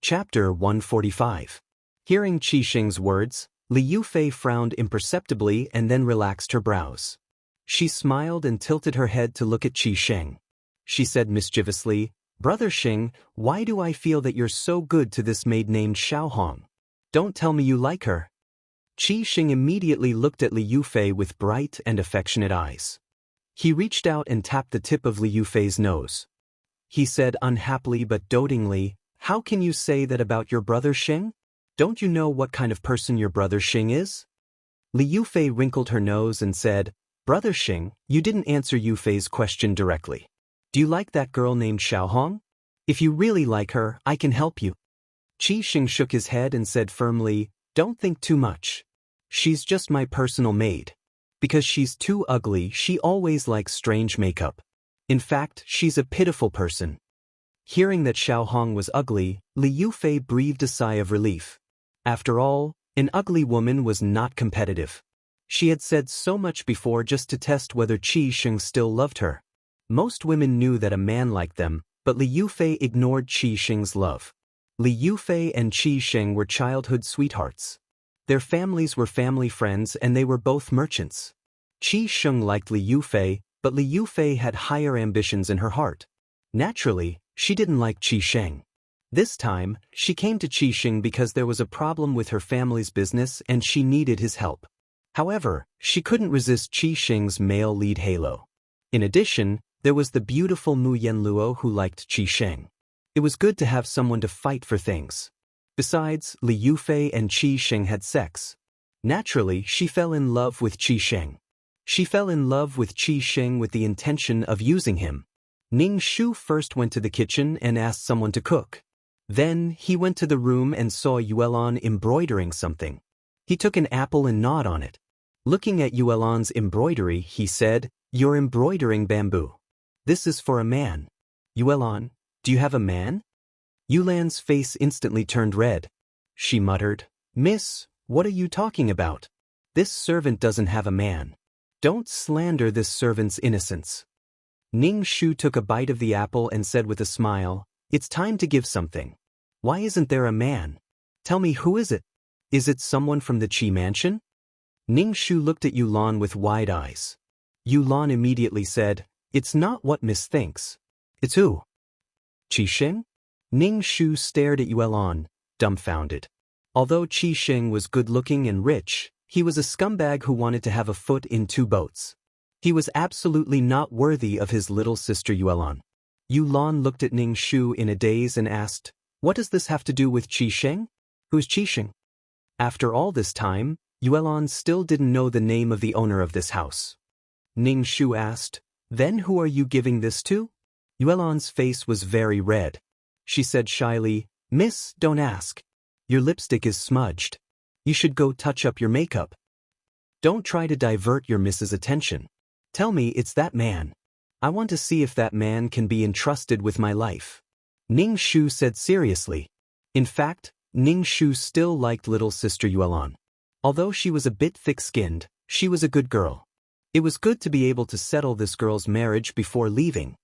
Chapter 145. Hearing Qi Sheng's words, Li Yufei frowned imperceptibly and then relaxed her brows. She smiled and tilted her head to look at Qi Sheng. She said mischievously, "Brother Sheng, why do I feel that you're so good to this maid named Xiaohong? Don't tell me you like her." Qi Sheng immediately looked at Li Yufei with bright and affectionate eyes. He reached out and tapped the tip of Li Yufei's nose. He said unhappily but dotingly, "How can you say that about your brother Sheng? Don't you know what kind of person your brother Sheng is?" Li Yufei wrinkled her nose and said, "Brother Sheng, you didn't answer Yufei's question directly. Do you like that girl named Xiaohong? If you really like her, I can help you." Qi Sheng shook his head and said firmly, "Don't think too much. She's just my personal maid. Because she's too ugly, she always likes strange makeup. In fact, she's a pitiful person." Hearing that Xiaohong was ugly, Li Yufei breathed a sigh of relief. After all, an ugly woman was not competitive. She had said so much before just to test whether Qi Sheng still loved her. Most women knew that a man liked them, but Li Yufei ignored Qi Sheng's love. Li Yufei and Qi Sheng were childhood sweethearts. Their families were family friends and they were both merchants. Qi Sheng liked Li Yufei, but Li Yufei had higher ambitions in her heart. Naturally, she didn't like Qi Sheng. This time, she came to Qi Sheng because there was a problem with her family's business and she needed his help. However, she couldn't resist Qi Sheng's male lead halo. In addition, there was the beautiful Mu Yanluo who liked Qi Sheng. It was good to have someone to fight for things. Besides, Li Yufei and Qi Sheng had sex. Naturally, she fell in love with Qi Sheng. She fell in love with Qi Sheng with the intention of using him. Ning Shu first went to the kitchen and asked someone to cook. Then, he went to the room and saw Yuelon embroidering something. He took an apple and gnawed on it. Looking at Yuelon's embroidery, he said, "You're embroidering bamboo. This is for a man. Yuelon, do you have a man?" Yulan's face instantly turned red. She muttered, "Miss, what are you talking about? This servant doesn't have a man. Don't slander this servant's innocence." Ning Shu took a bite of the apple and said with a smile, "It's time to give something. Why isn't there a man? Tell me, who is it? Is it someone from the Qi mansion?" Ning Shu looked at Yulan with wide eyes. Yulan immediately said, "It's not what Miss thinks. It's who? Qi Sheng?" Ning Shu stared at Yulan, dumbfounded. Although Qi Sheng was good-looking and rich, he was a scumbag who wanted to have a foot in two boats. He was absolutely not worthy of his little sister Yulan. Yulan looked at Ning Shu in a daze and asked, "What does this have to do with Qi Sheng? Who's Qi Sheng?" After all this time, Yulan still didn't know the name of the owner of this house. Ning Shu asked, "Then who are you giving this to?" Yuelan's face was very red. She said shyly, "Miss, don't ask. Your lipstick is smudged. You should go touch up your makeup. Don't try to divert your miss's attention. Tell me it's that man. I want to see if that man can be entrusted with my life." Ning Shu said seriously. In fact, Ning Shu still liked little sister Yuelan. Although she was a bit thick-skinned, she was a good girl. It was good to be able to settle this girl's marriage before leaving.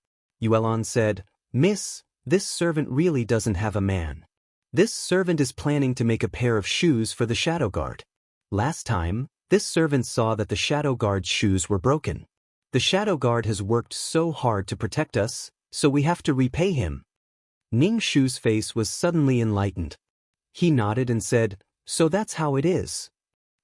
Yuelan said, "Miss, this servant really doesn't have a man. This servant is planning to make a pair of shoes for the shadow guard. Last time, this servant saw that the shadow guard's shoes were broken. The shadow guard has worked so hard to protect us, so we have to repay him." Ning Shu's face was suddenly enlightened. He nodded and said, "So that's how it is."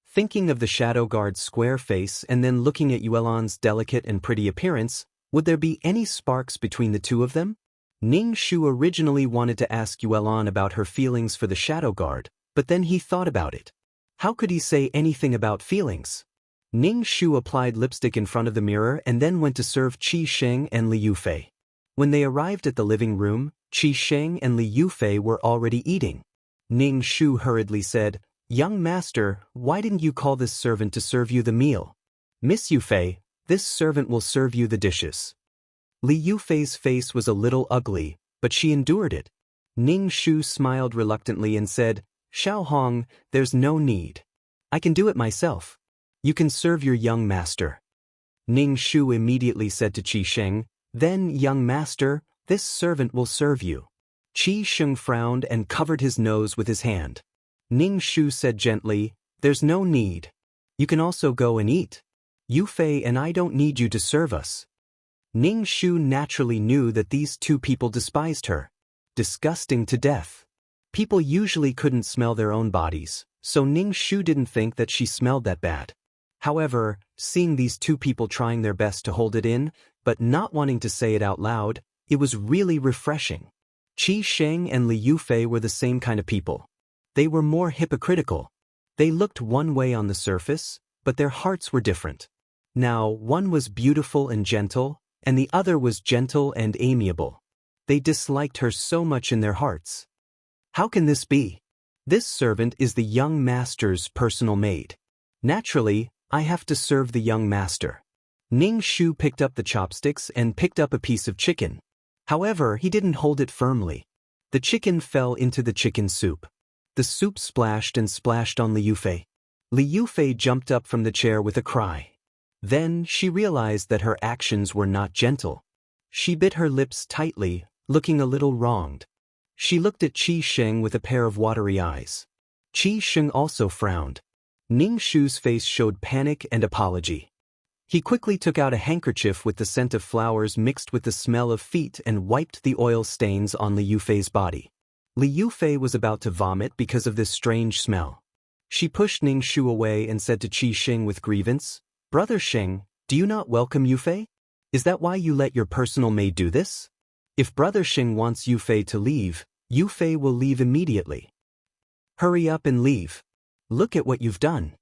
Thinking of the shadow guard's square face and then looking at Yuelan's delicate and pretty appearance, would there be any sparks between the two of them? Ning Shu originally wanted to ask Yuelan about her feelings for the shadow guard, but then he thought about it. How could he say anything about feelings? Ning Shu applied lipstick in front of the mirror and then went to serve Qi Sheng and Li Yufei. When they arrived at the living room, Qi Sheng and Li Yufei were already eating. Ning Shu hurriedly said, "Young master, why didn't you call this servant to serve you the meal? Miss Yufei, this servant will serve you the dishes." Li Yufei's face was a little ugly, but she endured it. Ning Shu smiled reluctantly and said, "Xiaohong, there's no need. I can do it myself. You can serve your young master." Ning Shu immediately said to Qi Sheng, Then, young master, this servant will serve you. Qi Sheng frowned and covered his nose with his hand. Ning Shu said gently, there's no need. You can also go and eat. Yu Fei and I don't need you to serve us. Ning Shu naturally knew that these two people despised her. Disgusting to death. People usually couldn't smell their own bodies, so Ning Shu didn't think that she smelled that bad. However, seeing these two people trying their best to hold it in, but not wanting to say it out loud, it was really refreshing. Qi Sheng and Li Yufei were the same kind of people. They were more hypocritical. They looked one way on the surface, but their hearts were different. Now, one was beautiful and gentle, and the other was gentle and amiable. They disliked her so much in their hearts. How can this be? This servant is the young master's personal maid. Naturally, I have to serve the young master. Ning Shu picked up the chopsticks and picked up a piece of chicken. However, he didn't hold it firmly. The chicken fell into the chicken soup. The soup splashed and splashed on Li Yufei. Li Yufei jumped up from the chair with a cry. Then she realized that her actions were not gentle. She bit her lips tightly, looking a little wronged. She looked at Qi Sheng with a pair of watery eyes. Qi Sheng also frowned. Ning Shu's face showed panic and apology. He quickly took out a handkerchief with the scent of flowers mixed with the smell of feet and wiped the oil stains on Li Yufei's body. Li Yufei was about to vomit because of this strange smell. She pushed Ning Shu away and said to Qi Sheng with grievance, Brother Sheng, do you not welcome Yufei? Is that why you let your personal maid do this? If Brother Sheng wants Yufei to leave, Yufei will leave immediately. Hurry up and leave. Look at what you've done.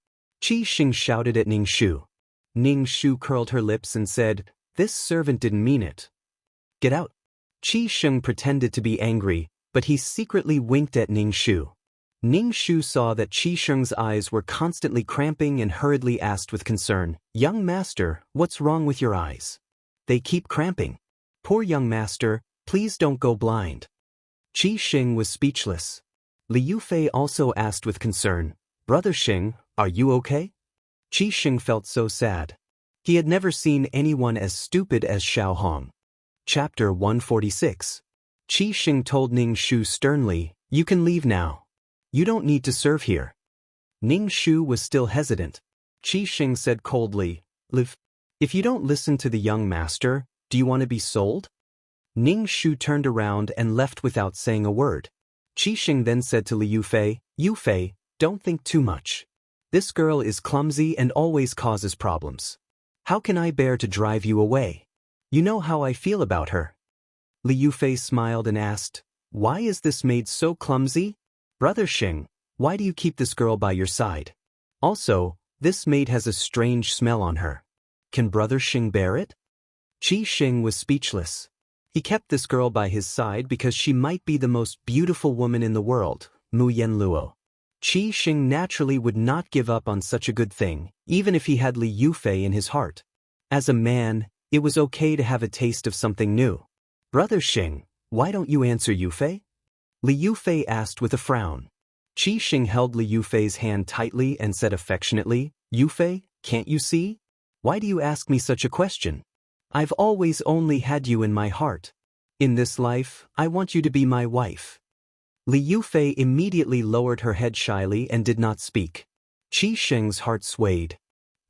Qi Sheng shouted at Ning Shu. Ning Shu curled her lips and said, this servant didn't mean it. Get out. Qi Sheng pretended to be angry, but he secretly winked at Ning Shu. Ning Shu saw that Qi Sheng's eyes were constantly cramping and hurriedly asked with concern, Young master, what's wrong with your eyes? They keep cramping. Poor young master, please don't go blind. Qi Sheng was speechless. Li Yufei also asked with concern, Brother Sheng, are you okay? Qi Sheng felt so sad. He had never seen anyone as stupid as Xiao Hong. Chapter 146. Qi Sheng told Ning Shu sternly, you can leave now. You don't need to serve here. Ning Shu was still hesitant. Qi Sheng said coldly, Live. If you don't listen to the young master, do you want to be sold? Ning Shu turned around and left without saying a word. Qi Sheng then said to Li Yufei, Yufei, don't think too much. This girl is clumsy and always causes problems. How can I bear to drive you away? You know how I feel about her. Li Yufei smiled and asked, why is this maid so clumsy? Brother Sheng, why do you keep this girl by your side? Also, this maid has a strange smell on her. Can Brother Sheng bear it? Qi Sheng was speechless. He kept this girl by his side because she might be the most beautiful woman in the world, Mu Yen Luo. Qi Sheng naturally would not give up on such a good thing, even if he had Li Yufei in his heart. As a man, it was okay to have a taste of something new. Brother Sheng, why don't you answer Yufei? Li Yufei asked with a frown. Qi Sheng held Li Yufei's hand tightly and said affectionately, Yufei, can't you see? Why do you ask me such a question? I've always only had you in my heart. In this life, I want you to be my wife. Li Yufei immediately lowered her head shyly and did not speak. Qi Sheng's heart swayed.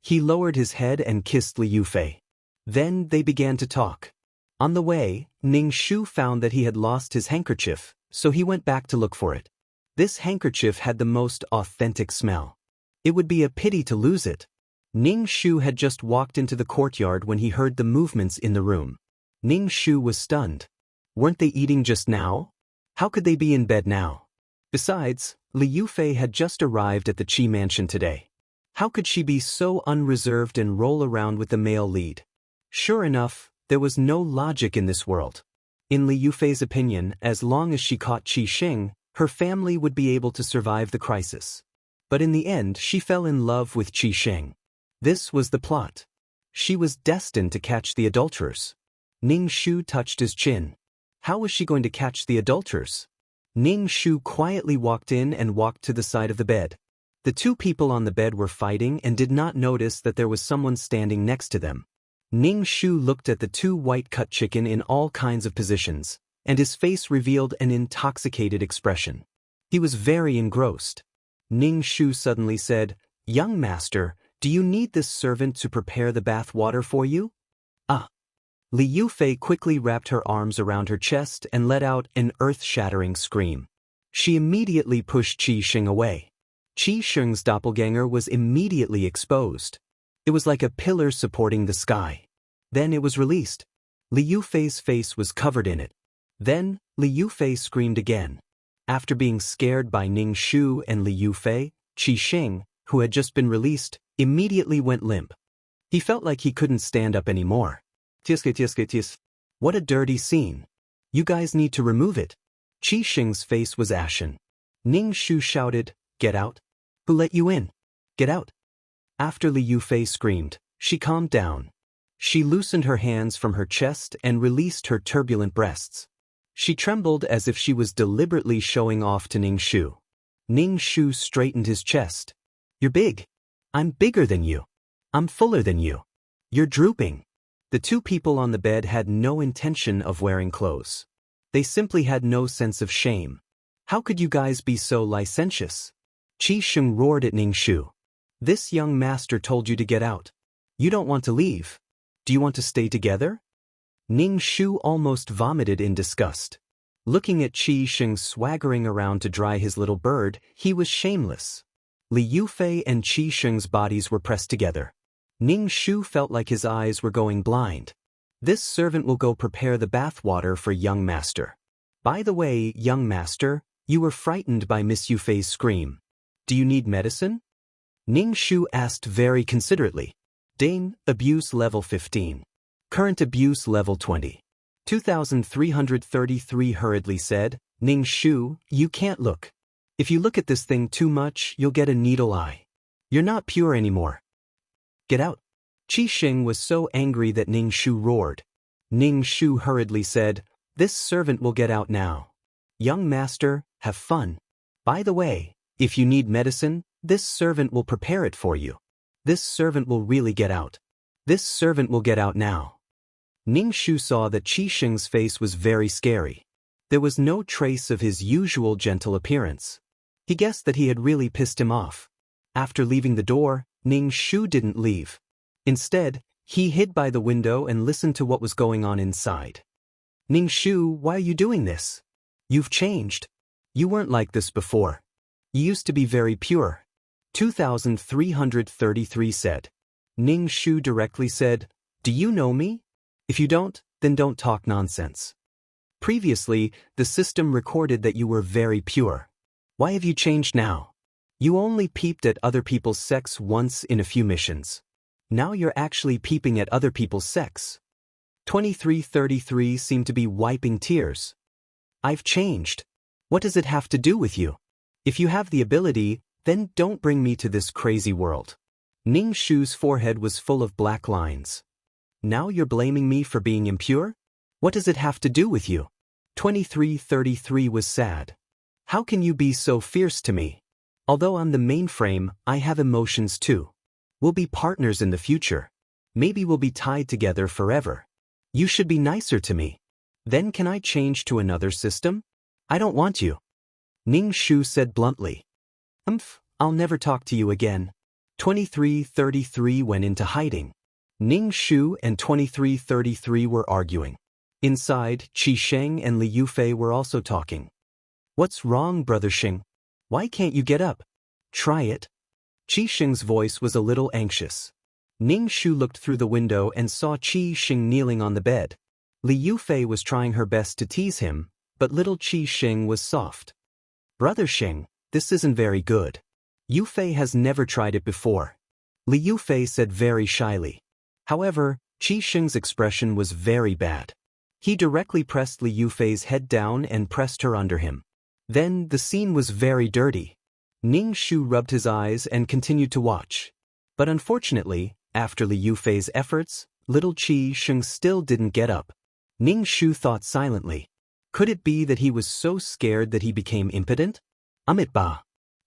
He lowered his head and kissed Li Yufei. Then they began to talk. On the way, Ning Shu found that he had lost his handkerchief, so he went back to look for it. This handkerchief had the most authentic smell. It would be a pity to lose it. Ning Shu had just walked into the courtyard when he heard the movements in the room. Ning Shu was stunned. Weren't they eating just now? How could they be in bed now? Besides, Li Yufei had just arrived at the Qi mansion today. How could she be so unreserved and roll around with the male lead? Sure enough, there was no logic in this world. In Li Yufei's opinion, as long as she caught Qi Sheng, her family would be able to survive the crisis. But in the end, she fell in love with Qi Sheng. This was the plot. She was destined to catch the adulterers. Ning Shu touched his chin. How was she going to catch the adulterers? Ning Shu quietly walked in and walked to the side of the bed. The two people on the bed were fighting and did not notice that there was someone standing next to them. Ning Shu looked at the two white-cut chicken in all kinds of positions, and his face revealed an intoxicated expression. He was very engrossed. Ning Shu suddenly said, "Young master, do you need this servant to prepare the bath water for you?" "Ah." Li Yufei quickly wrapped her arms around her chest and let out an earth-shattering scream. She immediately pushed Qi Sheng away. Qi Sheng's doppelganger was immediately exposed. It was like a pillar supporting the sky. Then it was released. Li Yufei's face was covered in it. Then, Li Yufei screamed again. After being scared by Ning Shu and Li Yufei, Qi Sheng, who had just been released, immediately went limp. He felt like he couldn't stand up anymore. Tis. What a dirty scene. You guys need to remove it. Qi Sheng's face was ashen. Ning Shu shouted, "Get out." "Who let you in? Get out." After Li Yufei screamed, she calmed down. She loosened her hands from her chest and released her turbulent breasts. She trembled as if she was deliberately showing off to Ning Shu. Ning Shu straightened his chest. "You're big. I'm bigger than you. I'm fuller than you. You're drooping." The two people on the bed had no intention of wearing clothes. They simply had no sense of shame. How could you guys be so licentious? Qi Sheng roared at Ning Shu. "This young master told you to get out. You don't want to leave. Do you want to stay together?" Ning Shu almost vomited in disgust. Looking at Qi Sheng swaggering around to dry his little bird, he was shameless. Li Yufei and Qi Sheng's bodies were pressed together. Ning Shu felt like his eyes were going blind. "This servant will go prepare the bath water for young master. By the way, young master, you were frightened by Miss Yufei's scream. Do you need medicine?" Ning Shu asked very considerately. "Dane, abuse level 15. Current abuse level 20. 2333 hurriedly said, "Ning Shu, you can't look. If you look at this thing too much, you'll get a needle eye. You're not pure anymore. Get out." Qi Sheng was so angry that Ning Shu roared. Ning Shu hurriedly said, "This servant will get out now. Young master, have fun. By the way, if you need medicine, this servant will prepare it for you. This servant will really get out. This servant will get out now." Ning Shu saw that Qi Sheng's face was very scary. There was no trace of his usual gentle appearance. He guessed that he had really pissed him off. After leaving the door, Ning Shu didn't leave. Instead, he hid by the window and listened to what was going on inside. "Ning Shu, why are you doing this? You've changed. You weren't like this before. You used to be very pure." 2333 said. Ning Shu directly said, "Do you know me? If you don't, then don't talk nonsense. Previously, the system recorded that you were very pure. Why have you changed now? You only peeped at other people's sex once in a few missions. Now you're actually peeping at other people's sex." 2333 seemed to be wiping tears. "I've changed. What does it have to do with you? If you have the ability, then don't bring me to this crazy world." Ning Shu's forehead was full of black lines. "Now you're blaming me for being impure? What does it have to do with you?" 2333 was sad. "How can you be so fierce to me? Although I'm the mainframe, I have emotions too. We'll be partners in the future. Maybe we'll be tied together forever. You should be nicer to me. Then can I change to another system? I don't want you." Ning Shu said bluntly. I'll never talk to you again." 2333 went into hiding. Ning Shu and 2333 were arguing. Inside, Qi Sheng and Li Yufei were also talking. "What's wrong, Brother Sheng? Why can't you get up? Try it." Qi Sheng's voice was a little anxious. Ning Shu looked through the window and saw Qi Sheng kneeling on the bed. Li Yufei was trying her best to tease him, but little Qi Sheng was soft. "Brother Sheng, this isn't very good. Yufei has never tried it before," Li Yufei said very shyly. However, Qi Sheng's expression was very bad. He directly pressed Li Yufei's head down and pressed her under him. Then the scene was very dirty. Ning Shu rubbed his eyes and continued to watch. But unfortunately, after Li Yufei's efforts, little Qi Sheng still didn't get up. Ning Shu thought silently. Could it be that he was so scared that he became impotent? Amitba.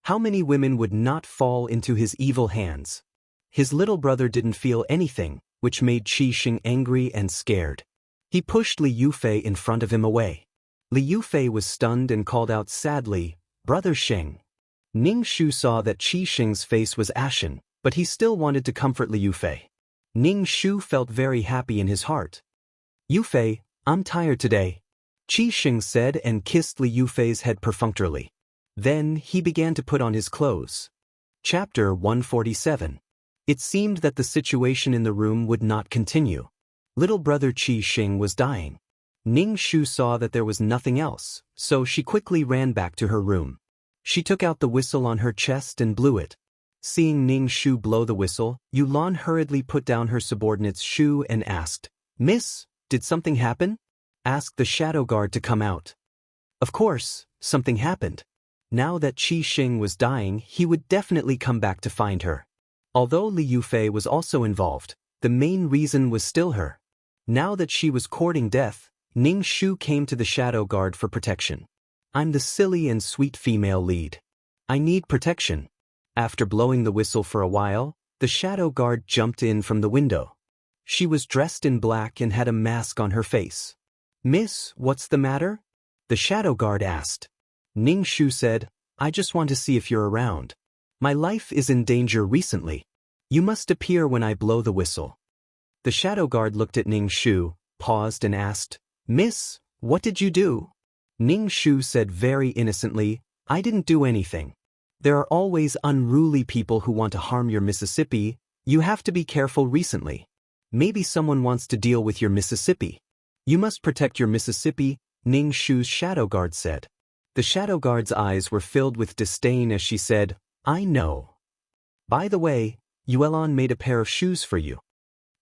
How many women would not fall into his evil hands? His little brother didn't feel anything, which made Qi Xing angry and scared. He pushed Li Yufei in front of him away. Li Yufei was stunned and called out sadly, "Brother Xing." Ning Shu saw that Qi Xing's face was ashen, but he still wanted to comfort Li Yufei. Ning Shu felt very happy in his heart. "Yufei, I'm tired today," Qi Xing said and kissed Li Yufei's head perfunctorily. Then he began to put on his clothes. Chapter 147. It seemed that the situation in the room would not continue. Little brother Qi Xing was dying. Ning Shu saw that there was nothing else, so she quickly ran back to her room. She took out the whistle on her chest and blew it. Seeing Ning Shu blow the whistle, Yulan hurriedly put down her subordinate's shoe and asked, "Miss, did something happen?" Asked the shadow guard to come out. Of course, something happened. Now that Qi Xing was dying, he would definitely come back to find her. Although Li Yufei was also involved, the main reason was still her. Now that she was courting death, Ning Shu came to the shadow guard for protection. "I'm the silly and sweet female lead. I need protection." After blowing the whistle for a while, the shadow guard jumped in from the window. She was dressed in black and had a mask on her face. "Miss, what's the matter?" the shadow guard asked. Ning Shu said, "I just want to see if you're around. My life is in danger recently. You must appear when I blow the whistle." The shadow guard looked at Ning Shu, paused and asked, "Miss, what did you do?" Ning Shu said very innocently, "I didn't do anything. There are always unruly people who want to harm your Mississippi. You have to be careful recently. Maybe someone wants to deal with your Mississippi. You must protect your Mississippi," Ning Shu's shadow guard said. The shadow guard's eyes were filled with disdain as she said, "I know. By the way, Yuelon made a pair of shoes for you,"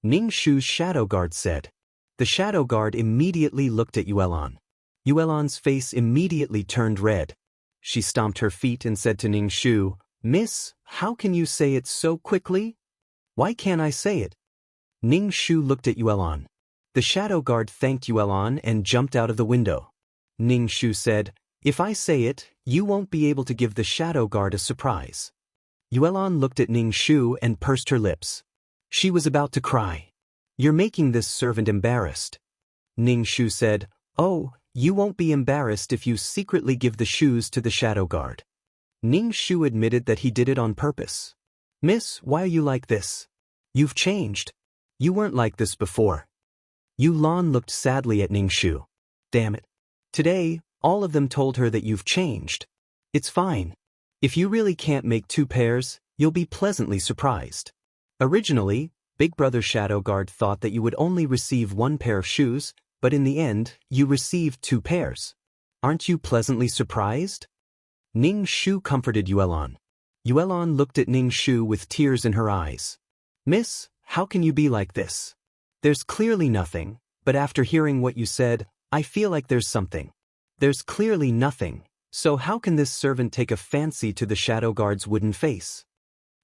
Ning Shu's shadow guard said. The shadow guard immediately looked at Yuelon. Yuelon's face immediately turned red. She stomped her feet and said to Ning Shu, "Miss, how can you say it so quickly? Why can't I say it?" Ning Shu looked at Yuelon. The shadow guard thanked Yuelon and jumped out of the window. Ning Shu said, "If I say it, you won't be able to give the shadow guard a surprise." Yuelon looked at Ning Shu and pursed her lips. She was about to cry. "You're making this servant embarrassed." Ning Shu said, "Oh, you won't be embarrassed if you secretly give the shoes to the shadow guard." Ning Shu admitted that he did it on purpose. "Miss, why are you like this? You've changed. You weren't like this before." Yulan looked sadly at Ning Shu. "Damn it. Today, all of them told her that you've changed. It's fine. If you really can't make 2 pairs, you'll be pleasantly surprised. Originally, Big Brother Shadow Guard thought that you would only receive 1 pair of shoes, but in the end, you received 2 pairs. Aren't you pleasantly surprised?" Ning Shu comforted Yuelon. Yuelon looked at Ning Shu with tears in her eyes. "Miss, how can you be like this? There's clearly nothing, but after hearing what you said, I feel like there's something. There's clearly nothing, so how can this servant take a fancy to the shadow guard's wooden face?"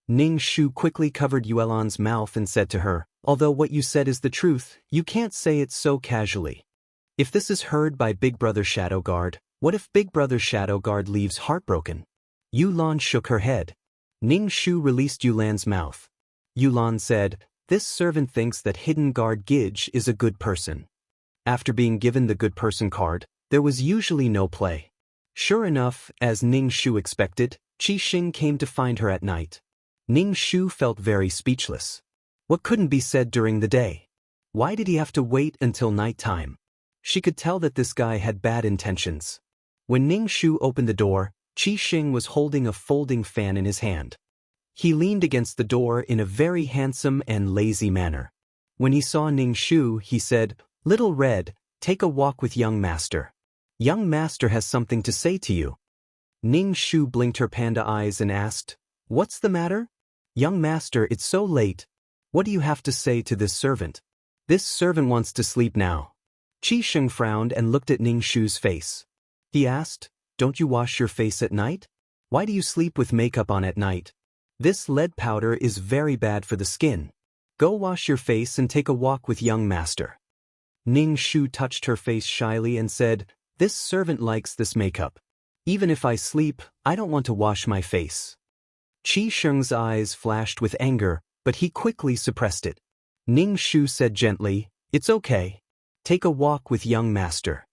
Ning Shu quickly covered Yuelon's mouth and said to her, "Although what you said is the truth, you can't say it so casually. If this is heard by Big Brother Shadow Guard, what if Big Brother Shadow Guard leaves heartbroken?" Yulan shook her head. Ning Shu released Yulan's mouth. Yulan said, "This servant thinks that Hidden Guard Gidge is a good person." After being given the good person card, there was usually no play. Sure enough, as Ning Shu expected, Qi Xing came to find her at night. Ning Shu felt very speechless. What couldn't be said during the day? Why did he have to wait until night time? She could tell that this guy had bad intentions. When Ning Shu opened the door, Qi Xing was holding a folding fan in his hand. He leaned against the door in a very handsome and lazy manner. When he saw Ning Shu, he said, "Little Red, take a walk with young master. Young master has something to say to you." Ning Shu blinked her panda eyes and asked, "What's the matter?" "Young master, it's so late. What do you have to say to this servant?" "This servant wants to sleep now." Qi Xing frowned and looked at Ning Shu's face. He asked, "Don't you wash your face at night? Why do you sleep with makeup on at night? This lead powder is very bad for the skin. Go wash your face and take a walk with young master." Ning Shu touched her face shyly and said, "This servant likes this makeup. Even if I sleep, I don't want to wash my face." Qi Sheng's eyes flashed with anger, but he quickly suppressed it. Ning Shu said gently, "It's okay. Take a walk with young master."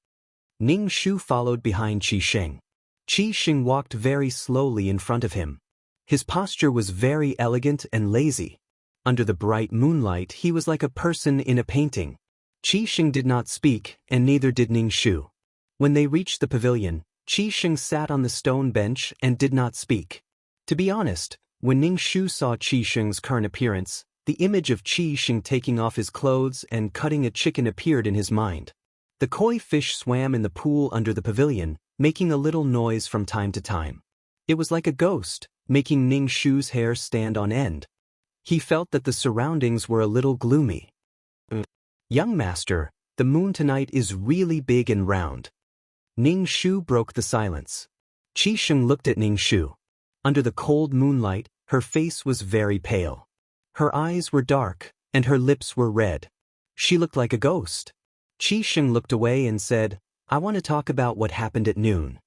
Ning Shu followed behind Qi Sheng. Qi Sheng walked very slowly in front of him. His posture was very elegant and lazy. Under the bright moonlight he was like a person in a painting. Qi Sheng did not speak, and neither did Ning Shu. When they reached the pavilion, Qi Sheng sat on the stone bench and did not speak. To be honest, when Ning Shu saw Qi Sheng's current appearance, the image of Qi Sheng taking off his clothes and cutting a chicken appeared in his mind. The koi fish swam in the pool under the pavilion, making a little noise from time to time. It was like a ghost, making Ning Shu's hair stand on end. He felt that the surroundings were a little gloomy. "Young master, the moon tonight is really big and round." Ning Shu broke the silence. Qi Sheng looked at Ning Shu. Under the cold moonlight, her face was very pale. Her eyes were dark, and her lips were red. She looked like a ghost. Qi Sheng looked away and said, "I want to talk about what happened at noon."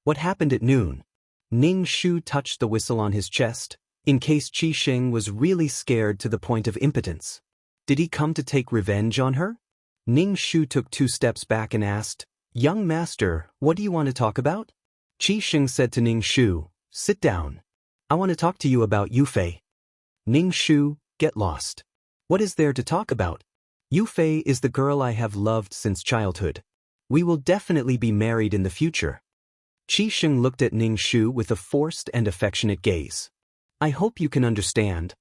"What happened at noon?" Ning Shu touched the whistle on his chest, in case Qi Sheng was really scared to the point of impotence. Did he come to take revenge on her? Ning Shu took 2 steps back and asked, "Young master, what do you want to talk about?" Qi Sheng said to Ning Shu, "Sit down. I want to talk to you about Yufei." Ning Shu, "Get lost. What is there to talk about? Yufei is the girl I have loved since childhood. We will definitely be married in the future." Qi Sheng looked at Ning Shu with a forced and affectionate gaze. "I hope you can understand."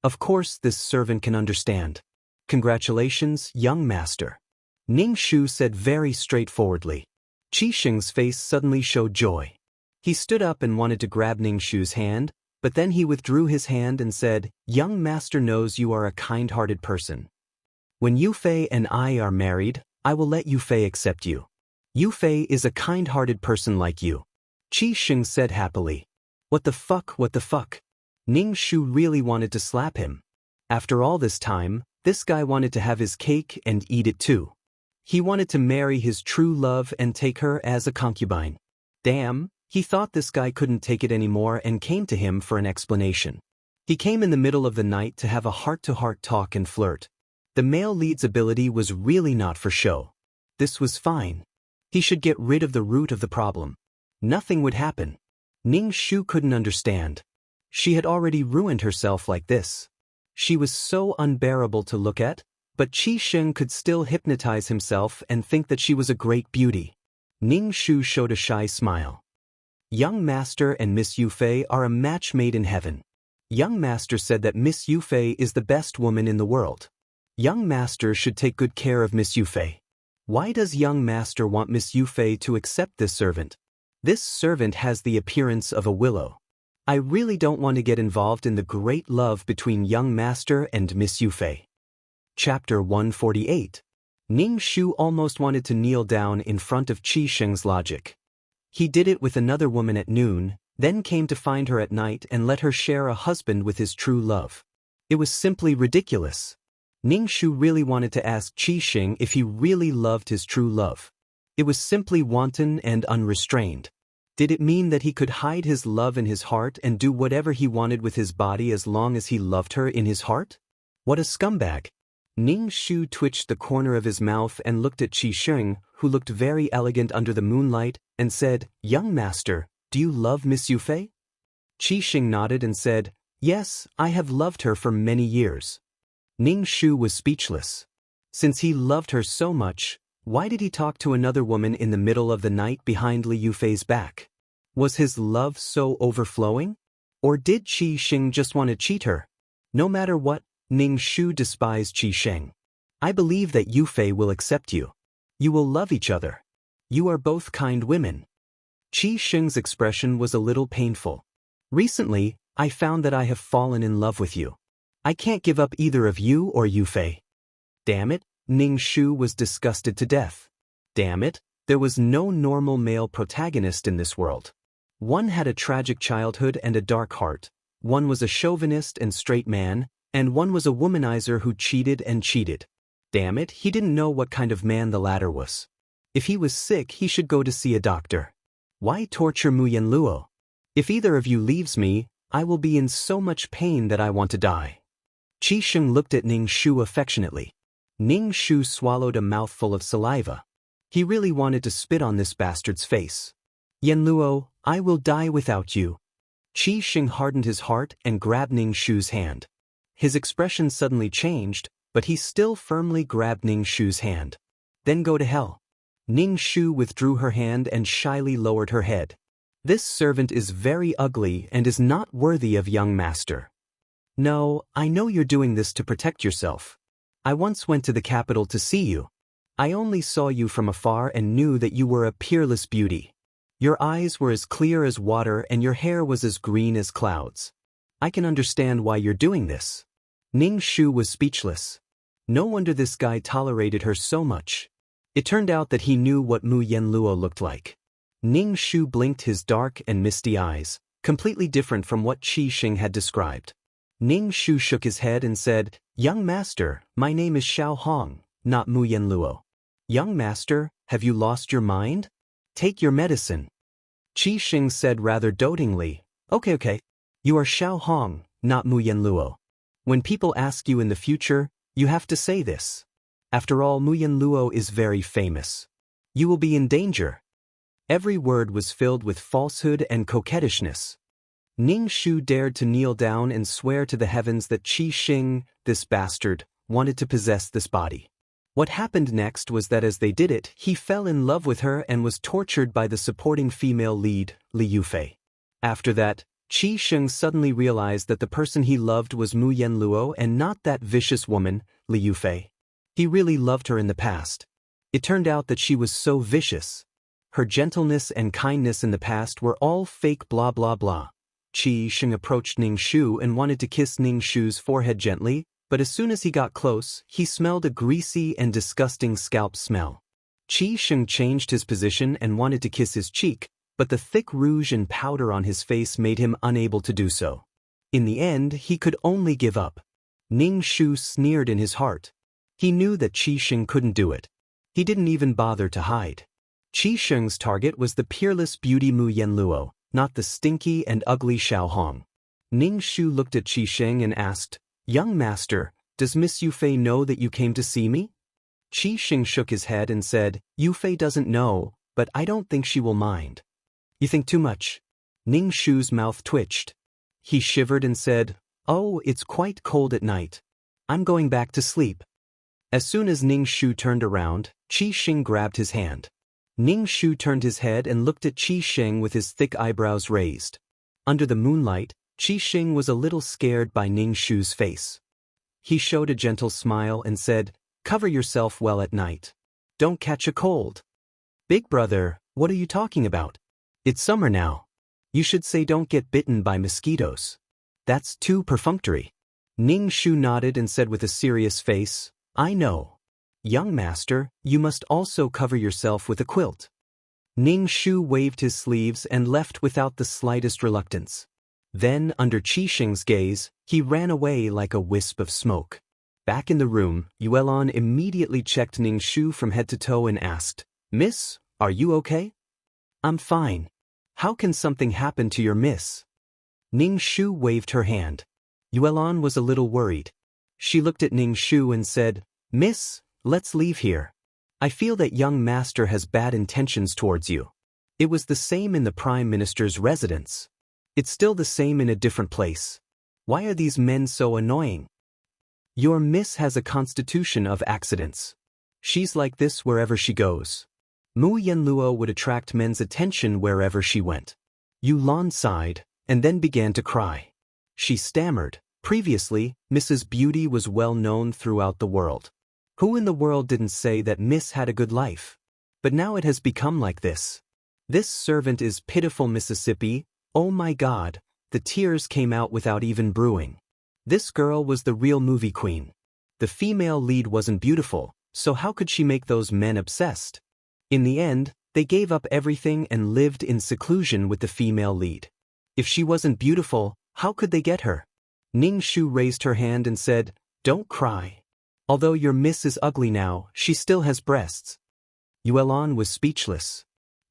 Of course this servant can understand. "Congratulations, young master," Ning Shu said very straightforwardly. Qi Sheng's face suddenly showed joy. He stood up and wanted to grab Ning Shu's hand, but then he withdrew his hand and said, "Young master knows you are a kind-hearted person. When Yufei and I are married, I will let Yufei accept you. Yufei is a kind-hearted person like you." Qi Sheng said happily. What the fuck? Ning Shu really wanted to slap him. After all this time, this guy wanted to have his cake and eat it too. He wanted to marry his true love and take her as a concubine. Damn, he thought this guy couldn't take it anymore and came to him for an explanation. He came in the middle of the night to have a heart-to-heart talk and flirt. The male lead's ability was really not for show. This was fine. He should get rid of the root of the problem. Nothing would happen. Ning Shu couldn't understand. She had already ruined herself like this. She was so unbearable to look at, but Qi Sheng could still hypnotize himself and think that she was a great beauty. Ning Shu showed a shy smile. "Young master and Miss Yufei are a match made in heaven. Young master said that Miss Yufei is the best woman in the world. Young master should take good care of Miss Yufei. Why does young master want Miss Yufei to accept this servant? This servant has the appearance of a willow. I really don't want to get involved in the great love between young master and Miss Yufei." Chapter 148. Ning Shu almost wanted to kneel down in front of Qi Sheng's logic. He did it with another woman at noon, then came to find her at night and let her share a husband with his true love. It was simply ridiculous. Ning Shu really wanted to ask Qi Sheng if he really loved his true love. It was simply wanton and unrestrained. Did it mean that he could hide his love in his heart and do whatever he wanted with his body as long as he loved her in his heart? What a scumbag. Ning Shu twitched the corner of his mouth and looked at Qi Sheng, who looked very elegant under the moonlight, and said, "Young master, do you love Miss Yufei?" Qi Sheng nodded and said, "Yes, I have loved her for many years." Ning Shu was speechless. Since he loved her so much, why did he talk to another woman in the middle of the night behind Li Yufei's back? Was his love so overflowing? Or did Qi Sheng just want to cheat her? No matter what, Ning Shu despised Qi Sheng. "I believe that Yufei will accept you. You will love each other. You are both kind women." Qi Sheng's expression was a little painful. "Recently, I found that I have fallen in love with you. I can't give up either of you or Yufei." Damn it, Ning Shu was disgusted to death. Damn it, there was no normal male protagonist in this world. One had a tragic childhood and a dark heart, one was a chauvinist and straight man, and one was a womanizer who cheated and cheated. Damn it, he didn't know what kind of man the latter was. If he was sick, he should go to see a doctor. Why torture Mu Yanluo? If either of you leaves me, I will be in so much pain that I want to die. Qi Sheng looked at Ning Shu affectionately. Ning Shu swallowed a mouthful of saliva. He really wanted to spit on this bastard's face. Yan Luo, I will die without you. Qi Sheng hardened his heart and grabbed Ning Shu's hand. His expression suddenly changed, but he still firmly grabbed Ning Shu's hand. Then go to hell. Ning Shu withdrew her hand and shyly lowered her head. This servant is very ugly and is not worthy of young master. No, I know you're doing this to protect yourself. I once went to the capital to see you. I only saw you from afar and knew that you were a peerless beauty. Your eyes were as clear as water and your hair was as green as clouds. I can understand why you're doing this. Ning Shu was speechless. No wonder this guy tolerated her so much. It turned out that he knew what Mu Yanluo looked like. Ning Shu blinked his dark and misty eyes, completely different from what Qi Sheng had described. Ning Shu shook his head and said, Young master, my name is Xiao Hong, not Mu Yanluo. Young master, have you lost your mind? Take your medicine. Qi Sheng said rather dotingly, Okay. You are Xiao Hong, not Mu Yanluo. When people ask you in the future, you have to say this. After all, Mu Yanluo is very famous. You will be in danger. Every word was filled with falsehood and coquettishness. Ning Shu dared to kneel down and swear to the heavens that Qi Sheng, this bastard, wanted to possess this body. What happened next was that as they did it, he fell in love with her and was tortured by the supporting female lead, Li Yufei. After that, Qi Sheng suddenly realized that the person he loved was Mu Yanluo and not that vicious woman, Li Yufei. He really loved her in the past. It turned out that she was so vicious. Her gentleness and kindness in the past were all fake blah blah blah. Qi Sheng approached Ning Shu and wanted to kiss Ning Shu's forehead gently, but as soon as he got close, he smelled a greasy and disgusting scalp smell. Qi Sheng changed his position and wanted to kiss his cheek, but the thick rouge and powder on his face made him unable to do so. In the end, he could only give up. Ning Shu sneered in his heart. He knew that Qi Sheng couldn't do it. He didn't even bother to hide. Qi Sheng's target was the peerless beauty Mu Yanluo, not the stinky and ugly Xiao Hong. Ning Shu looked at Qi Sheng and asked, Young master, does Miss Yufei know that you came to see me? Qi Sheng shook his head and said, Yufei doesn't know, but I don't think she will mind. You think too much. Ning Shu's mouth twitched. He shivered and said, Oh, it's quite cold at night. I'm going back to sleep. As soon as Ning Shu turned around, Qi Sheng grabbed his hand. Ning Shu turned his head and looked at Qi Sheng with his thick eyebrows raised. Under the moonlight, Qi Sheng was a little scared by Ning Shu's face. He showed a gentle smile and said, Cover yourself well at night. Don't catch a cold. Big brother, what are you talking about? It's summer now. You should say don't get bitten by mosquitoes. That's too perfunctory. Ning Shu nodded and said with a serious face, I know. Young master, you must also cover yourself with a quilt. Ning Shu waved his sleeves and left without the slightest reluctance. Then, under Qi Sheng's gaze, he ran away like a wisp of smoke. Back in the room, Yuelon immediately checked Ning Shu from head to toe and asked, Miss, are you okay? I'm fine. How can something happen to your miss? Ning Shu waved her hand. Yuelon was a little worried. She looked at Ning Shu and said, Miss, let's leave here. I feel that young master has bad intentions towards you. It was the same in the Prime Minister's residence. It's still the same in a different place. Why are these men so annoying? Your miss has a constitution of accidents. She's like this wherever she goes. Mu Yanluo would attract men's attention wherever she went. Yulan sighed, and then began to cry. She stammered. Previously, Mrs. Beauty was well known throughout the world. Who in the world didn't say that Miss had a good life? But now it has become like this. This servant is pitiful Mississippi. Oh my God, the tears came out without even brewing. This girl was the real movie queen. The female lead wasn't beautiful, so how could she make those men obsessed? In the end, they gave up everything and lived in seclusion with the female lead. If she wasn't beautiful, how could they get her? Ning Shu raised her hand and said, Don't cry. Although your miss is ugly now, she still has breasts. Yuelon was speechless.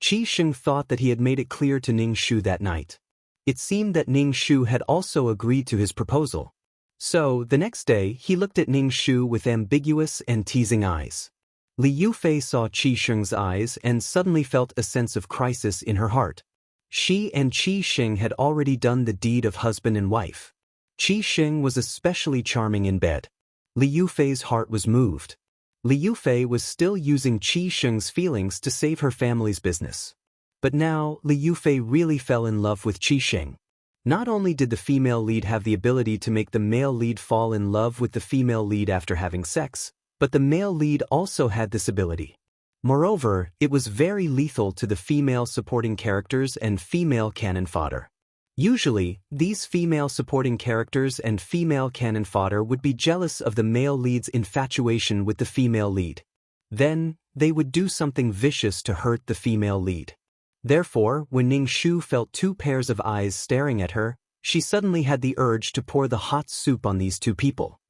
Qi Sheng thought that he had made it clear to Ning Shu that night. It seemed that Ning Shu had also agreed to his proposal. So, the next day, he looked at Ning Shu with ambiguous and teasing eyes. Li Yufei saw Qi Sheng's eyes and suddenly felt a sense of crisis in her heart. She and Qi Sheng had already done the deed of husband and wife. Qi Sheng was especially charming in bed. Li Yufei's heart was moved. Li Yufei was still using Qi Sheng's feelings to save her family's business. But now, Li Yufei really fell in love with Qi Sheng. Not only did the female lead have the ability to make the male lead fall in love with the female lead after having sex, but the male lead also had this ability. Moreover, it was very lethal to the female supporting characters and female cannon fodder. Usually, these female supporting characters and female cannon fodder would be jealous of the male lead's infatuation with the female lead. Then, they would do something vicious to hurt the female lead. Therefore, when Ning Shu felt two pairs of eyes staring at her, she suddenly had the urge to pour the hot soup on these two people.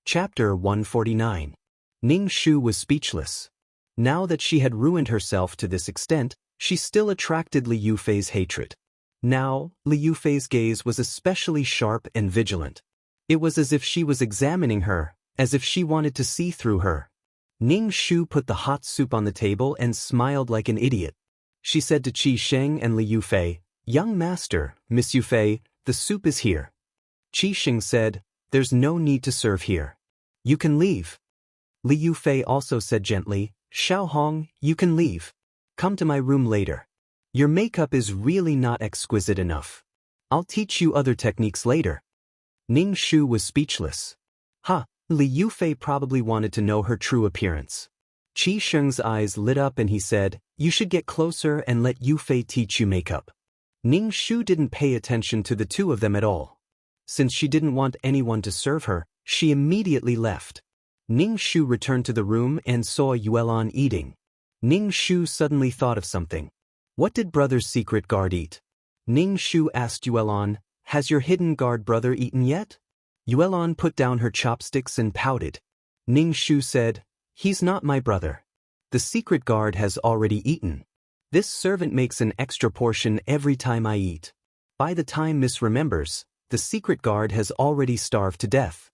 Chapter 149. Ning Shu was speechless. Now that she had ruined herself to this extent, she still attracted Li Yufei's hatred. Now, Li Yufei's gaze was especially sharp and vigilant. It was as if she was examining her, as if she wanted to see through her. Ning Shu put the hot soup on the table and smiled like an idiot. She said to Qi Sheng and Li Yufei, "Young master, Miss Yufei, the soup is here." Qi Sheng said, "There's no need to serve here. You can leave." Li Yufei also said gently, "Xiao Hong, you can leave. Come to my room later. Your makeup is really not exquisite enough. I'll teach you other techniques later." Ning Shu was speechless. Li Yufei probably wanted to know her true appearance. Qi Sheng's eyes lit up and he said, "You should get closer and let Yufei teach you makeup." Ning Shu didn't pay attention to the two of them at all. Since she didn't want anyone to serve her, she immediately left. Ning Shu returned to the room and saw Yuelan eating. Ning Shu suddenly thought of something. What did brother's secret guard eat? Ning Shu asked Yuelan, "Has your hidden guard brother eaten yet?" Yuelan put down her chopsticks and pouted. Ning Shu said, "He's not my brother. The secret guard has already eaten. This servant makes an extra portion every time I eat. By the time Miss remembers, the secret guard has already starved to death."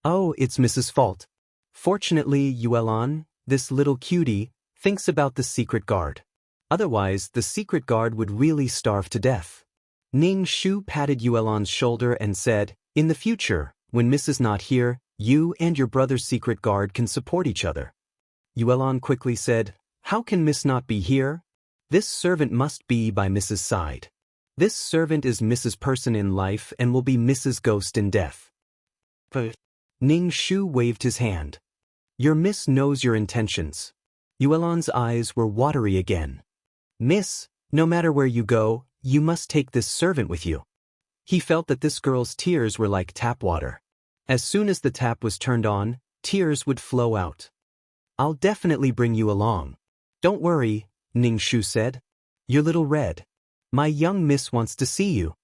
"Oh, it's Mrs. Fault. Fortunately, Yuelan, this little cutie, thinks about the secret guard. Otherwise, the secret guard would really starve to death." Ning Shu patted Yuelan's shoulder and said, "In the future, when Miss is not here, you and your brother's secret guard can support each other." Yuelan quickly said, "How can Miss not be here? This servant must be by Mrs.'s side. This servant is Mrs. Person in life and will be Mrs. Ghost in death." But Ning Shu waved his hand. "Your Miss knows your intentions." Yuelan's eyes were watery again. "Miss, no matter where you go, you must take this servant with you." He felt that this girl's tears were like tap water. As soon as the tap was turned on, tears would flow out. "I'll definitely bring you along. Don't worry," Ning Shu said. "You're little red. My young miss wants to see you."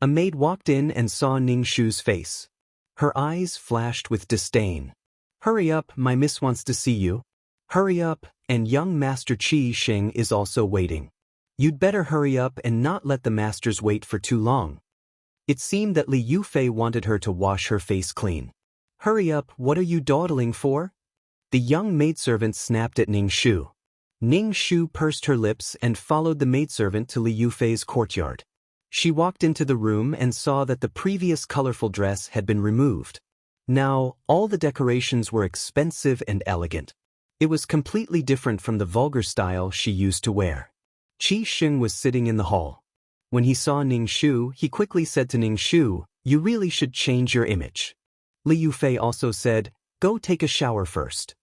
A maid walked in and saw Ning Shu's face. Her eyes flashed with disdain. "Hurry up, my miss wants to see you. Hurry up, and young Master Qi Sheng is also waiting. You'd better hurry up and not let the masters wait for too long." It seemed that Li Yufei wanted her to wash her face clean. "Hurry up, what are you dawdling for?" The young maidservant snapped at Ning Shu. Ning Shu pursed her lips and followed the maidservant to Li Yufei's courtyard. She walked into the room and saw that the previous colorful dress had been removed. Now, all the decorations were expensive and elegant. It was completely different from the vulgar style she used to wear. Qi Sheng was sitting in the hall. When he saw Ning Shu, he quickly said to Ning Shu, "You really should change your image." Li Yufei also said, "Go take a shower first."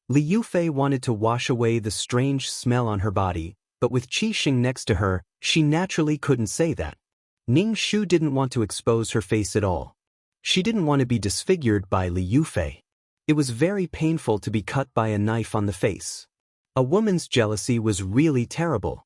Li Yufei wanted to wash away the strange smell on her body, but with Qi Sheng next to her, she naturally couldn't say that. Ning Shu didn't want to expose her face at all. She didn't want to be disfigured by Li Yufei. It was very painful to be cut by a knife on the face. A woman's jealousy was really terrible.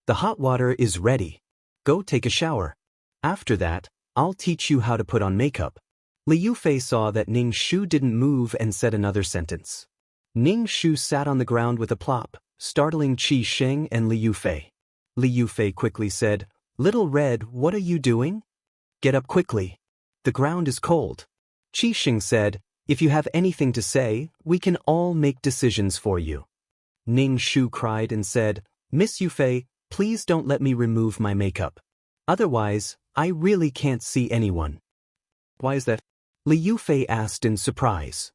"The hot water is ready. Go take a shower. After that, I'll teach you how to put on makeup." Li Yufei saw that Ning Shu didn't move and said another sentence. Ning Shu sat on the ground with a plop, startling Qi Sheng and Li Yufei. Li Yufei quickly said, "Little Red, what are you doing? Get up quickly. The ground is cold." Qi Xing said, "If you have anything to say, we can all make decisions for you." Ning Shu cried and said, "Miss Yufei, please don't let me remove my makeup. Otherwise, I really can't see anyone." "Why is that?" Li Yufei asked in surprise.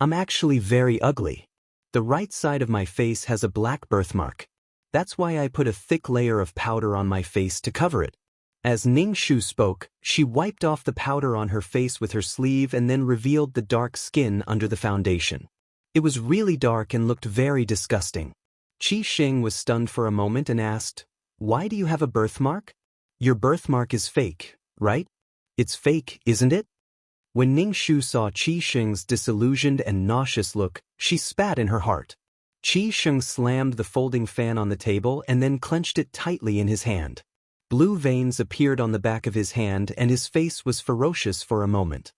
"I'm actually very ugly. The right side of my face has a black birthmark. That's why I put a thick layer of powder on my face to cover it." As Ning Shu spoke, she wiped off the powder on her face with her sleeve and then revealed the dark skin under the foundation. It was really dark and looked very disgusting. Qi Xing was stunned for a moment and asked, "Why do you have a birthmark? Your birthmark is fake, right?" "It's fake, isn't it?" When Ning Shu saw Qi Xing's disillusioned and nauseous look, she spat in her heart. Qi Xing slammed the folding fan on the table and then clenched it tightly in his hand. Blue veins appeared on the back of his hand and his face was ferocious for a moment.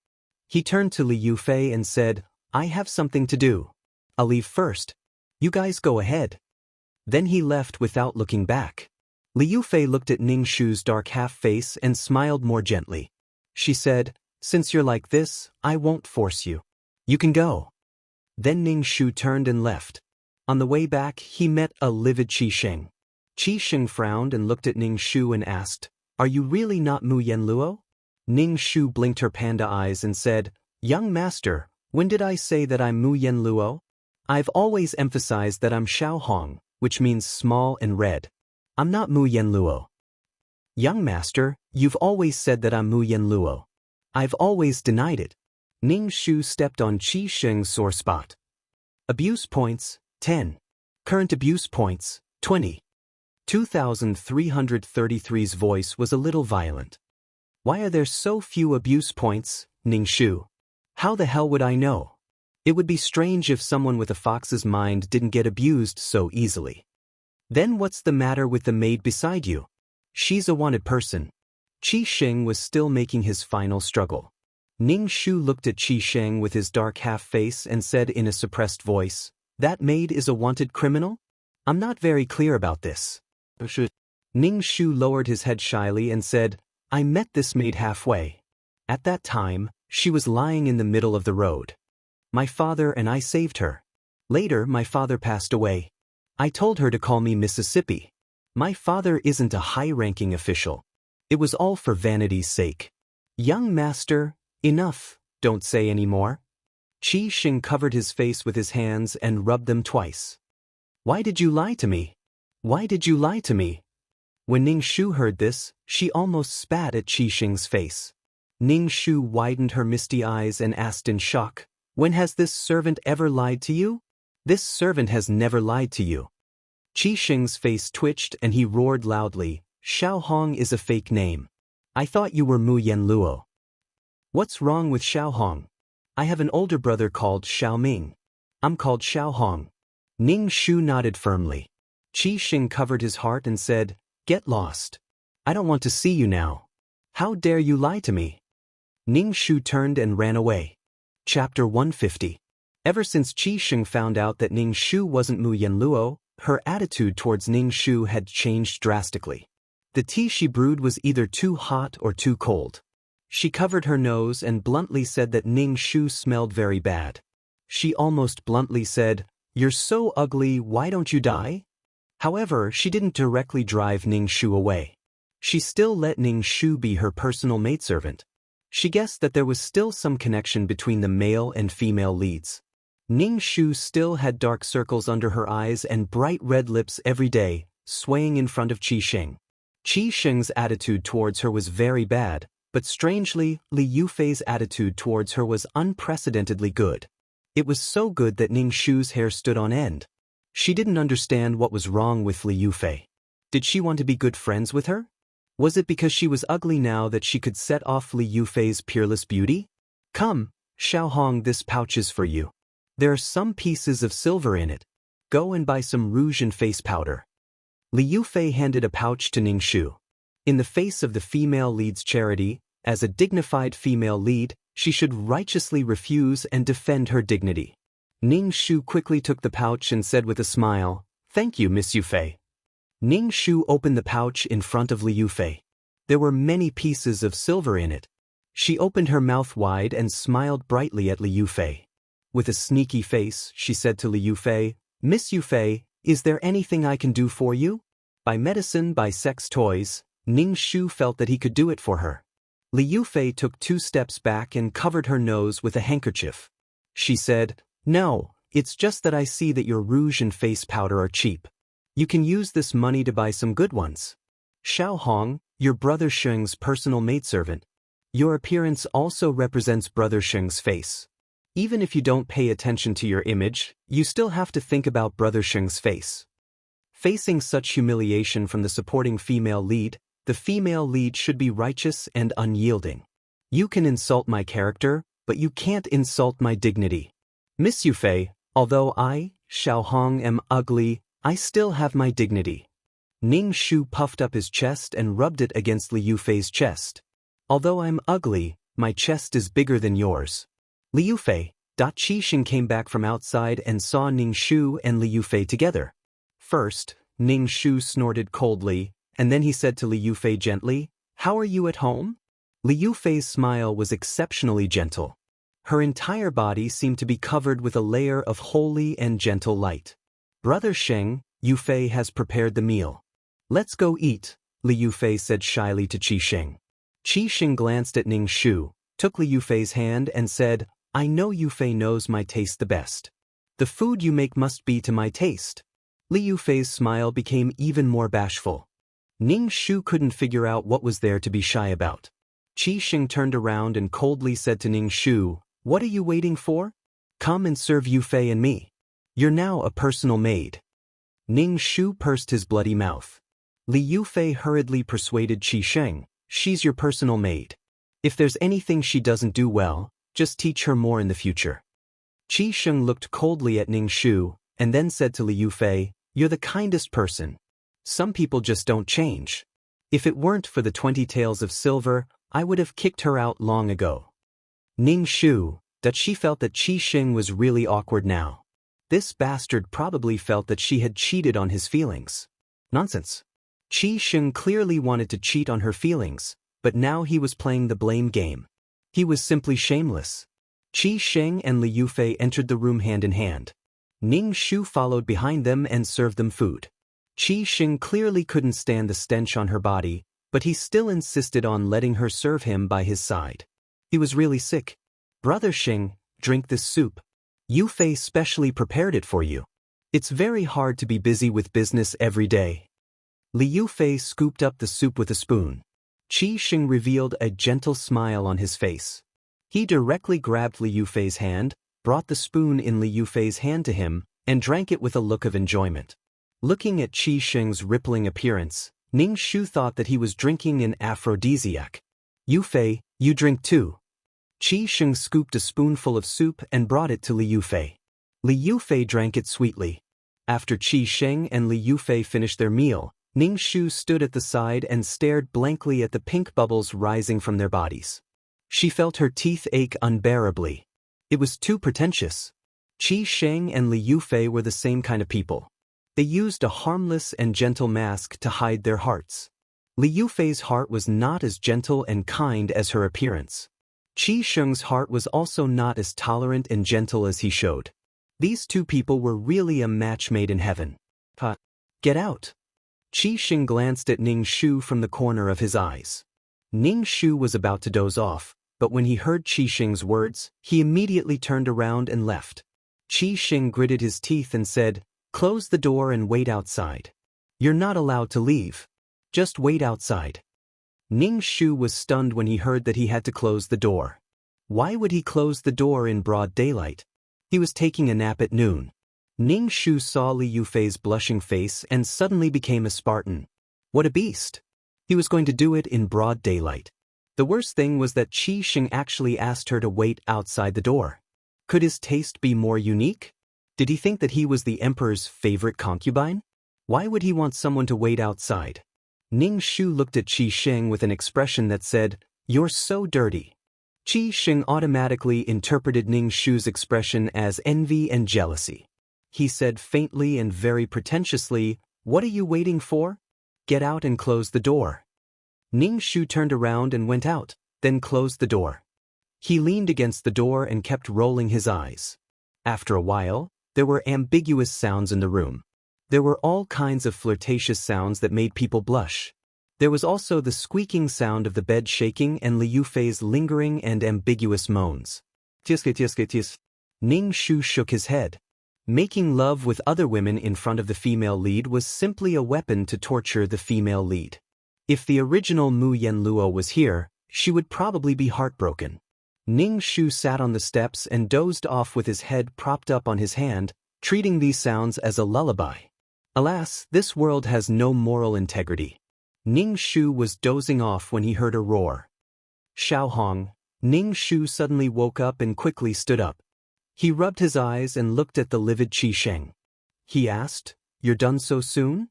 He turned to Li Yufei and said, "I have something to do. I'll leave first. You guys go ahead." Then he left without looking back. Li Yufei looked at Ning Shu's dark half-face and smiled more gently. She said, "Since you're like this, I won't force you. You can go." Then Ning Shu turned and left. On the way back, he met a livid Qi Xing. Qi Xing frowned and looked at Ning Shu and asked, "Are you really not Mu Yenluo?" Ning Shu blinked her panda eyes and said, "Young master, when did I say that I'm Mu Yenluo? I've always emphasized that I'm Xiaohong, which means small and red. I'm not Mu Yenluo." "Young master, you've always said that I'm Mu Yenluo. I've always denied it." Ning Shu stepped on Qi Xing's sore spot. Abuse points, 10. Current abuse points, 20. 2333's voice was a little violent. "Why are there so few abuse points, Ning Shu? How the hell would I know? It would be strange if someone with a fox's mind didn't get abused so easily." "Then what's the matter with the maid beside you? She's a wanted person." Qi Xing was still making his final struggle. Ning Shu looked at Qi Xing with his dark half-face and said in a suppressed voice, "That maid is a wanted criminal? I'm not very clear about this." Ning Shu lowered his head shyly and said, "I met this maid halfway. At that time, she was lying in the middle of the road. My father and I saved her. Later, my father passed away. I told her to call me Mississippi. My father isn't a high-ranking official. It was all for vanity's sake." "Young master, enough, don't say any more." Qi Xing covered his face with his hands and rubbed them twice. "Why did you lie to me? Why did you lie to me?" When Ning Shu heard this, she almost spat at Qi Xing's face. Ning Shu widened her misty eyes and asked in shock, "When has this servant ever lied to you? This servant has never lied to you." Qi Xing's face twitched and he roared loudly, "Xiaohong is a fake name. I thought you were Mu Yenluo. What's wrong with Xiaohong? I have an older brother called Xiaoming. I'm called Xiaohong." Ning Shu nodded firmly. Qi Xing covered his heart and said, "Get lost. I don't want to see you now. How dare you lie to me?" Ning Shu turned and ran away. Chapter 150. Ever since Qi Xing found out that Ning Shu wasn't Mu Yenluo, her attitude towards Ning Shu had changed drastically. The tea she brewed was either too hot or too cold. She covered her nose and bluntly said that Ning Shu smelled very bad. She almost bluntly said, "You're so ugly, why don't you die?" However, she didn't directly drive Ning Shu away. She still let Ning Shu be her personal maidservant. She guessed that there was still some connection between the male and female leads. Ning Shu still had dark circles under her eyes and bright red lips every day, swaying in front of Qi Xing. Qi Xing's attitude towards her was very bad, but strangely, Li Yufei's attitude towards her was unprecedentedly good. It was so good that Ning Shu's hair stood on end. She didn't understand what was wrong with Li Yufei. Did she want to be good friends with her? Was it because she was ugly now that she could set off Li Yufei's peerless beauty? "Come, Xiaohong, this pouch is for you. There are some pieces of silver in it. Go and buy some rouge and face powder." Li Yufei handed a pouch to Ning Shu. In the face of the female lead's charity, as a dignified female lead, she should righteously refuse and defend her dignity. Ning Shu quickly took the pouch and said with a smile, "Thank you, Miss Yufei." Ning Shu opened the pouch in front of Li Yufei. There were many pieces of silver in it. She opened her mouth wide and smiled brightly at Li Yufei. With a sneaky face, she said to Li Yufei, "Miss Yufei, is there anything I can do for you?" By medicine, by sex toys, Ning Shu felt that he could do it for her. Li Yufei took 2 steps back and covered her nose with a handkerchief. She said, "No, it's just that I see that your rouge and face powder are cheap. You can use this money to buy some good ones." Xiao Hong, your brother Sheng's personal maidservant. Your appearance also represents brother Sheng's face. Even if you don't pay attention to your image, you still have to think about brother Sheng's face. Facing such humiliation from the supporting female lead, the female lead should be righteous and unyielding. You can insult my character, but you can't insult my dignity. Miss Yufei, although I, Xiao Hong, am ugly, I still have my dignity. Ning Shu puffed up his chest and rubbed it against Li Yufei's chest. Although I'm ugly, my chest is bigger than yours. Li Yufei, Qi Xing came back from outside and saw Ning Shu and Li Yufei together. First, Ning Shu snorted coldly, and then he said to Li Yufei gently, "How are you at home?" Li Yufei's smile was exceptionally gentle. Her entire body seemed to be covered with a layer of holy and gentle light. "Brother Sheng, Yufei has prepared the meal. Let's go eat," Li Yufei said shyly to Qi Xing. Qi Xing glanced at Ning Shu, took Li Yufei's hand and said, "I know Yufei knows my taste the best. The food you make must be to my taste." Li Yufei's smile became even more bashful. Ning Shu couldn't figure out what was there to be shy about. Qi Xing turned around and coldly said to Ning Shu, "What are you waiting for? Come and serve Yufei and me. You're now a personal maid." Ning Shu pursed his bloody mouth. Li Yufei hurriedly persuaded Qi Xing, "She's your personal maid. If there's anything she doesn't do well, just teach her more in the future." Qi Xing looked coldly at Ning Shu, and then said to Li Yufei, "You're the kindest person. Some people just don't change. If it weren't for the 20 taels of silver, I would have kicked her out long ago." Ning Shu, that she felt that Qi Xing was really awkward now. This bastard probably felt that she had cheated on his feelings. Nonsense. Qi Xing clearly wanted to cheat on her feelings, but now he was playing the blame game. He was simply shameless. Qi Xing and Li Yufei entered the room hand in hand. Ning Shu followed behind them and served them food. Qi Xing clearly couldn't stand the stench on her body, but he still insisted on letting her serve him by his side. He was really sick. "Brother Xing, drink this soup. Yufei specially prepared it for you. It's very hard to be busy with business every day." Li Yufei scooped up the soup with a spoon. Qi Xing revealed a gentle smile on his face. He directly grabbed Li Yufei's hand, brought the spoon in Li Yufei's hand to him, and drank it with a look of enjoyment. Looking at Qi Xing's rippling appearance, Ning Shu thought that he was drinking an aphrodisiac. "Yufei, you drink too." Qi Xing scooped a spoonful of soup and brought it to Li Yufei. Li Yufei drank it sweetly. After Qi Xing and Li Yufei finished their meal, Ning Shu stood at the side and stared blankly at the pink bubbles rising from their bodies. She felt her teeth ache unbearably. It was too pretentious. Qi Xing and Li Yufei were the same kind of people. They used a harmless and gentle mask to hide their hearts. Li Yufei's heart was not as gentle and kind as her appearance. Qi Xing's heart was also not as tolerant and gentle as he showed. These two people were really a match made in heaven. Get out. Qi Xing glanced at Ning Shu from the corner of his eyes. Ning Shu was about to doze off, but when he heard Qi Xing's words, he immediately turned around and left. Qi Xing gritted his teeth and said, "Close the door and wait outside. You're not allowed to leave. Just wait outside." Ning Shu was stunned when he heard that he had to close the door. Why would he close the door in broad daylight? He was taking a nap at noon. Ning Shu saw Li Yufei's blushing face and suddenly became a Spartan. What a beast! He was going to do it in broad daylight. The worst thing was that Qi Xing actually asked her to wait outside the door. Could his taste be more unique? Did he think that he was the emperor's favorite concubine? Why would he want someone to wait outside? Ning Shu looked at Qi Xing with an expression that said, "You're so dirty." Qi Xing automatically interpreted Ning Shu's expression as envy and jealousy. He said faintly and very pretentiously, "What are you waiting for? Get out and close the door." Ning Shu turned around and went out, then closed the door. He leaned against the door and kept rolling his eyes. After a while, there were ambiguous sounds in the room. There were all kinds of flirtatious sounds that made people blush. There was also the squeaking sound of the bed shaking and Liu Fei's lingering and ambiguous moans. Tis. Ning Shu shook his head. Making love with other women in front of the female lead was simply a weapon to torture the female lead. If the original Mu Yenluo was here, she would probably be heartbroken. Ning Shu sat on the steps and dozed off with his head propped up on his hand, treating these sounds as a lullaby. Alas, this world has no moral integrity. Ning Shu was dozing off when he heard a roar. Xiaohong. Ning Shu suddenly woke up and quickly stood up. He rubbed his eyes and looked at the livid Qi Sheng. He asked, "You're done so soon?"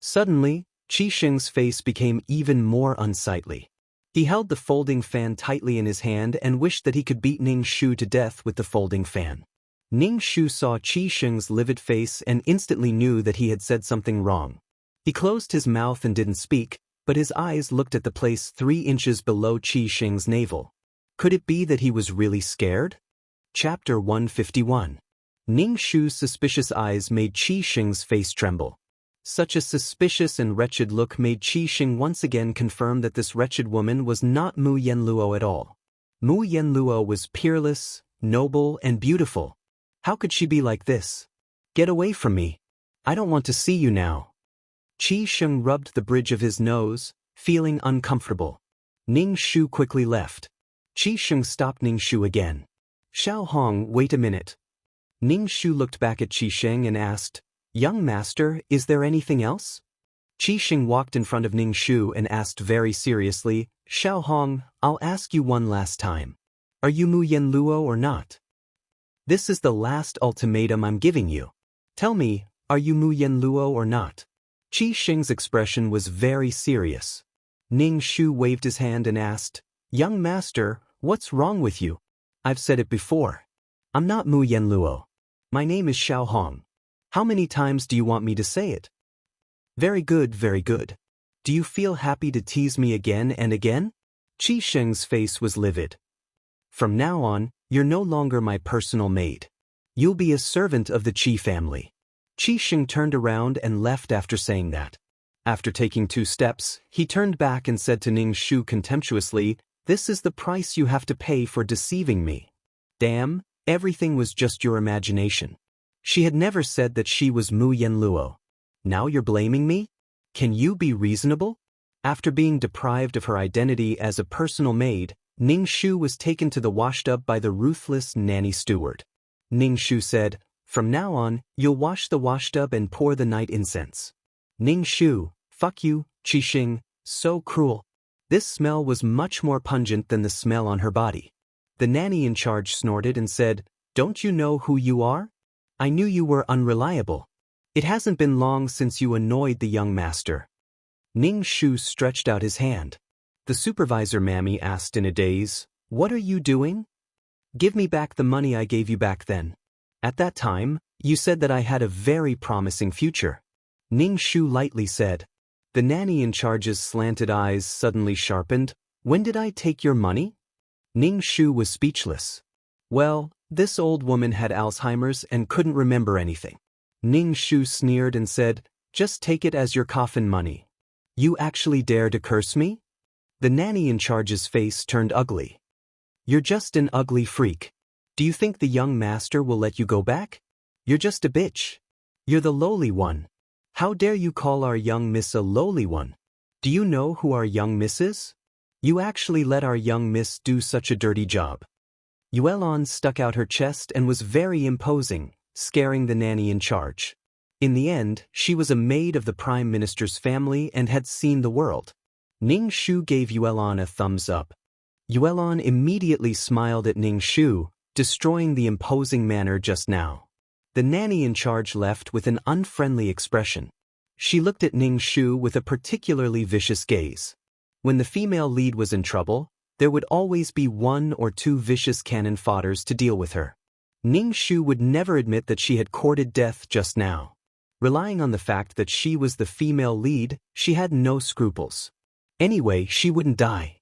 Suddenly, Qi Sheng's face became even more unsightly. He held the folding fan tightly in his hand and wished that he could beat Ning Shu to death with the folding fan. Ning Shu saw Qi Sheng's livid face and instantly knew that he had said something wrong. He closed his mouth and didn't speak, but his eyes looked at the place 3 inches below Qi Sheng's navel. Could it be that he was really scared? Chapter 151. Ning Shu's suspicious eyes made Qi Sheng's face tremble. Such a suspicious and wretched look made Qi Sheng once again confirm that this wretched woman was not Mu Yenluo at all. Mu Yenluo was peerless, noble, and beautiful. How could she be like this? Get away from me. I don't want to see you now. Qi Sheng rubbed the bridge of his nose, feeling uncomfortable. Ning Shu quickly left. Qi Sheng stopped Ning Shu again. Xiaohong, wait a minute. Ning Shu looked back at Qi Sheng and asked, "Young master, is there anything else?" Qi Sheng walked in front of Ning Shu and asked very seriously, "Xiaohong, I'll ask you one last time. Are you Mu Yenluo or not? This is the last ultimatum I'm giving you. Tell me, are you Mu Yenluo or not?" Qi Sheng's expression was very serious. Ning Shu waved his hand and asked, "Young master, what's wrong with you? I've said it before. I'm not Mu Yenluo. My name is Xiaohong. How many times do you want me to say it?" Very good, very good. Do you feel happy to tease me again and again?" Qi Sheng's face was livid. "From now on, you're no longer my personal maid. You'll be a servant of the Qi family." Qi Sheng turned around and left after saying that. After taking 2 steps, he turned back and said to Ning Shu contemptuously, "This is the price you have to pay for deceiving me. Damn, everything was just your imagination. She had never said that she was Mu Yenluo. Now you're blaming me? Can you be reasonable?" After being deprived of her identity as a personal maid, Ning Shu was taken to the washtub by the ruthless nanny steward. Ning Shu said, "From now on, you'll wash the washtub and pour the night incense." Ning Shu, fuck you, Qi Sheng, so cruel. This smell was much more pungent than the smell on her body. The nanny in charge snorted and said, "Don't you know who you are? I knew you were unreliable. It hasn't been long since you annoyed the young master." Ning Shu stretched out his hand. The supervisor mammy asked in a daze, "What are you doing?" "Give me back the money I gave you back then. At that time, you said that I had a very promising future." Ning Shu lightly said. The nanny in charge's slanted eyes suddenly sharpened. "When did I take your money?" Ning Shu was speechless. Well, this old woman had Alzheimer's and couldn't remember anything. Ning Shu sneered and said, "Just take it as your coffin money. You actually dare to curse me?" The nanny in charge's face turned ugly. "You're just an ugly freak. Do you think the young master will let you go back? You're just a bitch. You're the lowly one. How dare you call our young miss a lowly one? Do you know who our young miss is? You actually let our young miss do such a dirty job." Yuelon stuck out her chest and was very imposing, scaring the nanny in charge. In the end, she was a maid of the Prime Minister's family and had seen the world. Ning Shu gave Yuelon a thumbs up. Yuelon immediately smiled at Ning Shu, destroying the imposing manner just now. The nanny in charge left with an unfriendly expression. She looked at Ning Shu with a particularly vicious gaze. When the female lead was in trouble, there would always be 1 or 2 vicious cannon fodders to deal with her. Ning Shu would never admit that she had courted death just now. Relying on the fact that she was the female lead, she had no scruples. Anyway, she wouldn't die.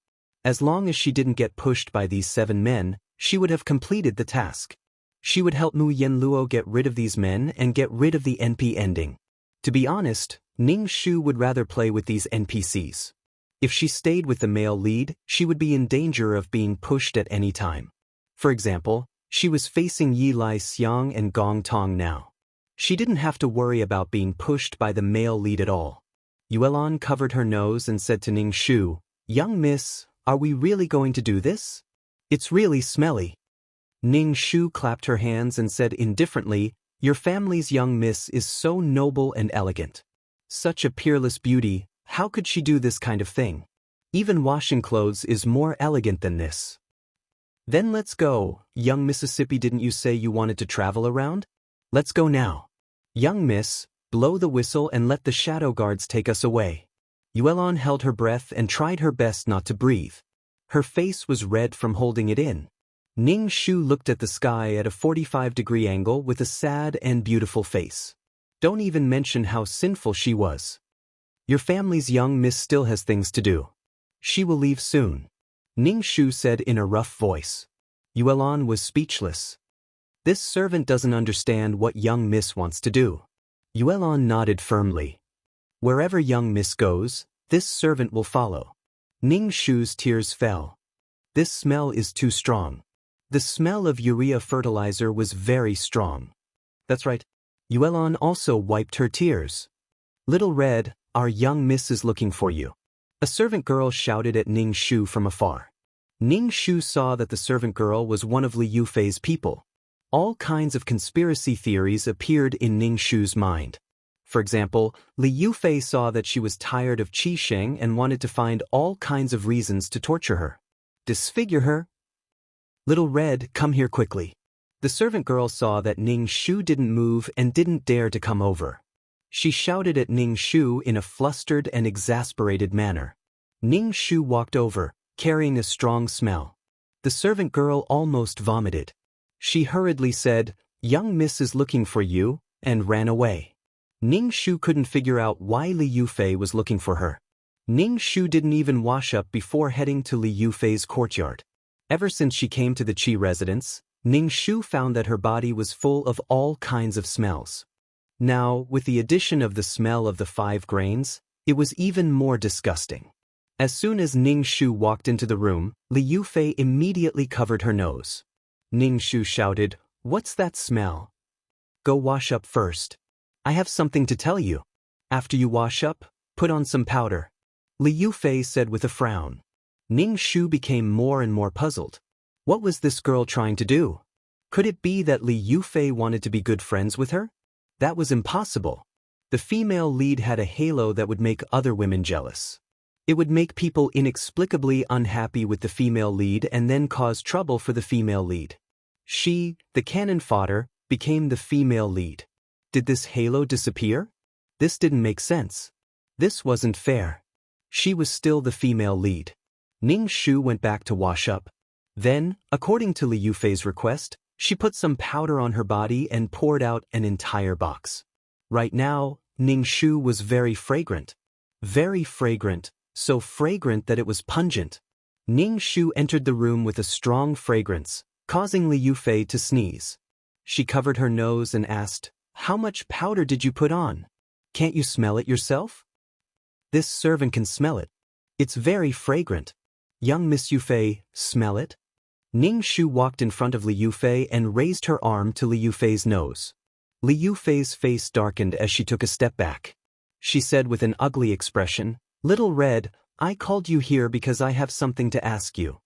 As long as she didn't get pushed by these 7 men, she would have completed the task. She would help Mu Yenluo get rid of these men and get rid of the NP ending. To be honest, Ning Shu would rather play with these NPCs. If she stayed with the male lead, she would be in danger of being pushed at any time. For example, she was facing Yi Lai Xiang and Gong Tong now. She didn't have to worry about being pushed by the male lead at all. Yuelon covered her nose and said to Ning Shu, "Young miss, are we really going to do this? It's really smelly." Ning Shu clapped her hands and said indifferently, "Your family's young miss is so noble and elegant. Such a peerless beauty, how could she do this kind of thing? Even washing clothes is more elegant than this." "Then let's go, young Mississippi. Didn't you say you wanted to travel around? Let's go now. Young miss, blow the whistle and let the shadow guards take us away." Yuelon held her breath and tried her best not to breathe. Her face was red from holding it in. Ning Shu looked at the sky at a 45-degree angle with a sad and beautiful face. Don't even mention how sinful she was. Your family's young miss still has things to do. She will leave soon, Ning Shu said in a rough voice. Yuelon was speechless. This servant doesn't understand what young miss wants to do. Yuelon nodded firmly. Wherever young miss goes, this servant will follow. Ning Shu's tears fell. This smell is too strong. The smell of urea fertilizer was very strong. That's right. Yuelon also wiped her tears. "Little Red, our young miss is looking for you," a servant girl shouted at Ning Shu from afar. Ning Shu saw that the servant girl was one of Li Yufei's people. All kinds of conspiracy theories appeared in Ning Shu's mind. For example, Li Yufei saw that she was tired of Qi Sheng and wanted to find all kinds of reasons to torture her. Disfigure her? "Little Red, come here quickly." The servant girl saw that Ning Shu didn't move and didn't dare to come over. She shouted at Ning Shu in a flustered and exasperated manner. Ning Shu walked over, carrying a strong smell. The servant girl almost vomited. She hurriedly said, "Young miss is looking for you," and ran away. Ning Shu couldn't figure out why Li Yufei was looking for her. Ning Shu didn't even wash up before heading to Li Yufei's courtyard. Ever since she came to the Qi residence, Ning Shu found that her body was full of all kinds of smells. Now, with the addition of the smell of the 5 grains, it was even more disgusting. As soon as Ning Shu walked into the room, Li Yufei immediately covered her nose. Ning Shu shouted, "What's that smell? Go wash up first. I have something to tell you. After you wash up, put on some powder," Li Yufei said with a frown. Ning Shu became more and more puzzled. What was this girl trying to do? Could it be that Li Yufei wanted to be good friends with her? That was impossible. The female lead had a halo that would make other women jealous. It would make people inexplicably unhappy with the female lead and then cause trouble for the female lead. She, the cannon fodder, became the female lead. Did this halo disappear? This didn't make sense. This wasn't fair. She was still the female lead. Ning Shu went back to wash up. Then, according to Li Yufei's request, she put some powder on her body and poured out an entire box. Right now, Ning Shu was very fragrant. Very fragrant, so fragrant that it was pungent. Ning Shu entered the room with a strong fragrance, causing Li Yufei to sneeze. She covered her nose and asked, "How much powder did you put on? Can't you smell it yourself?" "This servant can smell it. It's very fragrant. Young Miss Yufei, smell it?" Ning Shu walked in front of Li Yufei and raised her arm to Li Yufei's nose. Li Yufei's face darkened as she took a step back. She said with an ugly expression, "Little Red, I called you here because I have something to ask you."